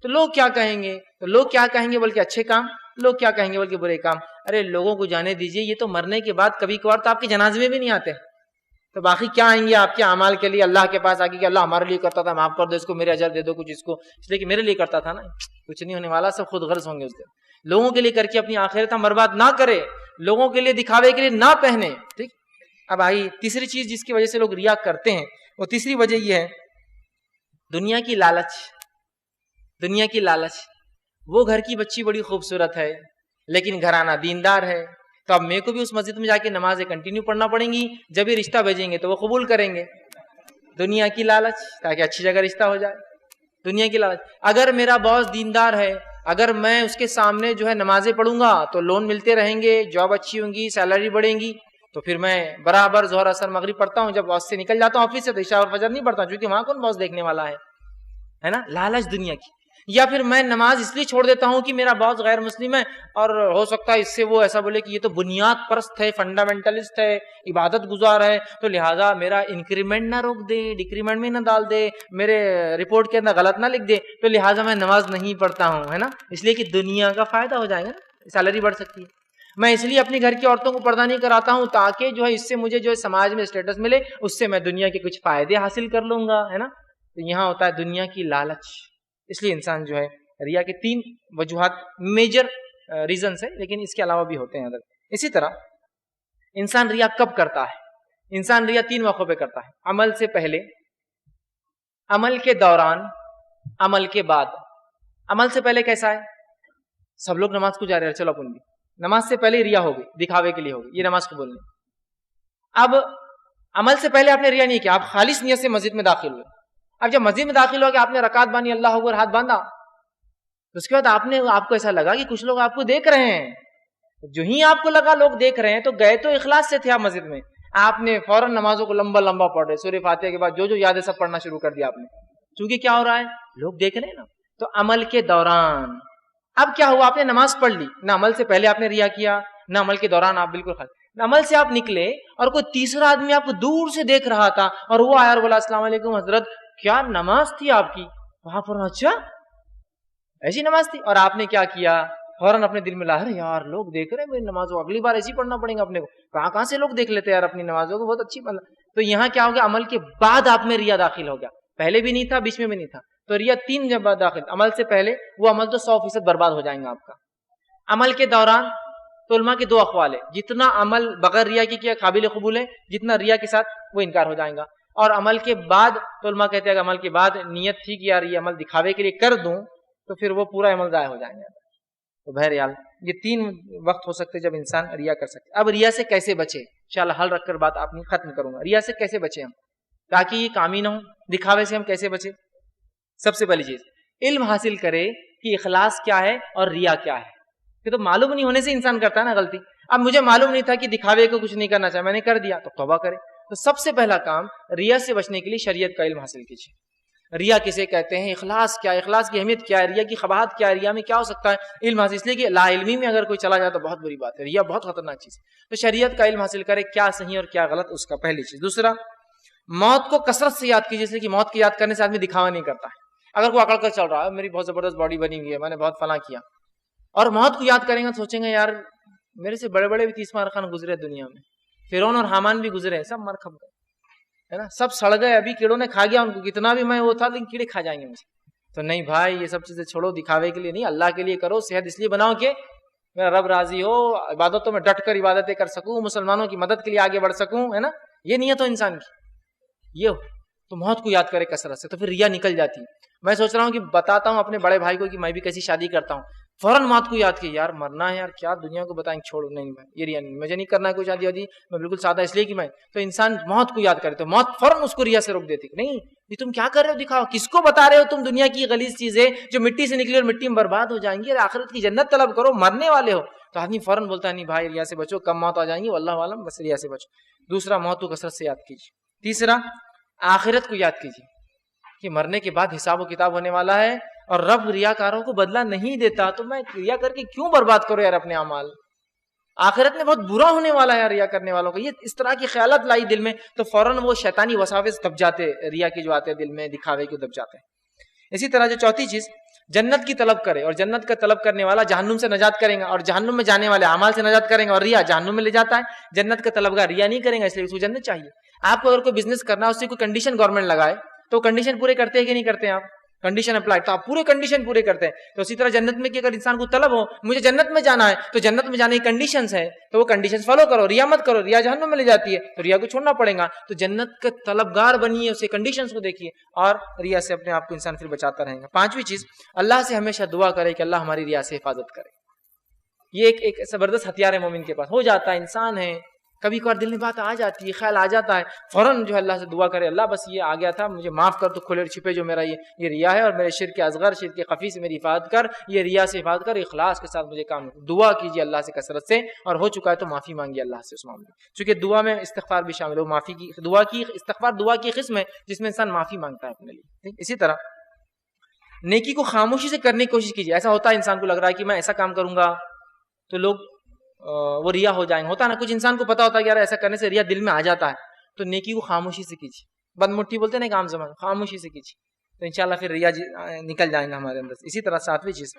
تو لوگ کیا کہیں گے. تو لوگ کیا کہیں گے بلکہ اچھے کام، لوگ کیا کہیں گے بلکہ برے کام. ارے لوگوں کو جانے دیجیے، یہ تو مرنے کے بعد کبھی کبھار تو آپ کے جنازے میں بھی نہیں آتے. تو باقی کیا آئیں گے آپ کے اعمال کے لیے اللہ کے پاس آگے کہ اللہ ہمارے لیے کرتا تھا، معاف کر دو اس کو، میرے اجر دے دو کچھ اس کو، اس لیے کہ میرے لیے کرتا تھا نا. کچھ نہیں ہونے والا، سب خود غرض ہوں گے اس دن. لوگوں کے لیے کر کے اپنی آخرت ہم برباد نہ کرے، لوگوں کے لیے دکھاوے کے لیے نہ پہنے. ٹھیک. اب آئی تیسری چیز جس کی وجہ سے لوگ ریا کرتے ہیں، وہ تیسری وجہ یہ ہے دنیا کی لالچ. دنیا کی لالچ. وہ گھر کی بچی بڑی خوبصورت ہے لیکن گھرانہ دیندار ہے، تو اب میرے کو بھی اس مسجد میں جا کے نمازیں کنٹینیو پڑھنا پڑیں گی، جب یہ رشتہ بھیجیں گے تو وہ قبول کریں گے. دنیا کی لالچ، تاکہ اچھی جگہ رشتہ ہو جائے. دنیا کی لالچ. اگر میرا باس دیندار ہے، اگر میں اس کے سامنے جو ہے نمازیں پڑھوں گا تو لون ملتے رہیں گے، جاب اچھی ہوں گی، سیلری بڑھیں گی، تو پھر میں برابر ظہر اثر مغرب پڑھتا ہوں. جب باس سے نکل جاتا ہوں آفس سے تو عشاء اور فجر نہیں پڑھتا، کیونکہ وہاں کون باس دیکھنے والا ہے نا. لالچ دنیا کی. یا پھر میں نماز اس لیے چھوڑ دیتا ہوں کہ میرا باس غیر مسلم ہے، اور ہو سکتا ہے اس سے وہ ایسا بولے کہ یہ تو بنیاد پرست ہے، فنڈامنٹلسٹ ہے، عبادت گزار ہے، تو لہٰذا میرا انکریمنٹ نہ روک دے، ڈیکریمنٹ میں نہ ڈال دے، میرے رپورٹ کے اندر غلط نہ لکھ دے، تو لہٰذا میں نماز نہیں پڑھتا ہوں، ہے نا. اس لیے کہ دنیا کا فائدہ ہو جائے گا، سیلری بڑھ سکتی ہے. میں اس لیے اپنے گھر کی عورتوں کو پردہ نہیں کراتا ہوں تاکہ جو ہے اس سے مجھے جو ہے سماج میں اسٹیٹس ملے، اس سے میں دنیا کے کچھ فائدے حاصل کر لوں گا، ہے نا. تو یہاں ہوتا ہے دنیا کی لالچ. اس لیے انسان جو ہے ریا کے 3 وجوہات میجر ریزنز ہیں، لیکن اس کے علاوہ بھی ہوتے ہیں. اسی طرح انسان ریا کب کرتا ہے؟ انسان ریا 3 موقعوں پہ کرتا ہے: عمل سے پہلے، عمل کے دوران، عمل کے بعد. عمل سے پہلے کیسا ہے؟ سب لوگ نماز کو جا رہے ہیں، چلو اپن بھی نماز سے پہلے ریا ہو گئی، دکھاوے کے لیے ہو گئی، یہ نماز قبول نہیں. اب عمل سے پہلے آپ نے ریا نہیں کیا، آپ خالص نیت سے مسجد میں داخل ہوئے. اب جب مسجد میں داخل ہو کہ آپ نے رکعت باندھی، اللہ اکبر ہاتھ باندھا، تو اس کے بعد آپ کو ایسا لگا کہ کچھ لوگ آپ کو دیکھ رہے ہیں. جو ہی آپ کو لگا لوگ دیکھ رہے ہیں، تو گئے تو اخلاص سے تھے آپ مسجد میں، آپ نے فوراً نمازوں کو لمبا لمبا پڑھ رہے، سورہ فاتحہ کے بعد جو یاد ہے سب پڑھنا شروع کر دیا آپ نے، کیونکہ کیا ہو رہا ہے، لوگ دیکھ رہے ہیں نا. تو عمل کے دوران اب کیا ہوا، آپ نے نماز پڑھ لی، نہ عمل سے پہلے آپ نے ریا کیا، نہ عمل کے دوران آپ بالکل عمل سے آپ نکلے اور کوئی تیسرا آدمی آپ کو دور سے دیکھ رہا تھا اور وہ آیا اور بولا السلام علیکم حضرت، کیا نماز تھی آپ کی. وہاں پر اچھا ایسی نماز تھی، اور آپ نے کیا کیا، فوراً اپنے دل میں لا رہے یار لوگ دیکھ رہے ہیں میری نماز کو، اگلی بار ایسی پڑھنا پڑے گا اپنے کو، کہاں سے لوگ دیکھ لیتے ہیں یار اپنی نمازوں کو، بہت اچھی بات. تو یہاں کیا ہو گیا، عمل کے بعد آپ میں ریا داخل ہو گیا، پہلے بھی نہیں تھا، بیچ میں بھی نہیں تھا. تو ریا 3 جب داخل، عمل سے پہلے وہ عمل تو 100% برباد ہو جائیں گا آپ کا. عمل کے دوران تو علماء کے 2 اقوال ہے، جتنا عمل بغیر ریا کی کیا قابل قبول ہے، جتنا ریا کے ساتھ وہ انکار ہو جائیں گا. اور عمل کے بعد تو علماء کہتے ہیں کہ عمل کے بعد نیت تھی کہ یار یہ عمل دکھاوے کے لیے کر دوں، تو پھر وہ پورا عمل ضائع ہو جائیں گے. تو بہرحال یہ 3 وقت ہو سکتے جب انسان ریا کر سکتے. اب ریا سے کیسے بچے؟ انشاءاللہ حل رکھ کر بات اپنی ختم کروں گا. ریا سے کیسے بچے ہم تاکہ یہ کام ہی نہ ہو؟ دکھاوے سے ہم کیسے بچے؟ سب سے پہلی چیز علم حاصل کرے کہ اخلاص کیا ہے اور ریا کیا ہے. کہ تو معلوم نہیں ہونے سے انسان کرتا ہے نا غلطی. اب مجھے معلوم نہیں تھا کہ دکھاوے کو کچھ نہیں کرنا چاہے، میں نے کر دیا، تو توبہ کرے. تو سب سے پہلا کام ریا سے بچنے کے لیے شریعت کا علم حاصل کیجیے. ریا کسے کہتے ہیں، اخلاص کیا ہے، اخلاص کی اہمیت کیا ہے، ریا کی قباحت کیا ہے، ریا میں کیا ہو سکتا ہے. علم حاصل، اس لیے کہ لا علمی میں اگر کوئی چلا جائے تو بہت بری بات ہے. ریا بہت خطرناک چیز ہے. تو شریعت کا علم حاصل کرے کیا صحیح اور کیا غلط، اس کا پہلی چیز. دوسرا، موت کو کثرت سے یاد کیجیے، جیسے کہ موت کی یاد کرنے سے آدمی دکھاوا نہیں کرتا ہے. اگر کوئی اکڑ کر چل رہا ہے میری بہت زبردست باڈی بنی ہوئی ہے، میں نے بہت فلاں کیا، اور موت کو یاد کریں گے تو سوچیں گے یار میرے سے بڑے بڑے بھی 30 مار خان گزرے دنیا میں، فرعون اور حامان بھی گزرے، سب مر کھپ گئے ہے نا، سب سڑ گئے، ابھی کیڑوں نے کھا گیا ان کو، کتنا بھی میں وہ تھا لیکن کیڑے کھا جائیں گے مجھے. تو نہیں بھائی، یہ سب چیزیں چھوڑو، دکھاوے کے لیے نہیں، اللہ کے لیے کرو. صحت اس لیے بناؤ کہ میرا رب راضی ہو، عبادتوں میں ڈٹ کر عبادتیں کر سکوں، مسلمانوں کی مدد کے لیے آگے بڑھ سکوں، ہے نا. یہ نیت ہو انسان کی، یہ ہو تو موت کو یاد کرے کثرت سے، تو پھر ریا نکل جاتی. میں سوچ رہا ہوں کہ بتاتا ہوں اپنے بڑے بھائی کو کہ میں بھی کیسی شادی کرتا ہوں، فوراً موت کو یاد کی، یار مرنا ہے یار، کیا دنیا کو بتائیں، چھوڑو، نہیں بھائی یہ ریا نہیں، مجھے نہیں کرنا ہے کوئی شادی وادی، میں بالکل سادہ اس لیے کہ میں. تو انسان موت کو یاد کرے تو موت فوراً اس کو ریا سے روک دیتی. نہیں یہ تم کیا کر رہے ہو، دکھاؤ، کس کو بتا رہے ہو تم دنیا کی غلیظ چیزیں جو مٹی سے نکلی اور مٹی میں برباد ہو جائیں گی، اور آخرت کی جنت طلب کرو، مرنے والے ہو. تو آدمی فوراً بولتا ہے نہیں بھائی ریا سے بچو، کم موت آ جائیں گی، واللہ عالم، بس ریا سے بچو. دوسرا، موت کو کثرت سے یاد کیجیے. تیسرا، آخرت کو یاد کیجیے کہ مرنے کے بعد حساب و کتاب ہونے والا ہے، اور رب ریاکاروں کو بدلہ نہیں دیتا، تو میں ریا کر کے کیوں برباد کروں یار اپنے اعمال، آخرت میں بہت برا ہونے والا ہے ریا کرنے والوں کو. یہ اس طرح کی خیالات لائی دل میں تو فوراً وہ شیطانی وساوس دب جاتے، ریا کے جو آتے دل میں، دکھاوے کے دب جاتے ہیں. اسی طرح جو چوتھی چیز، جنت کی طلب کرے، اور جنت کا طلب کرنے والا جہنم سے نجات کریں گا، اور جہنم میں جانے والے اعمال سے نجات کریں گا، اور ریا جہنم میں لے جاتا ہے. جنت کا طلبگار ریا نہیں کریں گا، اس لیے اس کو جنت چاہیے. آپ کو اگر کوئی بزنس کرنا ہے، اس سے کوئی کنڈیشن گورنمنٹ لگائے تو کنڈیشن پورے کرتے ہیں کہ نہیں کرتے ہیں؟ آپ کنڈیشن اپلائی تو آپ پورے کنڈیشن پورے کرتے ہیں. تو اسی طرح جنت میں کہ اگر انسان کو طلب ہو مجھے جنت میں جانا ہے، تو جنت میں جانے کی کنڈیشنز ہیں، تو وہ کنڈیشنز فالو کرو، ریا مت کرو. ریا جہنم میں لے جاتی ہے تو ریا کو چھوڑنا پڑے گا. تو جنت کا طلبگار بنیے، اسے کنڈیشنز کو دیکھیے، اور ریا سے اپنے آپ کو انسان پھر بچاتا رہے گا. پانچویں چیز، اللہ سے ہمیشہ دعا کرے کہ اللہ ہماری ریا سے حفاظت کرے. یہ ایک زبردست ہتھیار ہے مومن کے پاس. ہو جاتا ہے انسان ہے، کبھی کبھار دل میں بات آ جاتی ہے، خیال آ جاتا ہے، فوراً جو ہے اللہ سے دعا کرے، اللہ بس یہ آ گیا تھا، مجھے معاف کر، تو کھلے چھپے جو میرا یہ ریا ہے، اور میرے شرک اصغر، شرک خفی سے میری حفاظت کر، یہ ریا سے حفاظت کر، اخلاص کے ساتھ مجھے کام. دعا کیجیے اللہ سے کثرت سے، اور ہو چکا ہے تو معافی مانگیے اللہ سے اس معاملے میں، چونکہ دعا میں استغفار بھی شامل ہے. معافی کی استغفار دعا کی قسم ہے جس میں انسان معافی مانگتا ہے اپنے لیے. اسی طرح نیکی کو خاموشی سے کرنے کی کوشش کیجیے. ایسا ہوتا ہے انسان کو لگ رہا ہے کہ میں ایسا کام کروں گا تو لوگ وہ ریا ہو جائیں گے. ہوتا ہے نا، کچھ انسان کو پتا ہوتا ہے کہ یار ایسا کرنے سے ریا دل میں آ جاتا ہے. تو نیکی کو خاموشی سے کیجیے. بد مٹھی بولتے ہیں نا ایک عام زبان، خاموشی سے کیجیے تو انشاءاللہ پھر ریا نکل جائیں گا ہمارے اندر سے. اسی طرح ساتویں چیز،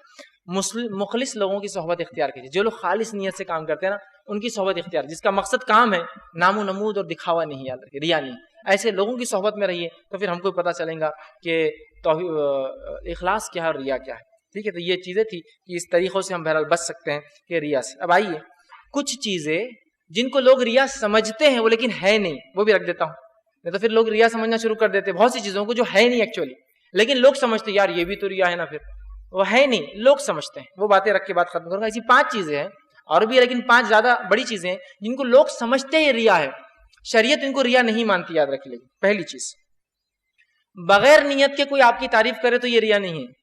مخلص لوگوں کی صحبت اختیار کیجیے. جو لوگ خالص نیت سے کام کرتے ہیں نا، ان کی صحبت اختیار، جس کا مقصد کام ہے، نام و نمود اور دکھاوا نہیں، یاد رکھیے ریا نہیں. ایسے لوگوں کی صحبت میں رہیے تو پھر ہم کو پتہ چلے گا کہ اخلاص کیا ہے اور ریا کیا ہے. ٹھیک ہے، تو یہ چیزیں تھی کہ اس طریقوں سے ہم بہرحال بچ سکتے ہیں کہ ریا سے. اب آئیے کچھ چیزیں جن کو لوگ ریا سمجھتے ہیں وہ لیکن ہے نہیں، وہ بھی رکھ دیتا ہوں. نہیں تو پھر لوگ ریا سمجھنا شروع کر دیتے بہت سی چیزوں کو جو ہے نہیں ایکچولی، لیکن لوگ سمجھتے یار یہ بھی تو ریا ہے نا، پھر وہ ہے نہیں، لوگ سمجھتے ہیں. وہ باتیں رکھ کے بات ختم کروں گا. ایسی 5 چیزیں ہیں اور بھی، لیکن 5 زیادہ بڑی چیزیں ہیں جن کو لوگ سمجھتے ہیں ریا ہے، شریعت ان کو ریا نہیں مانتی، یاد رکھ لیجیے. پہلی چیز، بغیر نیت کے کوئی آپ کی تعریف کرے تو یہ ریا نہیں ہے.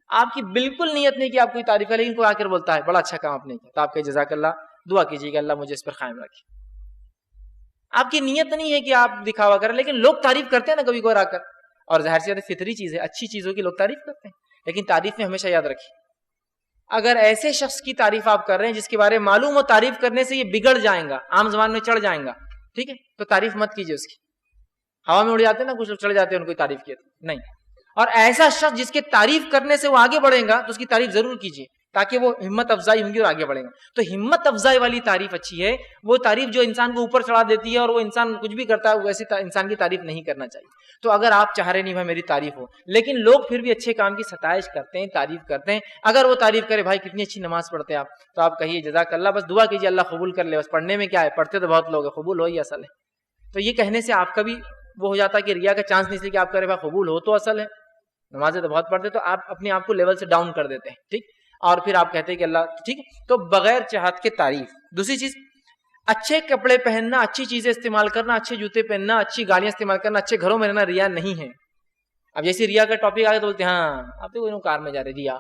آپ کی بالکل نیت نہیں کہ آپ کوئی تعریف ہے، لیکن کوئی آ کر بولتا ہے بڑا اچھا کام آپ نے کیا، تو آپ کہ جزاک اللہ، دعا کیجیے کہ اللہ مجھے اس پر قائم رکھے. آپ کی نیت نہیں ہے کہ آپ دکھاوا کریں، لیکن لوگ تعریف کرتے ہیں نا کبھی کبھار آ کر، اور ظاہر سی بات ہے فطری چیز ہے، اچھی چیزوں کی لوگ تعریف کرتے ہیں. لیکن تعریف میں ہمیشہ یاد رکھیے، اگر ایسے شخص کی تعریف آپ کر رہے ہیں جس کے بارے میں معلوم ہو تعریف کرنے سے یہ بگڑ جائیں گا، عام زبان میں چڑھ جائیں گا، ٹھیک ہے، تو تعریف مت کیجیے اس کی. ہوا میں اڑ جاتے ہیں نا کچھ لوگ، چڑھ جاتے ہیں ان کو تعریف کیے تو نہیں. اور ایسا شخص جس کے تعریف کرنے سے وہ آگے بڑھے گا تو اس کی تعریف ضرور کیجیے، تاکہ وہ ہمت افزائی ہوں گی اور آگے بڑھیں گا. تو ہمت افزائی والی تعریف اچھی ہے، وہ تعریف جو انسان کو اوپر چڑھا دیتی ہے اور وہ انسان کچھ بھی کرتا ہے، ویسے انسان کی تعریف نہیں کرنا چاہیے. تو اگر آپ چاہ رہے نہیں بھائی میری تعریف ہو، لیکن لوگ پھر بھی اچھے کام کی ستائش کرتے ہیں، تعریف کرتے ہیں، اگر وہ تعریف کرے بھائی کتنی اچھی نماز پڑھتے ہیں آپ، تو آپ کہیے جزاک اللہ، بس دعا کیجیے اللہ قبول کر لے. بس پڑھنے میں کیا ہے، پڑھتے تو بہت لوگ ہیں، قبول ہو ہی اصل ہے. تو یہ کہنے سے آپ کا بھی وہ ہو جاتا ہے کہ ریا کا چانس نہیں، اس لیے کہ آپ کہہ رہے بھائی قبول ہو تو اصل ہے، نمازیں تو بہت پڑھتے، تو آپ اپنے آپ کو لیول سے ڈاؤن کر دیتے ہیں. ٹھیک. اور پھر آپ کہتے ہیں کہ اللہ ٹھیک ہے. تو بغیر چاہت کے تعریف. دوسری چیز اچھے کپڑے پہننا, اچھی چیزیں استعمال کرنا, اچھے جوتے پہننا, اچھی گاڑیاں استعمال کرنا, اچھے گھروں میں رہنا ریا نہیں ہے. اب جیسے ریا کا ٹاپک آگے تو بولتے ہیں ہاں اب دیکھو کار میں جا رہے ریا,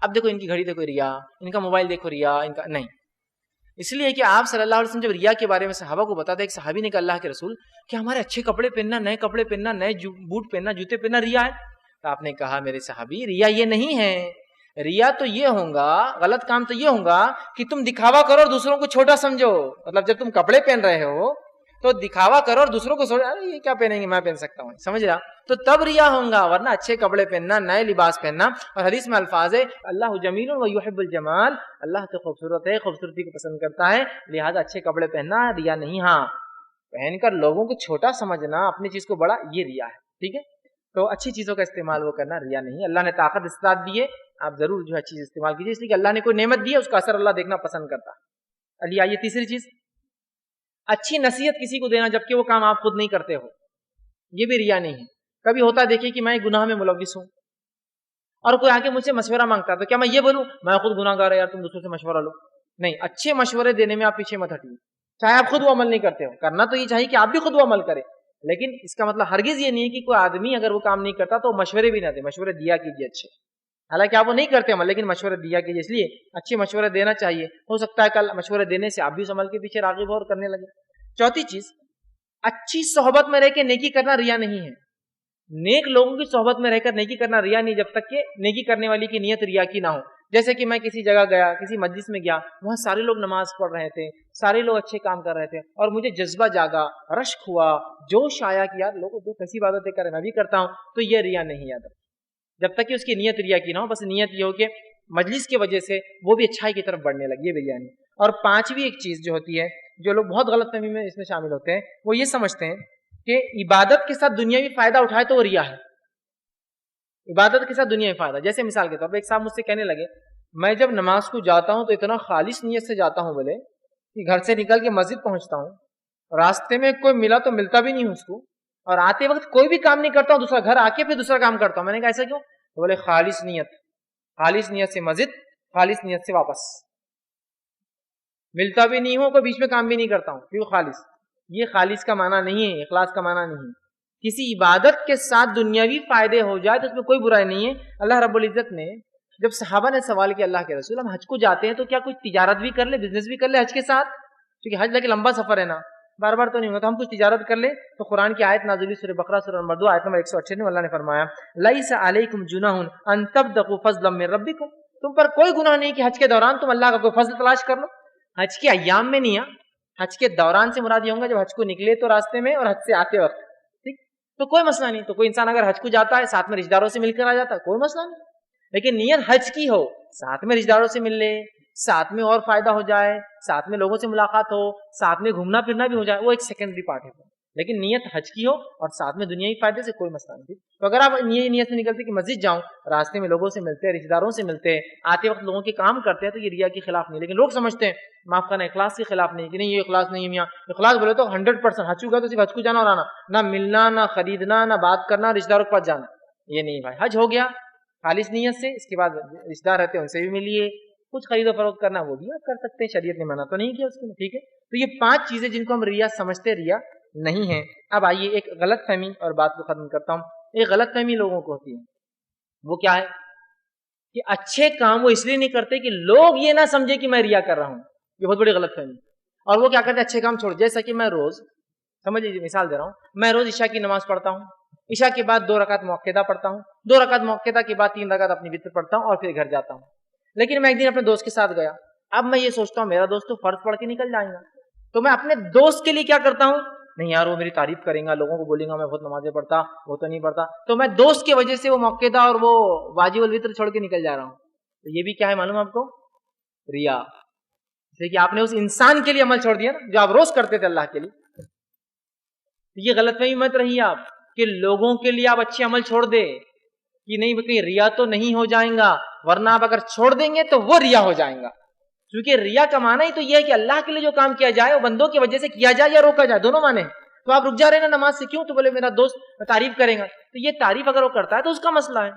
اب دیکھو ان کی گھڑی دیکھو ریا, ان کا موبائل دیکھو ریا, ان کا نہیں. اس لیے کہ آپ صلی اللہ علیہ وسلم جب ریا کے بارے میں صحابہ کو بتاتے, ایک صحابی نے کہا اللہ کے رسول کہ ہمارے اچھے کپڑے پہننا, نئے کپڑے پہننا, نئے بوٹ پہننا, جوتے پہننا ریا ہے. تو آپ نے کہا میرے صحابی ریا یہ نہیں ہے. ریا تو یہ ہوگا, غلط کام تو یہ ہوگا کہ تم دکھاوا کرو اور دوسروں کو چھوٹا سمجھو. مطلب جب تم کپڑے پہن رہے ہو تو دکھاوا کرو اور دوسروں کو سوچو ارے یہ کیا پہنیں گے, میں پہن سکتا ہوں, سمجھ رہا, تو تب ریا ہوگا. ورنہ اچھے کپڑے پہننا, نئے لباس پہننا, اور حدیث میں الفاظ ہے اللہ جمیل و یحب الجمال, اللہ تو خوبصورت ہے, خوبصورتی کو پسند کرتا ہے, لہذا اچھے کپڑے پہننا ریا نہیں. ہاں پہن کر لوگوں کو چھوٹا سمجھنا, اپنی چیز کو بڑا, یہ ریا ہے. ٹھیک ہے, تو اچھی چیزوں کا استعمال وہ کرنا ریا نہیں. اللہ نے طاقت استطاعت دی ہے, آپ ضرور جو ہے اچھی چیز استعمال کیجیے, اس لیے کہ اللہ نے کوئی نعمت دی ہے, اس کا اثر اللہ دیکھنا پسند کرتا ہے. علی آئیے تیسری چیز, اچھی نصیحت کسی کو دینا جبکہ وہ کام آپ خود نہیں کرتے ہو, یہ بھی ریا نہیں ہے. کبھی ہوتا دیکھیے کہ میں گناہ میں ملوث ہوں اور کوئی آ کے مجھ سے مشورہ مانگتا ہے, تو کیا میں یہ بولوں میں خود گناہ گار ہے یار تم دوسروں سے مشورہ لو؟ نہیں, اچھے مشورے دینے میں آپ پیچھے مت ہٹیے, چاہے آپ خود وہ عمل نہیں کرتے ہو. کرنا تو یہ چاہیے کہ آپ بھی خود وہ عمل کریں, لیکن اس کا مطلب ہرگز یہ نہیں ہے کہ کوئی آدمی اگر وہ کام نہیں کرتا تو مشورے بھی نہ دے. مشورے دیا کیجیے اچھے, حالانکہ آپ وہ نہیں کرتے عمل, لیکن مشورے دیا کیجیے. اس لیے اچھے مشورے دینا چاہیے. ہو سکتا ہے کل مشورے دینے سے آپ بھی اس عمل کے پیچھے راغب اور کرنے لگے. چوتھی چیز, اچھی صحبت میں رہ کے نیکی کرنا ریا نہیں ہے. نیک لوگوں کی صحبت میں رہ کر نیکی کرنا ریا نہیں, جب تک کہ نیکی کرنے والی کی نیت ریا کی نہ ہو. جیسے کہ میں کسی جگہ گیا, کسی مجلس میں گیا, وہاں سارے لوگ نماز پڑھ رہے تھے, سارے لوگ اچھے کام کر رہے تھے, اور مجھے جذبہ جاگا, رشک ہوا, جوش آیا کہ یار لوگ تو کیسی باتیں کر رہے ہیں, میں بھی کرتا ہوں, تو یہ ریا نہیں. یاد رکھ, جب تک کہ اس کی نیت ریا کی نہ ہو, بس نیت یہ ہو کہ مجلس کی وجہ سے وہ بھی اچھائی کی طرف بڑھنے لگی, یہ ریا نہیں. اور پانچویں ایک چیز جو ہوتی ہے, جو لوگ بہت غلط فہمی میں اس میں شامل ہوتے ہیں, وہ یہ سمجھتے ہیں کہ عبادت کے ساتھ دنیاوی فائدہ اٹھائے تو وہ ریا ہے. عبادت کے ساتھ دنیاوی فائدہ, جیسے مثال کے طور پر ایک صاحب مجھ سے کہنے لگے میں جب نماز کو جاتا ہوں تو اتنا خالص نیت سے جاتا ہوں بولے کہ گھر سے نکل کے مسجد پہنچتا ہوں, راستے میں کوئی ملا تو ملتا بھی نہیں ہوں اس کو, اور آتے وقت کوئی بھی کام نہیں کرتا ہوں, دوسرا گھر آ کے پھر دوسرا کام کرتا ہوں. میں نے کہا ایسا کیوں؟ بولے خالص نیت سے مسجد, خالص نیت سے واپس, ملتا بھی نہیں ہوں, کوئی بیچ میں کام بھی نہیں کرتا ہوں, کیوں خالص. یہ خالص کا معنی نہیں ہے, اخلاص کا معنی نہیں ہے. کسی عبادت کے ساتھ دنیاوی فائدے ہو جائے تو اس میں کوئی برائی نہیں ہے. اللہ رب العزت نے جب صحابہ نے سوال کیا اللہ کے رسول ہم حج کو جاتے ہیں تو کیا کوئی تجارت بھی کر لے, بزنس بھی کر لے حج کے ساتھ, کیونکہ حج لے کے لمبا سفر ہے نا, بار بار تو نہیں ہوتا, ہم کچھ تجارت کر لیں. تو قرآن کی آیت نازل ہوئی سورہ بقرہ سورہ نمبر 2 آیت نمبر 198 میں اللہ نے فرمایا لیس علیکم جناح ان تبتغوا فضلا من ربکم, تم پر کوئی گناہ نہیں کہ حج کے دوران تم اللہ کا کوئی فضل تلاش کر لو. حج کے ایام میں نہیں, حج کے دوران سے مراد یہ ہوگا جب حج کو نکلے تو راستے میں, اور حج سے آتے وقت. ٹھیک, تو کوئی مسئلہ نہیں. تو کوئی انسان اگر حج کو جاتا ہے ساتھ میں رشتہ داروں سے مل کر آ جاتا ہے, کوئی مسئلہ نہیں. لیکن نیت حج کی ہو, ساتھ میں رشتہ داروں سے مل لے, ساتھ میں اور فائدہ ہو جائے, ساتھ میں لوگوں سے ملاقات ہو, ساتھ میں گھومنا پھرنا بھی ہو جائے, وہ ایک سیکنڈری پارٹ ہے. لیکن نیت حج کی ہو اور ساتھ میں دنیاوی فائدے سے کوئی مسئلہ نہیں. تو اگر آپ یہ نیت سے نکلتے کہ مسجد جاؤں, راستے میں لوگوں سے ملتے, رشتہ داروں سے ملتے, آتے وقت لوگوں کے کام کرتے ہیں, تو یہ ریا کے خلاف نہیں. لیکن لوگ سمجھتے ہیں معاف کرنا اخلاص کے خلاف نہیں, کہ نہیں یہ اخلاص نہیں ہے میاں. اخلاص بولے تو 100% حج کا تو صرف حج کو جانا اور آنا, نہ ملنا, نہ خریدنا, نہ بات کرنا, رشتہ داروں کے پاس جانا, یہ نہیں بھائی. حج ہو گیا خالص نیت سے, اس کے بعد رشتہ دار رہتے ہیں ان سے بھی ملیے, کچھ خرید و فروخت کرنا وہ بھی آپ کر سکتے ہیں, شریعت نے منع تو نہیں کیا اس کو. ٹھیک ہے, تو یہ 5 چیزیں جن کو ہم ریا سمجھتے, ریا نہیں ہے. اب آئیے ایک غلط فہمی اور بات کو ختم کرتا ہوں. ایک غلط فہمی لوگوں کو ہوتی ہے, وہ کیا ہے کہ اچھے کام وہ اس لیے نہیں کرتے کہ لوگ یہ نہ سمجھے کہ میں ریا کر رہا ہوں. یہ بہت بڑی غلط فہمی. اور وہ کیا کرتے ہیں, اچھے کام چھوڑ, جیسا کہ میں روز, سمجھ لیجیے مثال دے رہا ہوں, میں روز عشاء کی نماز پڑھتا ہوں, عشاء کے بعد 2 رکعت موقعہ پڑھتا ہوں, 2 رکعت موقعہ کے بعد 3 رکعت اپنی وتر پڑھتا ہوں اور پھر گھر جاتا ہوں. لیکن میں ایک دن اپنے دوست کے ساتھ گیا, اب میں یہ سوچتا ہوں میرا دوست تو فرض پڑھ کے نکل جائے گا, تو میں اپنے دوست کے لیے کیا کرتا ہوں, نہیں یار وہ میری تعریف کریں گا, لوگوں کو بولیں گا میں بہت نمازیں پڑھتا, وہ تو نہیں پڑھتا, تو میں دوست کی وجہ سے وہ موقعہ اور وہ واجب الوتر چھوڑ کے نکل جا رہا ہوں. تو یہ بھی کیا ہے معلوم آپ کو, ریا. اس لیے کہ آپ نے اس انسان کے لیے عمل چھوڑ دیا نا جو آپ روز کرتے تھے اللہ کے لیے. یہ غلط فہمی مت رہی آپ کہ لوگوں کے لیے آپ اچھے عمل چھوڑ دے, کہ نہیں کہیں ریا تو نہیں ہو جائیں گا, ورنہ آپ اگر چھوڑ دیں گے تو وہ ریا ہو جائیں گا. کیونکہ ریا کا معنی ہی تو یہ ہے کہ اللہ کے لیے جو کام کیا جائے وہ بندوں کی وجہ سے کیا جائے یا روکا جائے, دونوں معنی ہیں. تو آپ رک جا رہے ہیں نا نماز سے, کیوں, تو بولے میرا دوست تعریف کرے گا, تو یہ تعریف اگر وہ کرتا ہے تو اس کا مسئلہ ہے,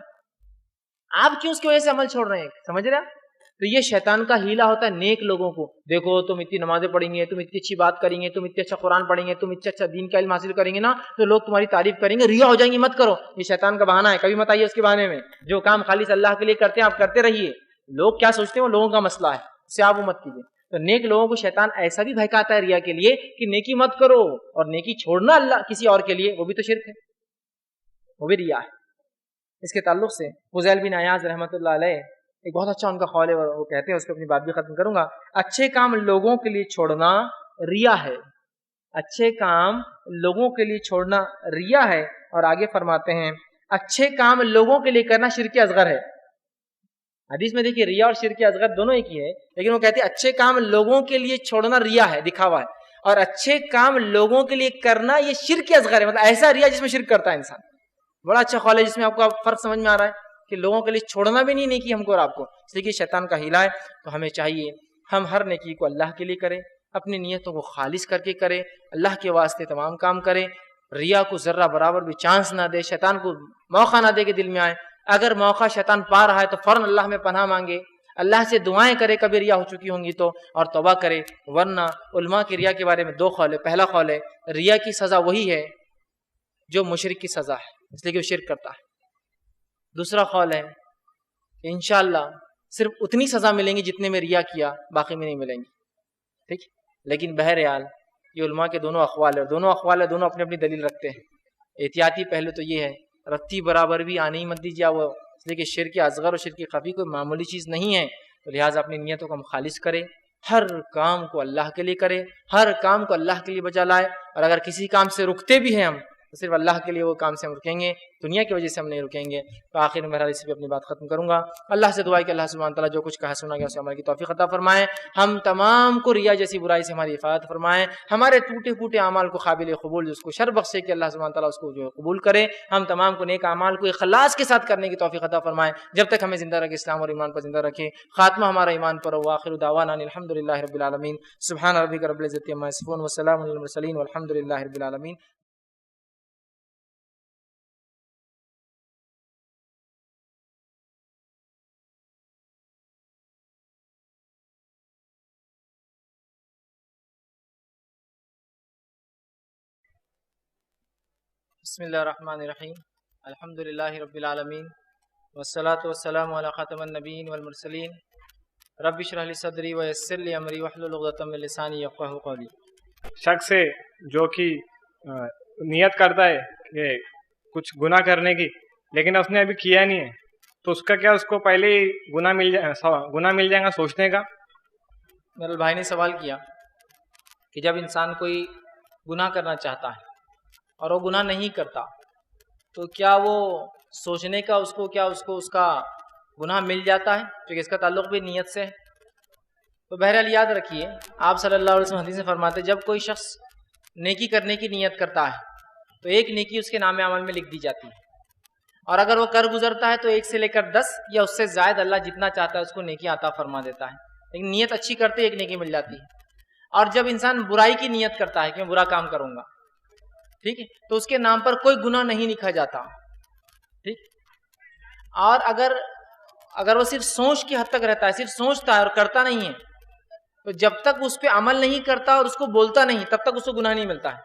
آپ کیوں اس کی وجہ سے عمل چھوڑ رہے ہیں, سمجھ رہے ہیں. تو یہ شیطان کا ہیلا ہوتا ہے نیک لوگوں کو، دیکھو تم اتنی نمازیں پڑھیں گے، تم اتنی اچھی بات کریں گے، تم اتنے اچھا قرآن پڑھیں گے، تم اتنے اچھا دین کا علم حاصل کریں گے نا تو لوگ تمہاری تعریف کریں گے، ریا ہو جائیں گی، مت کرو۔ یہ شیطان کا بہانہ ہے، کبھی مت آئیے اس کے بہانے میں۔ جو کام خالص اللہ کے لیے کرتے ہیں آپ کرتے رہیے، لوگ کیا سوچتے ہیں وہ لوگوں کا مسئلہ ہے، اس سے آپ وہ مت کیجیے۔ تو نیک لوگوں کو شیطان ایسا بھی بہکاتا ہے ریا کے لیے کہ نیکی مت کرو، اور نیکی چھوڑنا اللہ کسی اور کے لیے وہ بھی تو شرک ہے، وہ بھی ریا ہے۔ اس کے تعلق سے فضیل بن عیاض رحمۃ اللہ علیہ ایک بہت اچھا ان کا قول ہے، وہ کہتے ہیں، اس پہ اپنی بات بھی ختم کروں گا، اچھے کام لوگوں کے لیے چھوڑنا ریا ہے، اچھے کام لوگوں کے لیے چھوڑنا ریا ہے۔ اور آگے فرماتے ہیں اچھے کام لوگوں کے لیے کرنا شرک اصغر ہے۔ حدیث میں دیکھیے ریا اور شرک اصغر دونوں ایک ہی ہے، لیکن وہ کہتے ہیں اچھے کام لوگوں کے لیے چھوڑنا ریا ہے، دکھاوا ہے، اور اچھے کام لوگوں کے لیے کرنا یہ شرک اصغر ہے، مطلب ایسا ریا جس میں شرک کرتا ہے انسان۔ بڑا اچھا قول ہے جس میں آپ کو فرق سمجھ میں آ رہا ہے کہ لوگوں کے لیے چھوڑنا بھی نہیں نیکی ہم کو اور آپ کو، اس لیے کہ شیطان کا ہیلا ہے۔ تو ہمیں چاہیے ہم ہر نیکی کو اللہ کے لیے کریں، اپنی نیتوں کو خالص کر کے کریں، اللہ کے واسطے تمام کام کریں، ریا کو ذرہ برابر بھی چانس نہ دے، شیطان کو موقع نہ دے کہ دل میں آئے۔ اگر موقع شیطان پا رہا ہے تو فوراً اللہ میں پناہ مانگے، اللہ سے دعائیں کرے کبھی ریا ہو چکی ہوں گی تو، اور توبہ کرے۔ ورنہ علماء کی ریا کے بارے میں دو قول ہے۔ پہلا قول ہے ریا کی سزا وہی ہے جو مشرک کی سزا ہے، اس لیے کہ وہ شرک کرتا ہے۔ دوسرا قول ہے کہ انشاءاللہ صرف اتنی سزا ملیں گی جتنے میں ریا کیا، باقی میں نہیں ملیں گی، ٹھیک۔ لیکن بہرحال یہ علماء کے دونوں اقوال ہے، دونوں اپنی اپنی دلیل رکھتے ہیں۔ احتیاطی پہلو تو یہ ہے رتی برابر بھی آنے ہی مت دیجیے وہ، اس لیے کہ شرک اصغر اور شرک خفی کوئی معمولی چیز نہیں ہے، تو لہٰذا اپنی نیتوں کو ہم خالص کریں، ہر کام کو اللہ کے لیے کریں، ہر کام کو اللہ کے لیے بجا لائے، اور اگر کسی کام سے رکتے بھی ہیں ہم تو صرف اللہ کے لیے وہ کام سے ہم رکیں گے، دنیا کی وجہ سے ہم نہیں رکیں گے۔ تو آخر میں بہرحال اسی پہ اپنی بات ختم کروں گا۔ اللہ سے دعا ہے کہ اللہ سبحانہ تعالیٰ جو کچھ کہا سنا گیا اسے عمل کی توفیق عطا فرمائے، ہم تمام کو ریا جیسی برائی سے ہماری حفاظت فرمائے، ہمارے ٹوٹے پھوٹے اعمال کو قابل قبول جس کو شر بخشے کہ اللہ سبحانہ تعالیٰ اس کو جو قبول کرے، ہم تمام کو نیک اعمال کو اخلاص کے ساتھ کرنے کی توفیق عطا فرمائے، جب تک ہمیں زندہ رکھے اسلام اور ایمان پر زندہ رکھے، خاتمہ ہمارا ایمان پر ہو۔ آخر دعوانا الحمدللہ رب العالمین، سبحان ربک رب العزت عما یصفون وسلام علی المرسلین والحمدللہ رب العالمین۔ بسم اللہ الرحمن الرحیم، الحمدللہ رب العالمین، والصلاة والسلام علی خاتم النبیین والمرسلین، رب اشرح لی صدری ویسر لی امری واحلل عقدۃ من لسانی یفقہوا قولی۔ شخص ہے جو کہ نیت کرتا ہے کہ کچھ گناہ کرنے کی، لیکن اس نے ابھی کیا نہیں ہے، تو اس کا کیا، اس کو پہلے ہی گناہ مل جائے گا سوچنے کا؟ میرے بھائی نے سوال کیا کہ جب انسان کوئی گناہ کرنا چاہتا ہے اور وہ گناہ نہیں کرتا تو کیا وہ سوچنے کا اس کا گناہ مل جاتا ہے، کیونکہ اس کا تعلق بھی نیت سے ہے۔ تو بہرحال یاد رکھیے آپ صلی اللہ علیہ وسلم حدیث میں فرماتے جب کوئی شخص نیکی کرنے کی نیت کرتا ہے تو ایک نیکی اس کے نام عمل میں لکھ دی جاتی ہے، اور اگر وہ کر گزرتا ہے تو 1 سے لے کر 10 یا اس سے زائد اللہ جتنا چاہتا ہے اس کو نیکی عطا فرما دیتا ہے، لیکن نیت اچھی کرتے ایک نیکی مل جاتی ہے۔ اور جب انسان برائی کی نیت کرتا ہے کہ میں برا کام کروں گا، ٹھیک ہے، تو اس کے نام پر کوئی گناہ نہیں لکھا جاتا، ٹھیک۔ اور اگر وہ صرف سوچ کی حد تک رہتا ہے، صرف سوچتا ہے اور کرتا نہیں ہے، تو جب تک اس پہ عمل نہیں کرتا اور اس کو بولتا نہیں تب تک اس کو گناہ نہیں ملتا ہے۔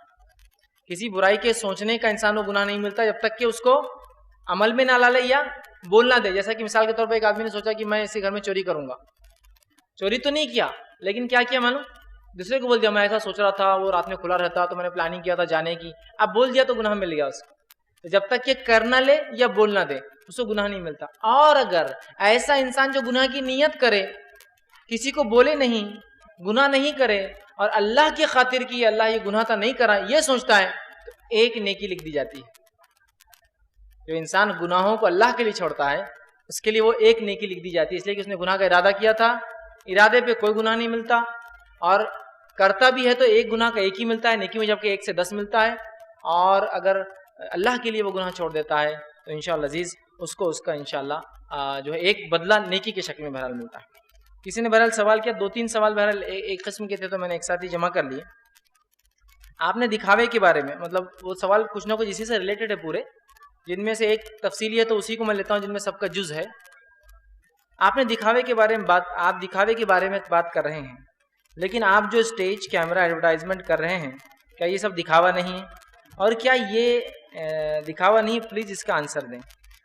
کسی برائی کے سوچنے کا انسان کو گناہ نہیں ملتا جب تک کہ اس کو عمل میں نہ لا لے یا بول نہ دے۔ جیسا کہ مثال کے طور پہ ایک آدمی نے سوچا کہ میں اسی گھر میں چوری کروں گا، چوری تو نہیں کیا لیکن کیا کیا معلوم، دوسرے کو بول دیا میں ایسا سوچ رہا تھا، وہ رات میں کھلا رہتا تو میں نے پلاننگ کیا تھا جانے کی، اب بول دیا تو گناہ مل گیا اس کو۔ تو جب تک کہ کر نہ لے یا بول نہ دے اس کو گناہ نہیں ملتا۔ اور اگر ایسا انسان جو گناہ کی نیت کرے، کسی کو بولے نہیں، گناہ نہیں کرے، اور اللہ کی خاطر کی اللہ یہ گناہ تھا نہیں کرا یہ سوچتا ہے، تو ایک نیکی لکھ دی جاتی ہے۔ جو انسان گناہوں کو اللہ کے لیے چھوڑتا ہے اس کے لیے وہ ایک نیکی لکھ دی جاتی ہے، اس لیے کہ اس نے گناہ کا ارادہ کیا تھا، ارادے پہ کوئی گناہ نہیں ملتا، اور کرتا بھی ہے تو ایک گناہ کا ایک ہی ملتا ہے نیکی میں، جبکہ 1 سے 10 ملتا ہے۔ اور اگر اللہ کے لیے وہ گناہ چھوڑ دیتا ہے تو انشاءاللہ عزیز اس کو اس کا انشاءاللہ جو ہے ایک بدلہ نیکی کے شکل میں بہرحال ملتا ہے۔ کسی نے بہرحال سوال کیا، 2-3 سوال بہرحال ایک قسم کے تھے تو میں نے ایک ساتھ ہی جمع کر لیے۔ آپ نے دکھاوے کے بارے میں، مطلب وہ سوال کچھ نہ کچھ اسی سے ریلیٹڈ ہے پورے، جن میں سے ایک تفصیلی ہے تو اسی کو میں لیتا ہوں جن میں سب کا جز ہے۔ آپ نے دکھاوے کے بارے میں آپ دکھاوے کے بارے میں بات کر رہے ہیں، لیکن آپ جو اسٹیج کیمرہ ایڈورٹائزمنٹ کر رہے ہیں، کیا یہ سب دکھاوا نہیں ہے؟ اور کیا یہ دکھاوا نہیں؟ پلیز اس کا آنسر دیں۔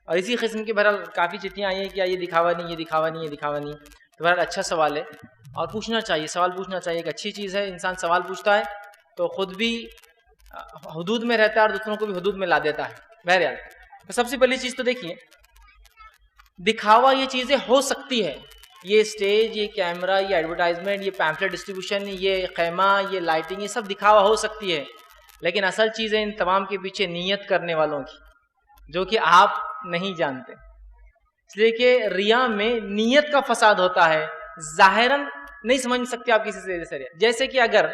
اور اسی قسم کی بہرحال کافی چٹھیاں آئی ہیں کہ یہ دکھاوا نہیں، یہ دکھاوا نہیں، یہ دکھاوا نہیں۔ تو بہرحال اچھا سوال ہے اور پوچھنا چاہیے، سوال پوچھنا چاہیے، ایک اچھی چیز ہے۔ انسان سوال پوچھتا ہے تو خود بھی حدود میں رہتا ہے اور دوسروں کو بھی حدود میں لا دیتا ہے۔ بہرحال تو سب سے پہلی چیز تو دیکھیے، دکھاوا یہ چیزیں ہو سکتی ہے، یہ اسٹیج، یہ کیمرہ، یہ ایڈورٹائزمنٹ، یہ پیمفلٹ ڈسٹریبیوشن، یہ خیمہ، یہ لائٹنگ، یہ سب دکھاوا ہو سکتی ہے، لیکن اصل چیز ہے ان تمام کے پیچھے نیت کرنے والوں کی، جو کہ آپ نہیں جانتے۔ اس لیے کہ ریا میں نیت کا فساد ہوتا ہے، ظاہراً نہیں سمجھ سکتے آپ کسی سے۔ جیسے کہ اگر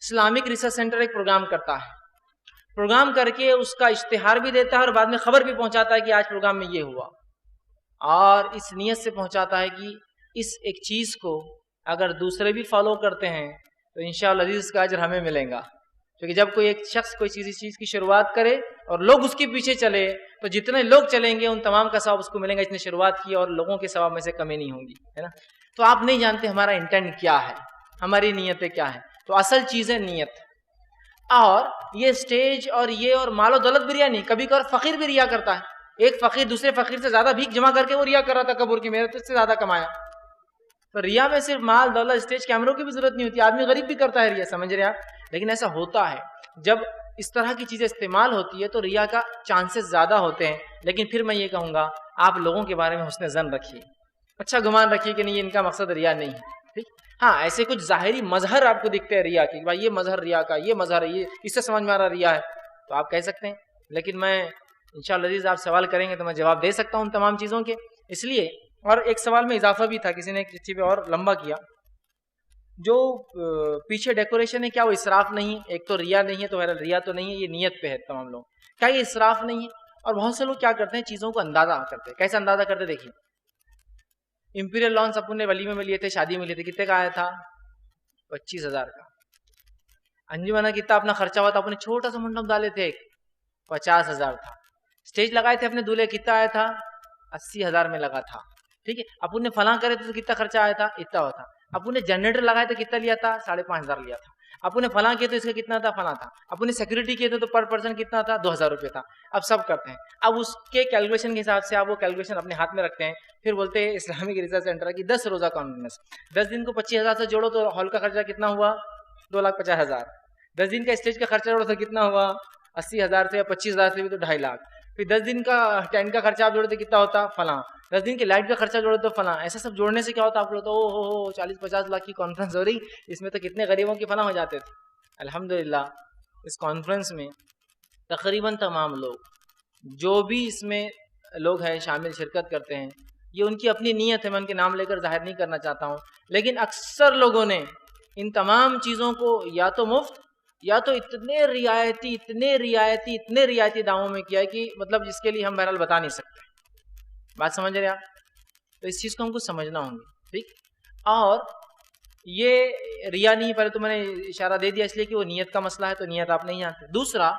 اسلامک ریسرچ سینٹر ایک پروگرام کرتا ہے، پروگرام کر کے اس کا اشتہار بھی دیتا ہے اور بعد میں خبر بھی پہنچاتا ہے کہ آج پروگرام میں یہ ہوا، اور اس نیت سے پہنچاتا ہے کہ اس ایک چیز کو اگر دوسرے بھی فالو کرتے ہیں تو انشاءاللہ اس کا اجر ہمیں ملے گا۔ کیونکہ جب کوئی ایک شخص کوئی چیز کی شروعات کرے اور لوگ اس کے پیچھے چلے تو جتنے لوگ چلیں گے ان تمام کا ثواب اس کو ملے گا، اس نے شروعات کی اور لوگوں کے ثواب میں سے کمی نہیں ہوگی، ہے نا۔ تو آپ نہیں جانتے ہمارا انٹینٹ کیا ہے، ہماری نیتیں کیا ہیں۔ تو اصل چیز ہے نیت۔ اور یہ اسٹیج اور یہ اور مال و دولت بھی ریا نہیں، کبھی کبھار فقیر بھی ریا کرتا ہے۔ ایک فقیر دوسرے فقیر سے زیادہ بھیک جمع کر کے وہ ریا کر رہا تھا قبر کی، میرے سے زیادہ کمایا۔ تو ریا میں صرف مال دولت اسٹیج کیمروں کی بھی ضرورت نہیں ہوتی، آدمی غریب بھی کرتا ہے ریا، سمجھ رہے آپ؟ لیکن ایسا ہوتا ہے جب اس طرح کی چیزیں استعمال ہوتی ہے تو ریا کا چانسز زیادہ ہوتے ہیں۔ لیکن پھر میں یہ کہوں گا آپ لوگوں کے بارے میں حسن ظن رکھیے، اچھا گمان رکھیے کہ نہیں یہ ان کا مقصد ریا نہیں ہے، ٹھیک۔ ہاں ایسے کچھ ظاہری مظہر آپ کو دکھتے ہیں ریا کے، بھائی یہ مظہر ریا کا، یہ مظہر ہے، یہ اس سے سمجھ میں آ رہا ریا ہے، تو آپ کہہ سکتے ہیں۔ لیکن میں انشاءاللہ عزیز آپ سوال کریں گے تو میں جواب دے سکتا ہوں ان تمام چیزوں کے، اس لیے۔ اور ایک سوال میں اضافہ بھی تھا، کسی نے ایک چٹھی پہ اور لمبا کیا، جو پیچھے ڈیکوریشن ہے کیا وہ اسراف نہیں ہے؟ ایک تو ریا نہیں ہے، تو ریا تو نہیں ہے، یہ نیت پہ ہے تمام لوگ، کیا یہ اسراف نہیں ہے؟ اور بہت سے لوگ کیا کرتے ہیں چیزوں کو اندازہ کرتے ہیں۔ کیسے اندازہ کرتے؟ دیکھیے امپیریل لانس اپن نے ولیمے میں لیے تھے، شادی میں لیے تھے، کتنے کا آیا تھا؟ 25,000 کا۔ انجمن کتنا اپنا خرچہ ہوا تھا، اپنے چھوٹا سا منڈپ ڈالے تھے 50,000 تھا۔ اسٹیج لگائے تھے اپنے دولہے، کتنا آیا تھا؟ 80,000 میں لگا تھا، ٹھیک ہے۔ اپن نے فلاں کرے تھے تو کتنا خرچہ آیا تھا؟ اتنا ہوا تھا۔ اپن نے جنریٹر لگائے تھے کتنا لیا تھا؟ 5,500 لیا تھا۔ اپن نے فلاں کیے تو اس کا کتنا تھا؟ فلاں تھا۔ اپن نے سیکورٹی کیے تھے تو پر پرسن کتنا تھا؟ 2,000 روپے تھا۔ اب سب کرتے ہیں، اب اس کے کیلکولیشن کے حساب سے آپ وہ کیلکولیشن اپنے ہاتھ میں رکھتے ہیں، پھر بولتے ہیں اسلامک ریسرچ سینٹر کی 10 روزہ کانفرنس، 10 دن کو 25,000 سے جوڑو تو ہال کا خرچہ کتنا ہوا؟ 2,50,000۔ 10 دن کا اسٹیج کا خرچہ جوڑو تو کتنا ہوا؟ 80,000 سے یا 25,000 سے بھی تو 2.5 لاکھ۔ پھر 10 دن کا ٹینٹ کا خرچہ آپ جوڑے تو کتنا ہوتا؟ فلاں۔ 10 دن کے لائٹ کا خرچہ جوڑے تو فلاں۔ ایسا سب جوڑنے سے کیا ہوتا؟ آپ لوگ تو 40-50 لاکھ کی کانفرنس ہو رہی، اس میں تو کتنے غریبوں کی فلاں ہو جاتے تھے۔ الحمدللہ اس کانفرنس میں تقریباً تمام لوگ جو بھی اس میں لوگ ہیں شامل شرکت کرتے ہیں، یہ ان کی اپنی نیت ہے، میں ان کے نام لے کر ظاہر نہیں کرنا چاہتا ہوں، لیکن اکثر لوگوں نے ان تمام چیزوں کو یا تو مفت یا تو اتنے رعایتی داموں میں کیا ہے کہ مطلب جس کے لیے ہم بہرحال بتا نہیں سکتے۔ بات سمجھ رہے آپ؟ تو اس چیز کو ہم کو سمجھنا ہوں گے، ٹھیک۔ اور یہ ریا نہیں، پہلے تو میں نے اشارہ دے دیا اس لیے کہ وہ نیت کا مسئلہ ہے، تو نیت آپ نہیں جانتے۔ دوسرا،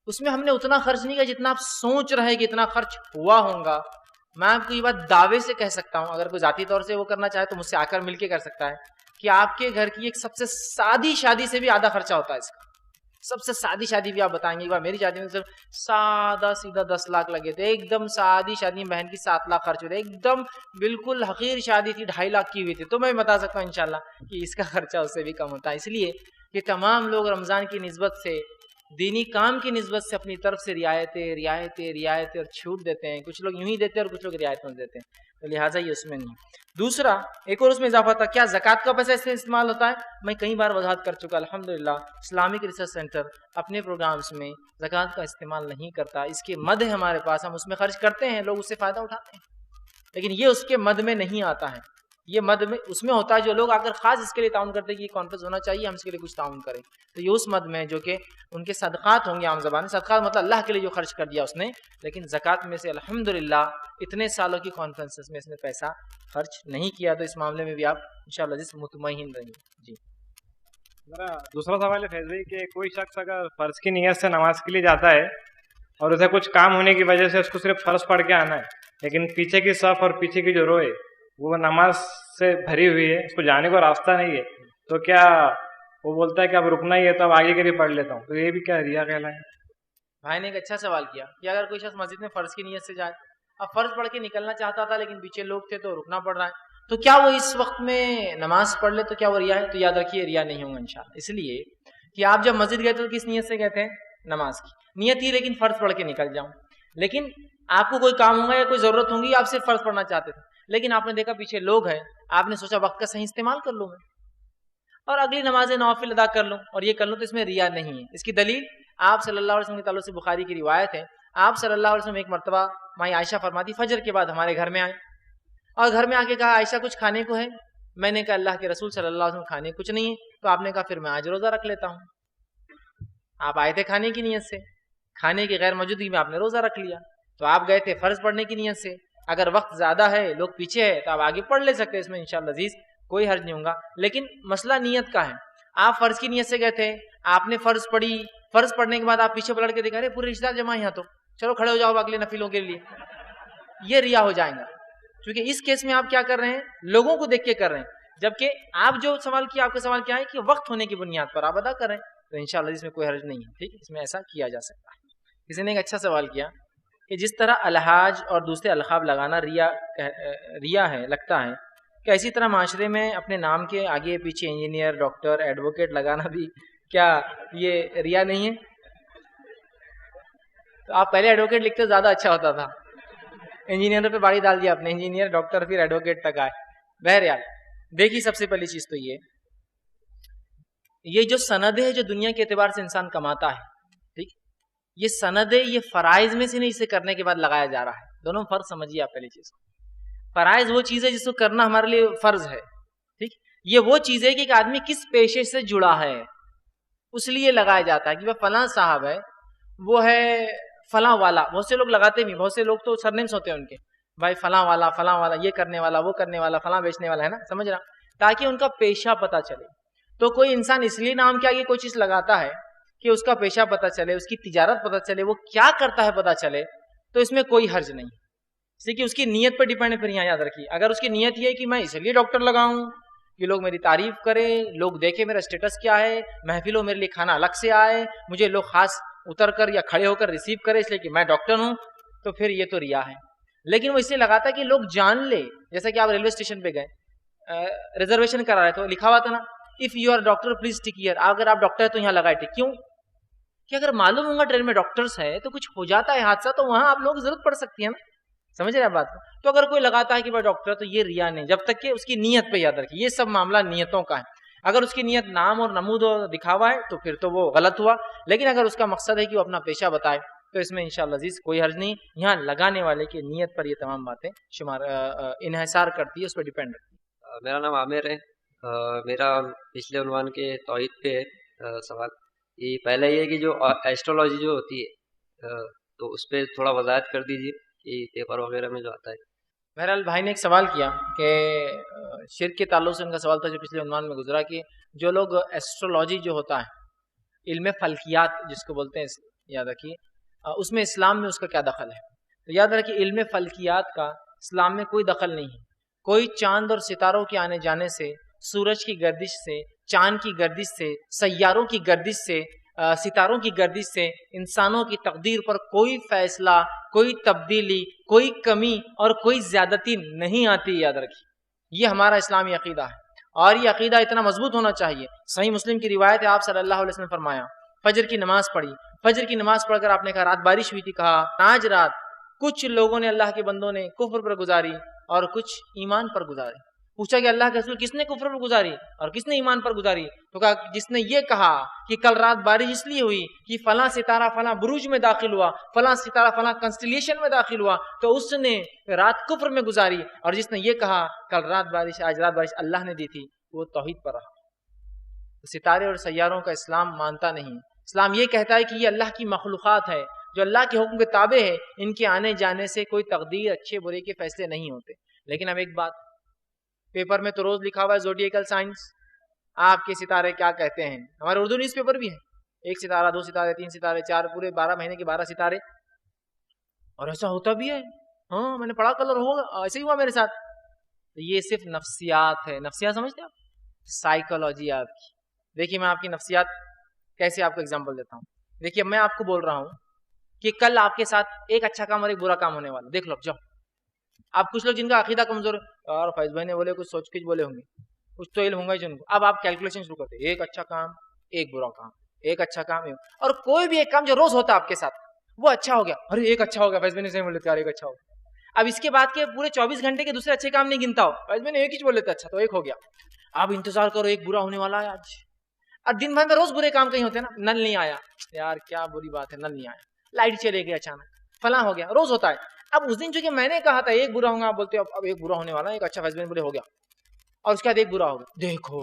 اس میں ہم نے اتنا خرچ نہیں کیا جتنا آپ سوچ رہے کہ اتنا خرچ ہوا ہوگا۔ میں آپ کو یہ بات دعوے سے کہہ سکتا ہوں، اگر کوئی ذاتی طور سے وہ کرنا چاہے تو مجھ سے آ کر مل کے کر سکتا ہے، کہ آپ کے گھر کی ایک سب سے سادی شادی سے بھی آدھا خرچہ ہوتا ہے اس کا۔ سب سے سادی شادی بھی آپ بتائیں گے، ایک بار میری شادی میں صرف سادہ سیدھا 10 لاکھ لگے تھے، ایک دم سادی شادی، بہن کی 7 لاکھ خرچ ہوئے، ایک دم بالکل حقیر شادی تھی 2.5 لاکھ کی ہوئی تھی، تو میں بتا سکتا ہوں انشاءاللہ کہ اس کا خرچہ اس سے بھی کم ہوتا ہے۔ اس لیے کہ تمام لوگ رمضان کی نسبت سے، دینی کام کی نسبت سے اپنی طرف سے رعایتیں اور چھوٹ دیتے ہیں، کچھ لوگ یوں ہی دیتے ہیں اور کچھ لوگ رعایتوں دیتے ہیں، تو لہٰذا یہ اس میں نہیں۔ دوسرا ایک اور اس میں اضافہ تھا، کیا زکوٰۃ کا پیسہ اس سے استعمال ہوتا ہے؟ میں کئی بار وضاحت کر چکا، الحمدللہ اسلامک ریسرچ سینٹر اپنے پروگرامز میں زکوٰۃ کا استعمال نہیں کرتا، اس کے مد ہے ہمارے پاس، ہم اس میں خرچ کرتے ہیں، لوگ اس سے فائدہ اٹھاتے ہیں، لیکن یہ اس کے مد میں نہیں آتا ہے۔ یہ مد میں اس میں ہوتا ہے جو لوگ اگر خاص اس کے لیے تعاون کرتے ہیں کہ یہ کانفرنس ہونا چاہیے، ہم اس کے لیے کچھ تعاون کریں، تو یہ اس مد میں جو کہ ان کے صدقات ہوں گے، عام زبان میں صدقات مطلب اللہ کے لیے جو خرچ کر دیا اس نے، لیکن زکوٰۃ میں سے الحمدللہ اتنے سالوں کی کانفرنسز میں اس نے پیسہ خرچ نہیں کیا، تو اس معاملے میں بھی آپ انشاءاللہ جس مطمئن رہیں۔ جی میرا دوسرا سوال ہے فیض بھائی کہ کوئی شخص اگر فرض کی نیت سے نماز کے لیے جاتا ہے اور اسے کچھ کام ہونے کی وجہ سے اس کو صرف فرض پڑھ کے آنا ہے، لیکن پیچھے کی صف اور پیچھے کی جو رو ہے وہ نماز سے بھری ہوئی ہے, اس کو جانے کو راستہ نہیں ہے, تو کیا وہ بولتا ہے کہ اب رکنا ہی ہے تو اب آگے کے لیے پڑھ لیتا ہوں, تو یہ بھی کیا ریا کہلائے؟ بھائی نے ایک اچھا سوال کیا کہ اگر کوئی شخص مسجد میں فرض کی نیت سے جائے, اب فرض پڑھ کے نکلنا چاہتا تھا لیکن پیچھے لوگ تھے تو رکنا پڑ رہا ہے, تو کیا وہ اس وقت میں نماز پڑھ لے تو کیا وہ ریا ہے؟ تو یاد رکھیے ریا نہیں ہوگا انشاءاللہ, اس لیے کہ آپ جب مسجد گئے تو کس نیت سے گئے تھے؟ نماز کی نیت تھی, لیکن فرض پڑھ کے نکل جاؤں. لیکن آپ کو کوئی کام ہوگا یا کوئی ضرورت ہوگی, آپ صرف فرض پڑھنا چاہتے تھے, لیکن آپ نے دیکھا پیچھے لوگ ہیں, آپ نے سوچا وقت کا صحیح استعمال کر لوں میں اور اگلی نماز نوافل ادا کر لوں, اور یہ کر لوں, تو اس میں ریا نہیں ہے. اس کی دلیل آپ صلی اللہ علیہ وسلم کے تعلق سے بخاری کی روایت ہے. آپ صلی اللہ علیہ وسلم ایک مرتبہ مائی عائشہ فرماتی فجر کے بعد ہمارے گھر میں آئے اور گھر میں آ کے کہا عائشہ کچھ کھانے کو ہے؟ میں نے کہا اللہ کے رسول صلی اللہ علیہ وسلم کھانے کچھ نہیں ہے. تو آپ نے کہا پھر میں آج روزہ رکھ لیتا ہوں. آپ آئے تھے کھانے کی نیت سے, کھانے کی غیر موجودگی میں آپ نے روزہ رکھ لیا. تو آپ گئے تھے فرض پڑھنے کی نیت سے, اگر وقت زیادہ ہے لوگ پیچھے ہے تو آپ آگے پڑھ لے سکتے, اس میں انشاءاللہ عزیز کوئی حرج نہیں ہوگا. لیکن مسئلہ نیت کا ہے. آپ فرض کی نیت سے گئے تھے, آپ نے فرض پڑھی, فرض پڑھنے کے بعد آپ پیچھے پلٹ کے دیکھا رہے پورے رشتہ دار جمع یہاں, تو چلو کھڑے ہو جاؤ اگلے نفلوں کے لیے, یہ ریا ہو جائیں گا. کیونکہ اس کیس میں آپ کیا کر رہے ہیں؟ لوگوں کو دیکھ کے کر رہے ہیں, جبکہ آپ جو سوال کیا, آپ کا سوال کیا ہے کہ وقت ہونے کی بنیاد پر آپ ادا کر رہے ہیں, تو انشاءاللہ اس میں کوئی حرج نہیں ہے. ٹھیک ہے, اس میں ایسا کیا جا سکتا ہے. کسی نے ایک اچھا سوال کیا کہ جس طرح الحاج اور دوسرے القاب لگانا ریا ہے, لگتا ہے کہ اسی طرح معاشرے میں اپنے نام کے آگے پیچھے انجینئر, ڈاکٹر, ایڈوکیٹ لگانا بھی کیا یہ ریا نہیں ہے؟ تو آپ پہلے ایڈوکیٹ لکھتے زیادہ اچھا ہوتا تھا, انجینئر پہ باڑی ڈال دیا آپ نے, انجینئر, ڈاکٹر, پھر ایڈوکیٹ تک آئے. بہرحال دیکھیے, سب سے پہلی چیز تو یہ جو سند ہے جو دنیا کے اعتبار سے انسان کماتا ہے, ٹھیک, یہ سند ہے, یہ فرائض میں سے نہیں, اسے کرنے کے بعد لگایا جا رہا ہے. دونوں فرض سمجھیے آپ. پہلی چیز فرائض وہ چیز ہے جس کو کرنا ہمارے لیے فرض ہے, ٹھیک, یہ وہ چیز ہے کہ ایک آدمی کس پیشے سے جڑا ہے اس لیے لگایا جاتا ہے کہ وہ فلاں صاحب ہے, وہ ہے فلاں والا. بہت سے لوگ لگاتے بھی, بہت سے لوگ تو سرنیمس ہوتے ہیں ان کے, بھائی فلاں والا, فلاں والا, یہ کرنے والا, وہ کرنے والا, فلاں بیچنے والا, ہے نا, سمجھ رہا, تاکہ ان کا پیشہ پتہ چلے. تو کوئی انسان اس لیے نام کے آگے کوئی چیز لگاتا ہے کہ اس کا پیشہ پتہ چلے, اس کی تجارت پتہ چلے, وہ کیا کرتا ہے پتہ چلے, تو اس میں کوئی حرج نہیں. اس لیے کہ اس کی نیت پر ڈیپینڈ ہے. پھر یہاں یاد رکھیے, اگر اس کی نیت یہ ہے کہ میں اس لیے ڈاکٹر لگاؤں کہ لوگ میری تعریف کریں, لوگ دیکھیں میرا اسٹیٹس کیا ہے, محفلوں میرے لیے کھانا الگ سے آئے, مجھے لوگ خاص اتر کر یا کھڑے ہو کر ریسیو کرے اس لیے کہ میں ڈاکٹر ہوں, تو پھر یہ تو ریا ہے. لیکن وہ اس لیے لگاتا ہے کہ لوگ جان لے. جیسا کہ آپ ریلوے اسٹیشن پہ گئے, ریزرویشن کرا رہے تو لکھا ہوا تھا نا, if you are doctor please tick here. اگر آپ ڈاکٹر ہے تو یہاں لگائے ٹک. کیوں؟ کہ اگر معلوم ہوگا ٹرین میں ڈاکٹرس ہے تو کچھ ہو جاتا ہے حادثہ, تو وہاں آپ لوگوں کی ضرورت پڑ سکتی ہے نا, سمجھ رہے ہیں بات کو. تو اگر کوئی لگاتا ہے کہ بھائی ڈاکٹر, تو یہ ریا نہیں, جب تک کہ اس کی نیت پہ یاد رکھیے. یہ سب معاملہ نیتوں کا ہے. اگر اس کی نیت نام اور نمود اور دکھاوا ہے تو پھر تو وہ غلط ہوا. لیکن اگر اس کا مقصد ہے کہ وہ اپنا پیشہ بتائے تو اس میں انشاءاللہ عزیز کوئی حرج نہیں. یہاں لگانے والے کی نیت پر یہ تمام باتیں انحصار کرتی ہے, اس پہ ڈیپینڈ رکھتی ہے. میرا نام عامر ہے. میرا پچھلے عنوان کے توحید پہ سوال یہ پہلا یہ ہے کہ جو ایسٹرولوجی جو ہوتی ہے تو اس پہ تھوڑا وضاحت کر دیجیے کہ پیپر وغیرہ میں جو آتا ہے. بہرحال بھائی نے ایک سوال کیا کہ شرک کے تعلق سے ان کا سوال تھا جو پچھلے عنوان میں گزرا, کہ جو لوگ ایسٹرولوجی جو ہوتا ہے, علم فلکیات جس کو بولتے ہیں, یاد رکھیے اس میں اسلام میں اس کا کیا دخل ہے. تو یاد رکھیے علم فلکیات کا اسلام میں کوئی دخل نہیں ہے. کوئی چاند اور ستاروں کے آنے جانے سے, سورج کی گردش سے, چاند کی گردش سے, سیاروں کی گردش سے, ستاروں کی گردش سے انسانوں کی تقدیر پر کوئی فیصلہ, کوئی تبدیلی, کوئی کمی اور کوئی زیادتی نہیں آتی. یاد رکھیے یہ ہمارا اسلامی عقیدہ ہے, اور یہ عقیدہ اتنا مضبوط ہونا چاہیے. صحیح مسلم کی روایت ہے, آپ صلی اللہ علیہ وسلم نے فرمایا فجر کی نماز پڑھی, فجر کی نماز پڑھ کر آپ نے کہا رات بارش ہوئی تھی, کہا آج رات کچھ لوگوں نے, اللہ کے بندوں نے کفر پر گزاری اور کچھ ایمان پر گزاری. پوچھا کہ اللہ کے رسول کس نے کفر پر گزاری اور کس نے ایمان پر گزاری؟ تو کہا جس نے یہ کہا کہ کل رات بارش اس لیے ہوئی کہ فلاں ستارہ فلاں بروج میں داخل ہوا, فلاں ستارہ فلاں کنسٹیلیشن میں داخل ہوا, تو اس نے رات کفر میں گزاری. اور جس نے یہ کہا کل رات بارش, آج رات بارش اللہ نے دی تھی, وہ توحید پر رہا. ستارے اور سیاروں کا اسلام مانتا نہیں. اسلام یہ کہتا ہے کہ یہ اللہ کی مخلوقات ہے جو اللہ کے حکم کے تابع ہے, ان کے آنے جانے سے کوئی تقدیر اچھے برے کے فیصلے نہیں ہوتے. لیکن اب ایک بات, پیپر میں تو روز لکھا ہوا ہے زوڈیکل سائنس, آپ کے ستارے کیا کہتے ہیں. ہمارے اردو نیوز پیپر بھی ہے, 1 ستارہ 2 ستارے 3 ستارے 4, پورے 12 مہینے کے 12 ستارے. اور ایسا ہوتا بھی ہے, ہاں میں نے پڑھا کل اور ہوگا، ایسے ہی ہوا میرے ساتھ. یہ صرف نفسیات ہے. نفسیات سمجھتے آپ؟ سائیکولوجی آپ کی. دیکھیے میں آپ کی نفسیات کیسے آپ کو اگزامپل دیتا ہوں. دیکھیے میں آپ کو بول رہا ہوں کہ کل آپ کے ساتھ ایک اچھا کام اور ایک برا کام ہونے والا. دیکھ لو جاؤ. آپ کچھ لوگ جن کا عقیدہ کمزور ہے، اور فیض بھائی نے بولے کچھ سوچ کے بولے ہوں گے، کچھ تو علم ہوں گا جن کو. اب آپ کیلکولیشن شروع کرتے، ایک اچھا کام ایک برا کام، ایک اچھا کام اور کوئی بھی ایک کام جو روز ہوتا ہے آپ کے ساتھ وہ اچھا ہو گیا، ارے ایک اچھا ہو گیا، فیض بھائی نے صحیح بول لیتے ایک اچھا ہو گیا. اب اس کے بعد کے پورے 24 گھنٹے کے دوسرے اچھے کام نہیں گنتا ہو، فیض بھائی نے ایک ہی بول لیتے اچھا تو ایک ہو گیا. آپ انتظار کرو ایک برا ہونے والا ہے آج. اور دن بھر میں روز برے کام کہیں ہوتے ہیں نا، نل نہیں آیا یار کیا بری بات ہے، نل نہیں آیا، لائٹ چلے گئی اچانک، فلاں ہو گیا، روز ہوتا ہے. اب اس دن چونکہ میں نے کہا تھا ایک برا ہوگا، آپ بولتے ہو اب ایک برا ہونے والا ہے، ایک اچھا فیض بھائی بولے ہو گیا، اور اس کے بعد ایک برا ہوگا، دیکھو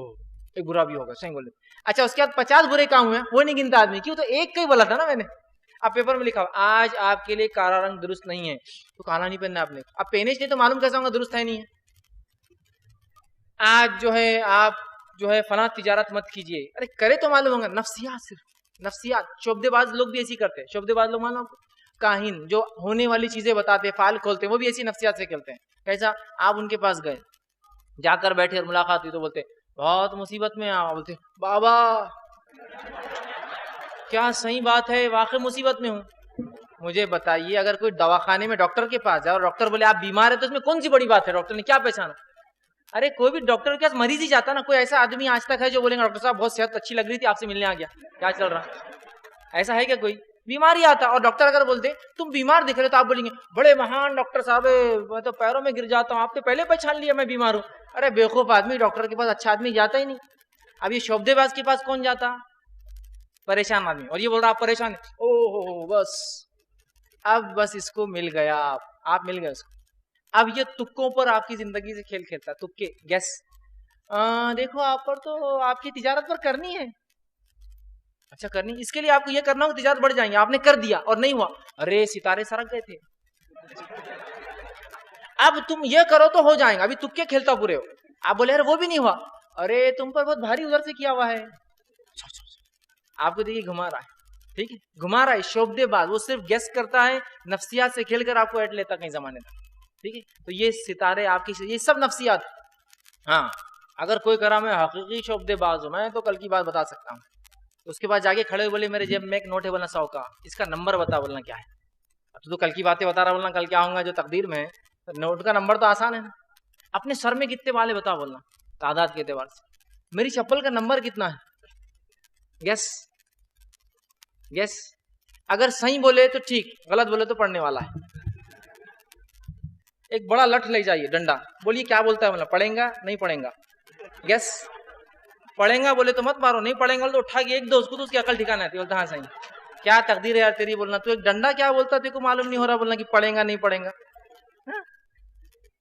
ایک برا بھی ہوگا، صحیح بولے. اچھا اس کے بعد 50 برے کام ہوئے، وہ نہیں گنتا آدمی، کیوں؟ تو ایک کا ہی بولا تھا نا میں نے. اب پیپر میں لکھا آج آپ کے لیے کالا رنگ درست نہیں ہے، تو کالا نہیں پہننا آپ نے. اب پہنے نہیں تو معلوم کیسا ہوگا درست ہے نہیں ہے. آج جو ہے آپ جو ہے فلاں تجارت مت کیجیے، ارے کرے تو معلوم ہوگا. نفسیات، صرف نفسیات. شعبدے باز لوگ بھی ایسی کرتے ہیں. شعبدے باز لوگ معلوم، کاہن جو ہونے والی چیزیں بتاتے، فال کھولتے، وہ بھی ایسی نفسیات سے کھیلتے ہیں. کیسا؟ آپ ان کے پاس گئے، جا کر بیٹھے اور ملاقات ہوئی تو بولتے بہت مصیبت میں آ، بولتے بابا کیا صحیح بات ہے، واقعی مصیبت میں ہوں. مجھے بتائیے اگر کوئی دواخانے میں ڈاکٹر کے پاس جائے اور ڈاکٹر بولے آپ بیمار ہے تو اس میں کون سی بڑی بات ہے؟ ڈاکٹر نے کیا پہچانا؟ ارے کوئی بھی ڈاکٹر کے پاس مریض ہی جاتا نا. کوئی ایسا آدمی آج تک ہے جو بولے گا ڈاکٹر صاحب بہت صحت اچھی لگ رہی تھی آپ سے ملنے آ گیا، کیا چل رہا؟ ایسا ہے کیا کوئی؟ بیماری آتا اور ڈاکٹر اگر بولتے تم بیمار دکھ رہے تو آپ بولیں گے بڑے مہان ڈاکٹر صاحب، میں تو پیروں میں گر جاتا ہوں، آپ نے پہلے پہچان لیا میں بیمار ہوں. ارے بیوقوف آدمی، ڈاکٹر کے پاس اچھا آدمی جاتا ہی نہیں. اب یہ شعبدے باز کے پاس کون جاتا؟ پریشان آدمی. اور یہ بول رہا آپ پریشان ہے، او ہو بس اب بس اس کو مل گیا، آپ مل گئے اس کو. اب یہ تکوں پر آپ کی زندگی سے کھیل کھیلتا. تکے گیس، دیکھو آپ پر تو آپ کی تجارت پر کرنی ہے. اچھا کرنی، اس کے لیے آپ کو یہ کرنا ہو تجارت بڑھ جائیں گے، آپ نے کر دیا اور نہیں ہوا، ارے ستارے سرک گئے تھے. اب تم یہ کرو تو ہو جائیں گا، ابھی تکے کھیلتا پورے ہو. آپ بولے ارے وہ بھی نہیں ہوا، ارے تم پر بہت بھاری ادھر سے کیا ہوا ہے. آپ کو دیکھیے گھما رہا ہے، ٹھیک ہے گھما رہا ہے. شعبدے باز وہ صرف گیس کرتا ہے، نفسیات سے کھیل کر آپ کو ایٹ لیتا کہیں زمانے تک، ٹھیک ہے. تو یہ ستارے آپ کی، یہ سب نفسیات. ہاں اگر کوئی کرا میں حقیقی شعبدے باز ہوں، میں تو کل کی بات بتا سکتا ہوں. اس کے بعد جا کے کھڑے ہوئے بولے میرے جیب میں ایک نوٹ ہے، بولنا 100 کا، اس کا نمبر بتا، بولنا کیا ہے. اب تو کل کی باتیں بتا رہا، بولنا کل کیا ہوں گا جو تقدیر میں ہے. نوٹ کا نمبر تو آسان ہے نا. اپنے سر میں کتنے والے بتا، بولنا تعداد کے اعتبار سے. میری چپل کا نمبر کتنا ہے؟ Guess guess. اگر صحیح بولے تو ٹھیک، غلط بولے تو پڑھنے والا ہے. ایک بڑا لٹ لے جائیے ڈنڈا، بولیے کیا بولتا ہے، بولنا پڑھیں گا نہیں پڑھیں گا. گیس. پڑھیں گا بولے تو مت مارو، نہیں پڑھیں گا تو اٹھا کے ایک دو اس کو، تو اس کی عقل ٹھکانا ہے. بولتا ہاں صحیح، کیا تقدیر ہے یار تیری. بولنا تو ایک ڈنڈا کیا بولتا ہے، تیرے کو معلوم نہیں ہو رہا، بولنا کہ پڑھیں گا نہیں پڑھیں گا.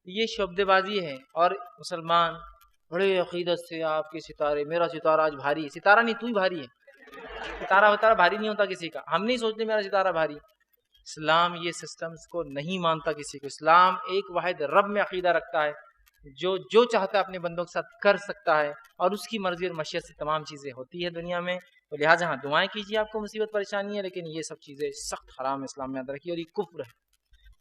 یہ شعبدے بازی ہے. اور مسلمان بڑے عقیدت سے آپ کے ستارے، میرا ستارہ آج بھاری ہے. ستارہ نہیں تو ہی بھاری ہے. ستارہ بھاری نہیں ہوتا کسی کا. ہم نہیں سوچتے میرا ستارہ بھاری. اسلام یہ سسٹمز کو نہیں مانتا کسی کو. اسلام ایک واحد رب میں عقیدہ رکھتا ہے، جو چاہتا ہے اپنے بندوں کے ساتھ کر سکتا ہے، اور اس کی مرضی اور مشیت سے تمام چیزیں ہوتی ہے دنیا میں. تو لہٰذا ہاں دعائیں کیجیے آپ کو مصیبت پریشانی ہے، لیکن یہ سب چیزیں سخت حرام اسلام میں یاد رکھیے. اور یہ کفر ہے.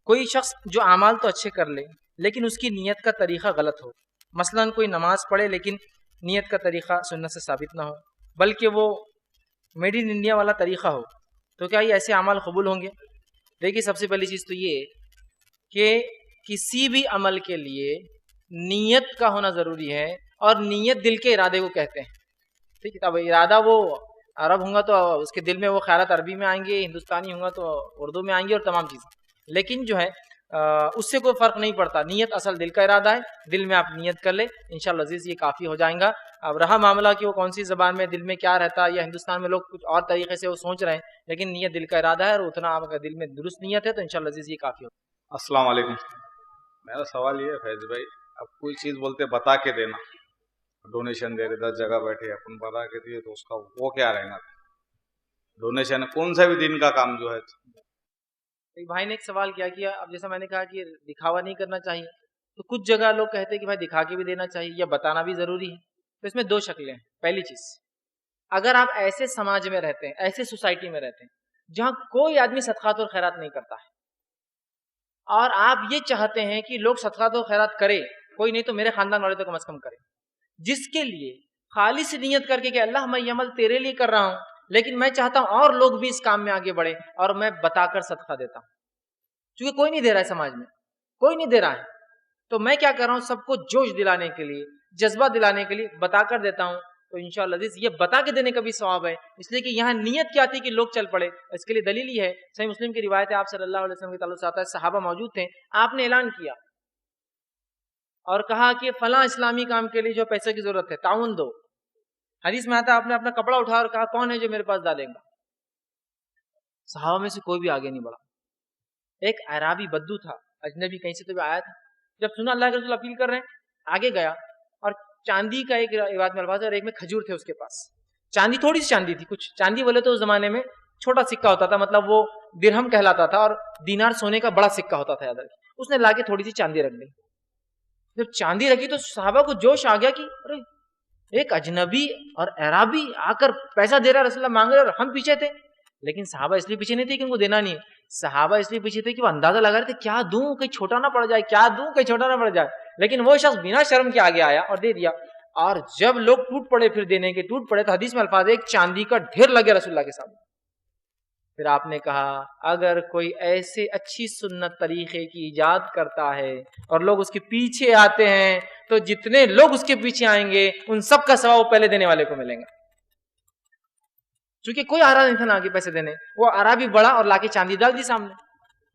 کوئی شخص جو اعمال تو اچھے کر لے لیکن اس کی نیت کا طریقہ غلط ہو، مثلا کوئی نماز پڑھے لیکن نیت کا طریقہ سنت سے ثابت نہ ہو، بلکہ وہ میڈ ان انڈیا والا طریقہ ہو، تو کیا یہ ایسے اعمال قبول ہوں گے؟ دیکھیے سب سے پہلی چیز تو یہ کہ کسی بھی عمل کے لیے نیت کا ہونا ضروری ہے، اور نیت دل کے ارادے کو کہتے ہیں. ٹھیک ہے. اب ارادہ وہ عرب ہوں گا تو اس کے دل میں وہ خیالات عربی میں آئیں گے، ہندوستانی ہوں گا تو اردو میں آئیں گے، اور تمام چیزیں. لیکن جو ہے اس سے کوئی فرق نہیں پڑتا. نیت اصل دل کا ارادہ ہے، دل میں آپ نیت کر لیں انشاءاللہ عزیز یہ کافی ہو جائیں گا. اب رہا معاملہ کہ وہ کون سی زبان میں دل میں کیا رہتا ہے، یا ہندوستان میں لوگ کچھ اور طریقے سے وہ سوچ رہے ہیں، لیکن نیت دل کا ارادہ ہے، اور اتنا آپ کا دل میں درست نیت ہے تو انشاءاللہ عزیز یہ کافی ہو. السلام علیکم. میرا سوال یہ ہے فیض بھائی، اب کوئی چیز بولتے بتا کے دینا، ڈونیشن دے رہے 10 جگہ بیٹھے اپن بتا کے دیے تو اس کا وہ کیا رہنا؟ ڈونیشن کون سا بھی دین کا کام جو ہے. ایک بھائی نے ایک سوال کیا کہ اب جیسا میں نے کہا کہ دکھاوا نہیں کرنا چاہیے، تو کچھ جگہ لوگ کہتے ہیں کہ بھائی دکھا کے بھی دینا چاہیے یا بتانا بھی ضروری ہے. تو اس میں دو شکلیں ہیں. پہلی چیز، اگر آپ ایسے سماج میں رہتے ہیں، ایسے سوسائٹی میں رہتے ہیں جہاں کوئی آدمی صدقات اور خیرات نہیں کرتا ہے، اور آپ یہ چاہتے ہیں کہ لوگ صدقات و خیرات کرے، کوئی نہیں تو میرے خاندان والے تو کم از کم کرے، جس کے لیے خالص نیت کر کے کہ اللہ میں یہ عمل تیرے لیے کر رہا ہوں، لیکن میں چاہتا ہوں اور لوگ بھی اس کام میں آگے بڑھے، اور میں بتا کر صدقہ دیتا ہوں، چونکہ کوئی نہیں دے رہا ہے، سماج میں کوئی نہیں دے رہا ہے، تو میں کیا کر رہا ہوں، سب کو جوش دلانے کے لیے، جذبہ دلانے کے لیے بتا کر دیتا ہوں، تو انشاءاللہ یہ بتا کے دینے کا بھی ثواب ہے، اس لیے کہ یہاں نیت کیا تھی کہ لوگ چل پڑے، اس کے لیے دلیل یہ ہے، صحیح مسلم کی روایت ہے، آپ صلی اللہ علیہ وسلم کے تعلق سے آتا ہے، صحابہ موجود تھے، آپ نے اعلان کیا اور کہا کہ فلاں اسلامی کام کے لیے جو پیسے کی ضرورت ہے تعاون دو، حدیث میں آتا ہے آپ نے اپنا کپڑا اٹھا اور کہا کون ہے جو میرے پاس ڈالے گا، صحابہ میں سے کوئی بھی آگے نہیں بڑھا، ایک اعرابی بدو تھا، اجنبی کہیں سے تو بھی آیا تھا، جب سنا اللہ کے رسول اپیل کر رہے ہیں آگے گیا، اور چاندی کا ایک روایت میں الفاظ ہے اور ایک میں کھجور تھے اس کے پاس، چاندی تھوڑی سی چاندی تھی، کچھ چاندی بولے تو اس زمانے میں چھوٹا سکہ ہوتا تھا، مطلب وہ درہم کہلاتا تھا، اور دینار سونے کا بڑا سکہ ہوتا تھا، یاد رکھیں، اس نے لا کے تھوڑی سی چاندی رکھ دی، جب چاندی رکھی تو صحابہ کو جوش آ گیا کہ ارے ایک اجنبی اور اعرابی آ کر پیسہ دے رہا، رسول اللہ مانگ رہے، اور ہم پیچھے تھے، لیکن صحابہ اس لیے پیچھے نہیں تھے کہ ان کو دینا نہیں ہے، صحابہ اس لیے پیچھے تھے کہ وہ اندازہ لگا رہے تھے کیا دوں کہیں چھوٹا نہ پڑ جائے، کیا دوں کہیں چھوٹا نہ پڑ جائے، لیکن وہ شخص بنا شرم کے آگے آیا اور دے دیا، اور جب لوگ ٹوٹ پڑے پھر دینے کے ٹوٹ پڑے تو حدیث میں الفاظ ایک چاندی کا ڈھیر لگے رسول اللہ کے سامنے، پھر آپ نے کہا اگر کوئی ایسے اچھی سنت طریقے کی ایجاد کرتا ہے اور لوگ اس کے پیچھے آتے ہیں تو جتنے لوگ اس کے پیچھے آئیں گے ان سب کا ثواب پہلے دینے والے کو ملیں گا، چونکہ کوئی آ رہا نہیں تھا نا آگے پیسے دینے، وہ عربی بڑا اور لا کے چاندی ڈال دی سامنے،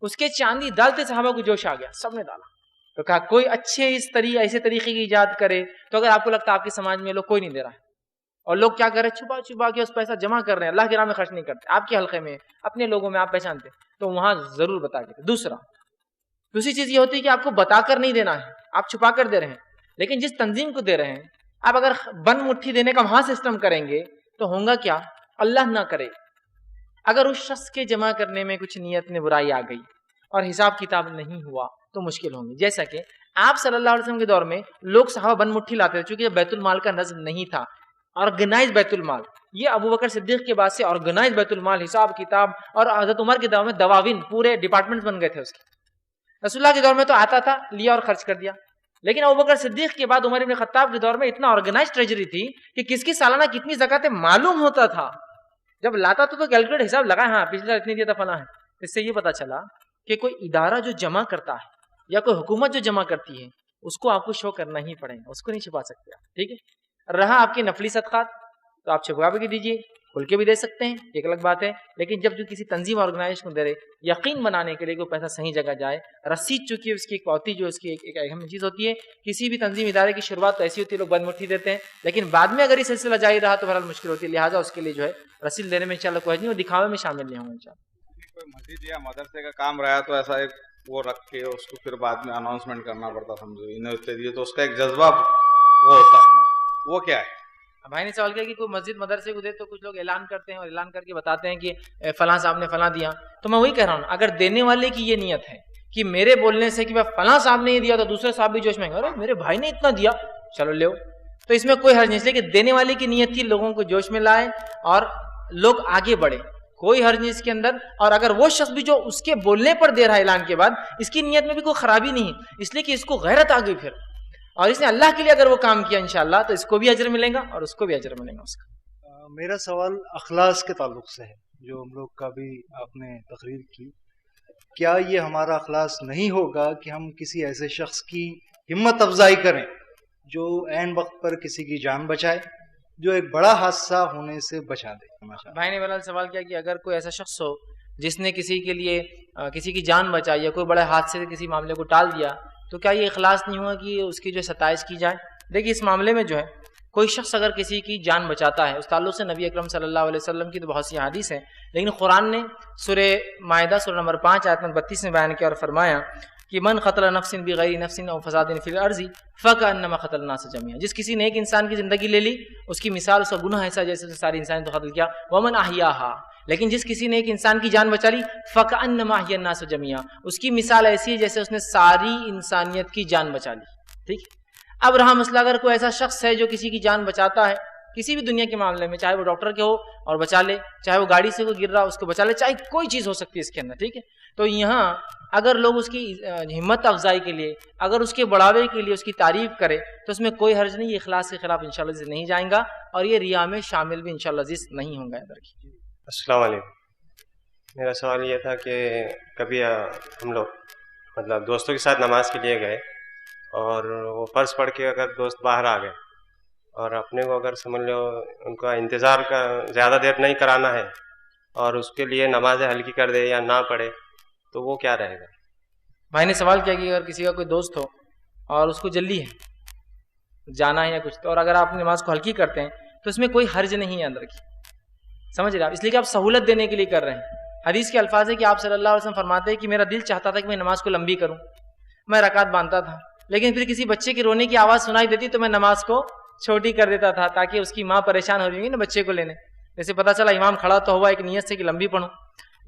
اس کے چاندی ڈالتے صحابہ کو جوش آ گیا، سب نے ڈالا، تو کہا کوئی اچھے ایسے طریقے کی ایجاد کرے، تو اگر آپ کو لگتا ہے آپ کے سماج میں لوگ کوئی نہیں دے رہا ہے اور لوگ کیا کر رہے ہیں چھپا چھپا کے اس پیسہ جمع کر رہے ہیں، اللہ کی راہ میں خرچ نہیں کرتے، آپ کے حلقے میں اپنے لوگوں میں آپ پہچانتے، تو وہاں ضرور بتا کے۔ دوسری چیز یہ ہوتی ہے کہ آپ کو بتا کر نہیں دینا ہے، آپ چھپا کر دے رہے ہیں، لیکن جس تنظیم کو دے رہے ہیں آپ اگر بند مٹھی دینے کا وہاں سسٹم کریں گے تو ہوگا کیا، اللہ نہ کرے اگر اس شخص کے جمع کرنے میں کچھ نیت میں برائی آ گئی اور حساب کتاب نہیں ہوا تو مشکل ہوں گی، جیسا کہ آپ صلی اللہ علیہ وسلم کے دور میں لوگ صحابہ بند مٹھی لاتے تھے، چونکہ بیت المال کا نظم نہیں تھا، آرگنائز بیت المال، یہ ابو بکر صدیق کے بعد سے آرگنائز بیت المال، حساب کتاب، اور حضرت عمر کے دور میں دواوین پورے ڈپارٹمنٹ بن گئے تھے اس کے، رسول اللہ کے دور میں تو آتا تھا لیا اور خرچ کر دیا، لیکن ابو بکر صدیق کے بعد عمر ابن خطاب کے دور میں اتنا آرگنائز ٹریجری تھی کہ کس کی سالانہ کتنی زکاتیں معلوم ہوتا تھا، جب لاتا تو کیلکولیٹ حساب لگا، ہاں پچھلا اتنی دیا تھا فلاں ہے، اس سے یہ پتا چلا کہ کوئی ادارہ جو جمع کرتا ہے یا کوئی حکومت جو جمع کرتی ہے اس کو آپ کو شو کرنا ہی پڑے گا، اس کو نہیں چھپا سکتے، ٹھیک ہے۔ رہا آپ کے نفلی صدقات تو آپ چھپا بھی دیجیے، کھل کے بھی دے سکتے ہیں، ایک الگ بات ہے، لیکن جب جو کسی تنظیم آرگنائزیشن کو دے رہے، یقین بنانے کے لیے کہ پیسہ صحیح جگہ جائے، رسید چونکہ اس کی ایک پوتی جو اس کی ایک اہم چیز ہوتی ہے، کسی بھی تنظیم ادارے کی شروعات تو ایسی ہوتی ہے لوگ بند مٹھی دیتے ہیں، لیکن بعد میں اگر یہ سلسلہ جاری رہا تو بہرحال مشکل ہوتی ہے، لہٰذا اس کے لیے جو ہے رسید دینے میں انشاءاللہ کوئی نہیں، اور دکھاوے میں شامل نہیں ہوں گے انشاءاللہ۔ کوئی مسجد یا مدرسے کا کام رہا تو ایسا ایک وہ رکھ کے اس کو پھر بعد میں اناؤنسمنٹ کرنا پڑتا، سمجھو انہیں دیے تو اس کا ایک جذبہ وہ ہوتا ہے، وہ کیا ہے؟ بھائی نے سوال کیا کہ کوئی مسجد مدرسے کو دے تو کچھ لوگ اعلان کرتے ہیں اور اعلان کر کے بتاتے ہیں کہ فلاں صاحب نے فلاں دیا، تو میں وہی کہہ رہا ہوں اگر دینے والے کی یہ نیت ہے کہ میرے بولنے سے کہ فلاں صاحب نے یہ دیا تو دوسرے صاحب بھی جوش میں ارے میرے بھائی نے اتنا دیا چلو لے، تو اس میں کوئی حرج نہیں، اس لیے کہ دینے والے کی نیت تھی لوگوں کو جوش میں لائے اور لوگ آگے بڑھے، کوئی حرج نہیں اس کے اندر، اور اگر وہ شخص بھی جو اس کے بولنے پر دے رہا ہے اعلان کے بعد اس کی نیت میں بھی کوئی خرابی نہیں ہے، اس لیے کہ اس کو غیرت آ گئی پھر، اور اس نے اللہ کے لیے اگر وہ کام کیا انشاءاللہ تو اس کو بھی اجر ملے گا اور اس کو بھی اجر ملے گا اس کا۔ میرا سوال اخلاص کے تعلق سے ہے، جو ہم لوگ کا بھی آپ نے تقریر کی، کیا یہ ہمارا اخلاص نہیں ہوگا کہ ہم کسی ایسے شخص کی ہمت افزائی کریں جو عین وقت پر کسی کی جان بچائے، جو ایک بڑا حادثہ ہونے سے بچا دے؟ بھائی نے بہرحال سوال کیا کہ اگر کوئی ایسا شخص ہو جس نے کسی کے لیے کسی کی جان بچائی یا کوئی بڑے حادثے سے کسی معاملے کو ٹال دیا تو کیا یہ اخلاص نہیں ہوا کہ اس کی جو ستائش کی جائے؟ دیکھیے اس معاملے میں جو ہے کوئی شخص اگر کسی کی جان بچاتا ہے اس تعلق سے نبی اکرم صلی اللہ علیہ وسلم کی تو بہت سی حدیث ہیں، لیکن قرآن نے سورہ مائدہ سورہ نمبر 5 آیت نمبر 32 میں بیان کیا اور فرمایا کہ من قتل نفس بغیر نفس او فساد فی الارض فکأنما قتل الناس جميعا، جس کسی نے ایک انسان کی زندگی لے لی اس کی مثال اس کا گناہ ایسا جیسے ساری انسان کو قتل کیا، ومن احیاها، لیکن جس کسی نے ایک انسان کی جان بچا لی فکأنما احیا الناس جميعا، اس کی مثال ایسی ہے جیسے اس نے ساری انسانیت کی جان بچا لی، ٹھیک۔ اب رہا مسئلہ اگر کوئی ایسا شخص ہے جو کسی کی جان بچاتا ہے کسی بھی دنیا کے معاملے میں، چاہے وہ ڈاکٹر کے ہو اور بچا لے، چاہے وہ گاڑی سے کوئی گر رہا اس کو بچا لے، چاہے کوئی چیز ہو سکتی ہے اس کے اندر، ٹھیک ہے، تو یہاں اگر لوگ اس کی ہمت افزائی کے لیے، اگر اس کے بڑھاوے کے لیے اس کی تعریف کرے تو اس میں کوئی حرج نہیں، یہ اخلاص کے خلاف انشاءاللہ عزیز نہیں جائیں گا، اور یہ ریا میں شامل بھی انشاءاللہ عزیز نہیں ہوں گے. السلام علیکم. میرا سوال یہ تھا کہ کبھی ہم لوگ مطلب دوستوں کے ساتھ نماز کے لیے گئے اور وہ فرض پڑھ کے اگر دوست باہر آ گئے اور اپنے کو اگر سمجھ لو ان کا انتظار کا زیادہ دیر نہیں کرانا ہے اور اس کے لیے نمازیں ہلکی کر دے یا نہ پڑھے تو وہ کیا رہے گا؟ بھائی نے سوال کیا کہ اگر کسی کا کوئی دوست ہو اور اس کو جلدی ہے جانا ہے یا کچھ، تو اور اگر آپ نماز کو ہلکی کرتے ہیں تو اس میں کوئی حرج نہیں ہے اندر کی، سمجھ رہے آپ، اس لیے کہ آپ سہولت دینے کے لیے کر رہے ہیں. حدیث کے الفاظ ہے کہ آپ صلی اللہ علیہ وسلم فرماتے ہیں کہ میرا دل چاہتا تھا کہ میں نماز کو لمبی کروں، میں رکعت باندھتا تھا، لیکن پھر کسی بچے کے رونے کی آواز سنائی دیتی تو میں نماز کو چھوٹی کر دیتا تھا تاکہ اس کی ماں پریشان ہو رہی ہوگی نا بچے کو لینے. جیسے پتا چلا امام کھڑا تو ہوا ایک نیت سے کہ لمبی پڑھوں،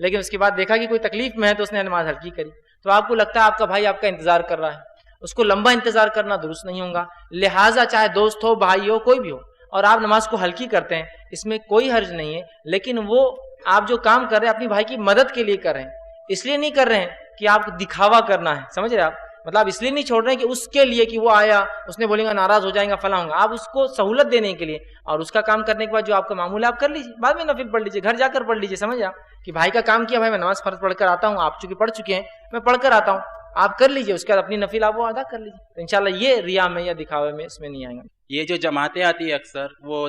لیکن اس کے بعد دیکھا کہ کوئی تکلیف میں ہے تو اس نے نماز ہلکی کری، تو آپ کو لگتا ہے آپ کا بھائی آپ کا انتظار کر رہا ہے، اس کو لمبا انتظار کرنا درست نہیں ہوگا. لہٰذا چاہے دوست ہو، بھائی ہو، کوئی بھی ہو، اور آپ نماز کو ہلکی کرتے ہیں اس میں کوئی حرج نہیں ہے، لیکن وہ آپ جو کام کر رہے ہیں اپنی بھائی کی مدد کے لیے کر رہے ہیں، اس لیے نہیں کر رہے ہیں کہ آپ کو دکھاوا کرنا ہے، سمجھ رہے آپ، مطلب اس لیے نہیں چھوڑ رہے ہیں کہ اس کے لیے کہ وہ آیا اس نے بولیں گا ناراض ہو جائیں گا فلاں ہوگا، آپ اس کو سہولت دینے کے لیے اور اس کا کام کرنے کے بعد جو آپ کا معمول ہے آپ کر لیجیے، بعد میں نفل پڑھ لیجیے، گھر جا کر پڑھ لیجیے. سمجھ آپ کہ بھائی کا کام کیا، بھائی میں نماز فرض پڑھ کر آتا ہوں، آپ چونکہ پڑھ چکے ہیں میں پڑھ کر آتا ہوں، آپ کر لیجیے، اس کے بعد اپنی نفل آپ وہ ادا کر لیجیے. انشاءاللہ یہ ریا میں یا دکھاوے میں اس میں نہیں آئیں گا. یہ جو جماعتیں آتی ہے اکثر وہ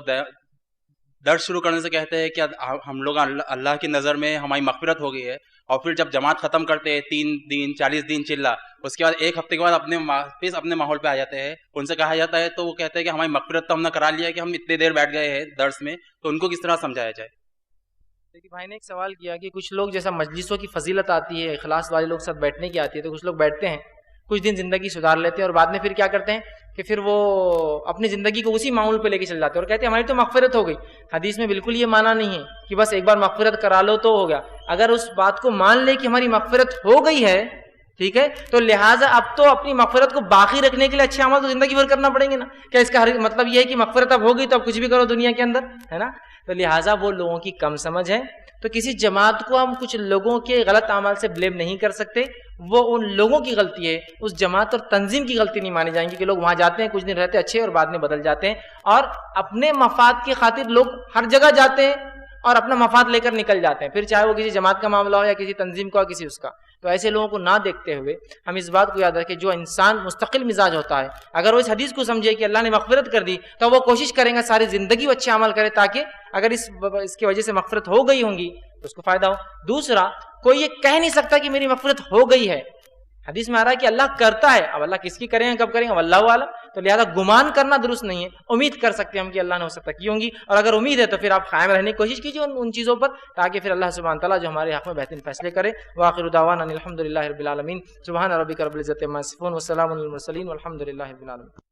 درس شروع کرنے سے کہتے ہیں کہ ہم لوگ اللہ کی نظر میں ہماری مغفرت ہو گئی ہے، اور پھر جب جماعت ختم کرتے ہیں 3 دن 40 دن چلا، اس کے بعد 1 ہفتے کے بعد اپنے ماحول پہ آ جاتے ہیں. ان سے کہا جاتا ہے تو وہ کہتے ہیں کہ ہماری مغفرت تو ہم نے کرا لیا کہ ہم اتنے دیر بیٹھ گئے ہیں درس میں، تو ان کو کس طرح سمجھایا جائے؟ دیکھیے بھائی نے ایک سوال کیا کہ کچھ لوگ جیسا مجلسوں کی فضیلت آتی ہے، اخلاص والے لوگ ساتھ بیٹھنے کی آتی ہے، تو کچھ لوگ بیٹھتے ہیں کچھ دن زندگی سدھار لیتے ہیں اور بعد میں پھر کیا کرتے ہیں کہ پھر وہ اپنی زندگی کو اسی معمول پہ لے کے چل جاتے ہیں اور کہتے ہیں ہماری تو مغفرت ہو گئی. حدیث میں بالکل یہ معنی نہیں ہے کہ بس ایک بار مغفرت کرا لو تو ہو گیا. اگر اس بات کو مان لے کہ ہماری مغفرت ہو گئی ہے، ٹھیک ہے، تو لہٰذا اب تو اپنی مغفرت کو باقی رکھنے کے لیے اچھے عمل تو زندگی بھر کرنا پڑیں گے نا. کیا اس کا مطلب یہ ہے کہ مغفرت اب ہو گئی تو اب کچھ بھی کرو دنیا کے اندر، ہے نا؟ تو لہٰذا وہ لوگوں کی کم سمجھ ہے. تو کسی جماعت کو ہم کچھ لوگوں کے غلط اعمال سے بلیم نہیں کر سکتے، وہ ان لوگوں کی غلطی ہے، اس جماعت اور تنظیم کی غلطی نہیں مانی جائیں گی کہ لوگ وہاں جاتے ہیں کچھ دن رہتے اچھے اور بعد میں بدل جاتے ہیں، اور اپنے مفاد کی خاطر لوگ ہر جگہ جاتے ہیں اور اپنا مفاد لے کر نکل جاتے ہیں، پھر چاہے وہ کسی جماعت کا معاملہ ہو یا کسی تنظیم کا ہو کسی اس کا. تو ایسے لوگوں کو نہ دیکھتے ہوئے ہم اس بات کو یاد رکھیں جو انسان مستقل مزاج ہوتا ہے اگر وہ اس حدیث کو سمجھے کہ اللہ نے مغفرت کر دی تو وہ کوشش کریں گا ساری زندگی وہ اچھے عمل کرے تاکہ اگر اس کی وجہ سے مغفرت ہو گئی ہوں گی تو اس کو فائدہ ہو. دوسرا، کوئی یہ کہہ نہیں سکتا کہ میری مغفرت ہو گئی ہے. حدیث میں آ رہا ہے کہ اللہ کرتا ہے، اب اللہ کس کی کریں گے کب کریں گے اللہ عالم. تو لہذا گمان کرنا درست نہیں ہے. امید کر سکتے ہیں ہم کہ اللہ نے ہو سکتا کی ہوں گی، اور اگر امید ہے تو پھر آپ قائم رہنے کی کوشش کیجیے ان چیزوں پر تاکہ پھر اللہ سبحانہ تعالیٰ جو ہمارے حق میں بہترین فیصلے کرے. وآخر دعوانا الحمد للہ رب العالمین. سبحان ربک رب العزۃ عما یصفون وسلام علی المرسلین والحمد للہ رب العالمین.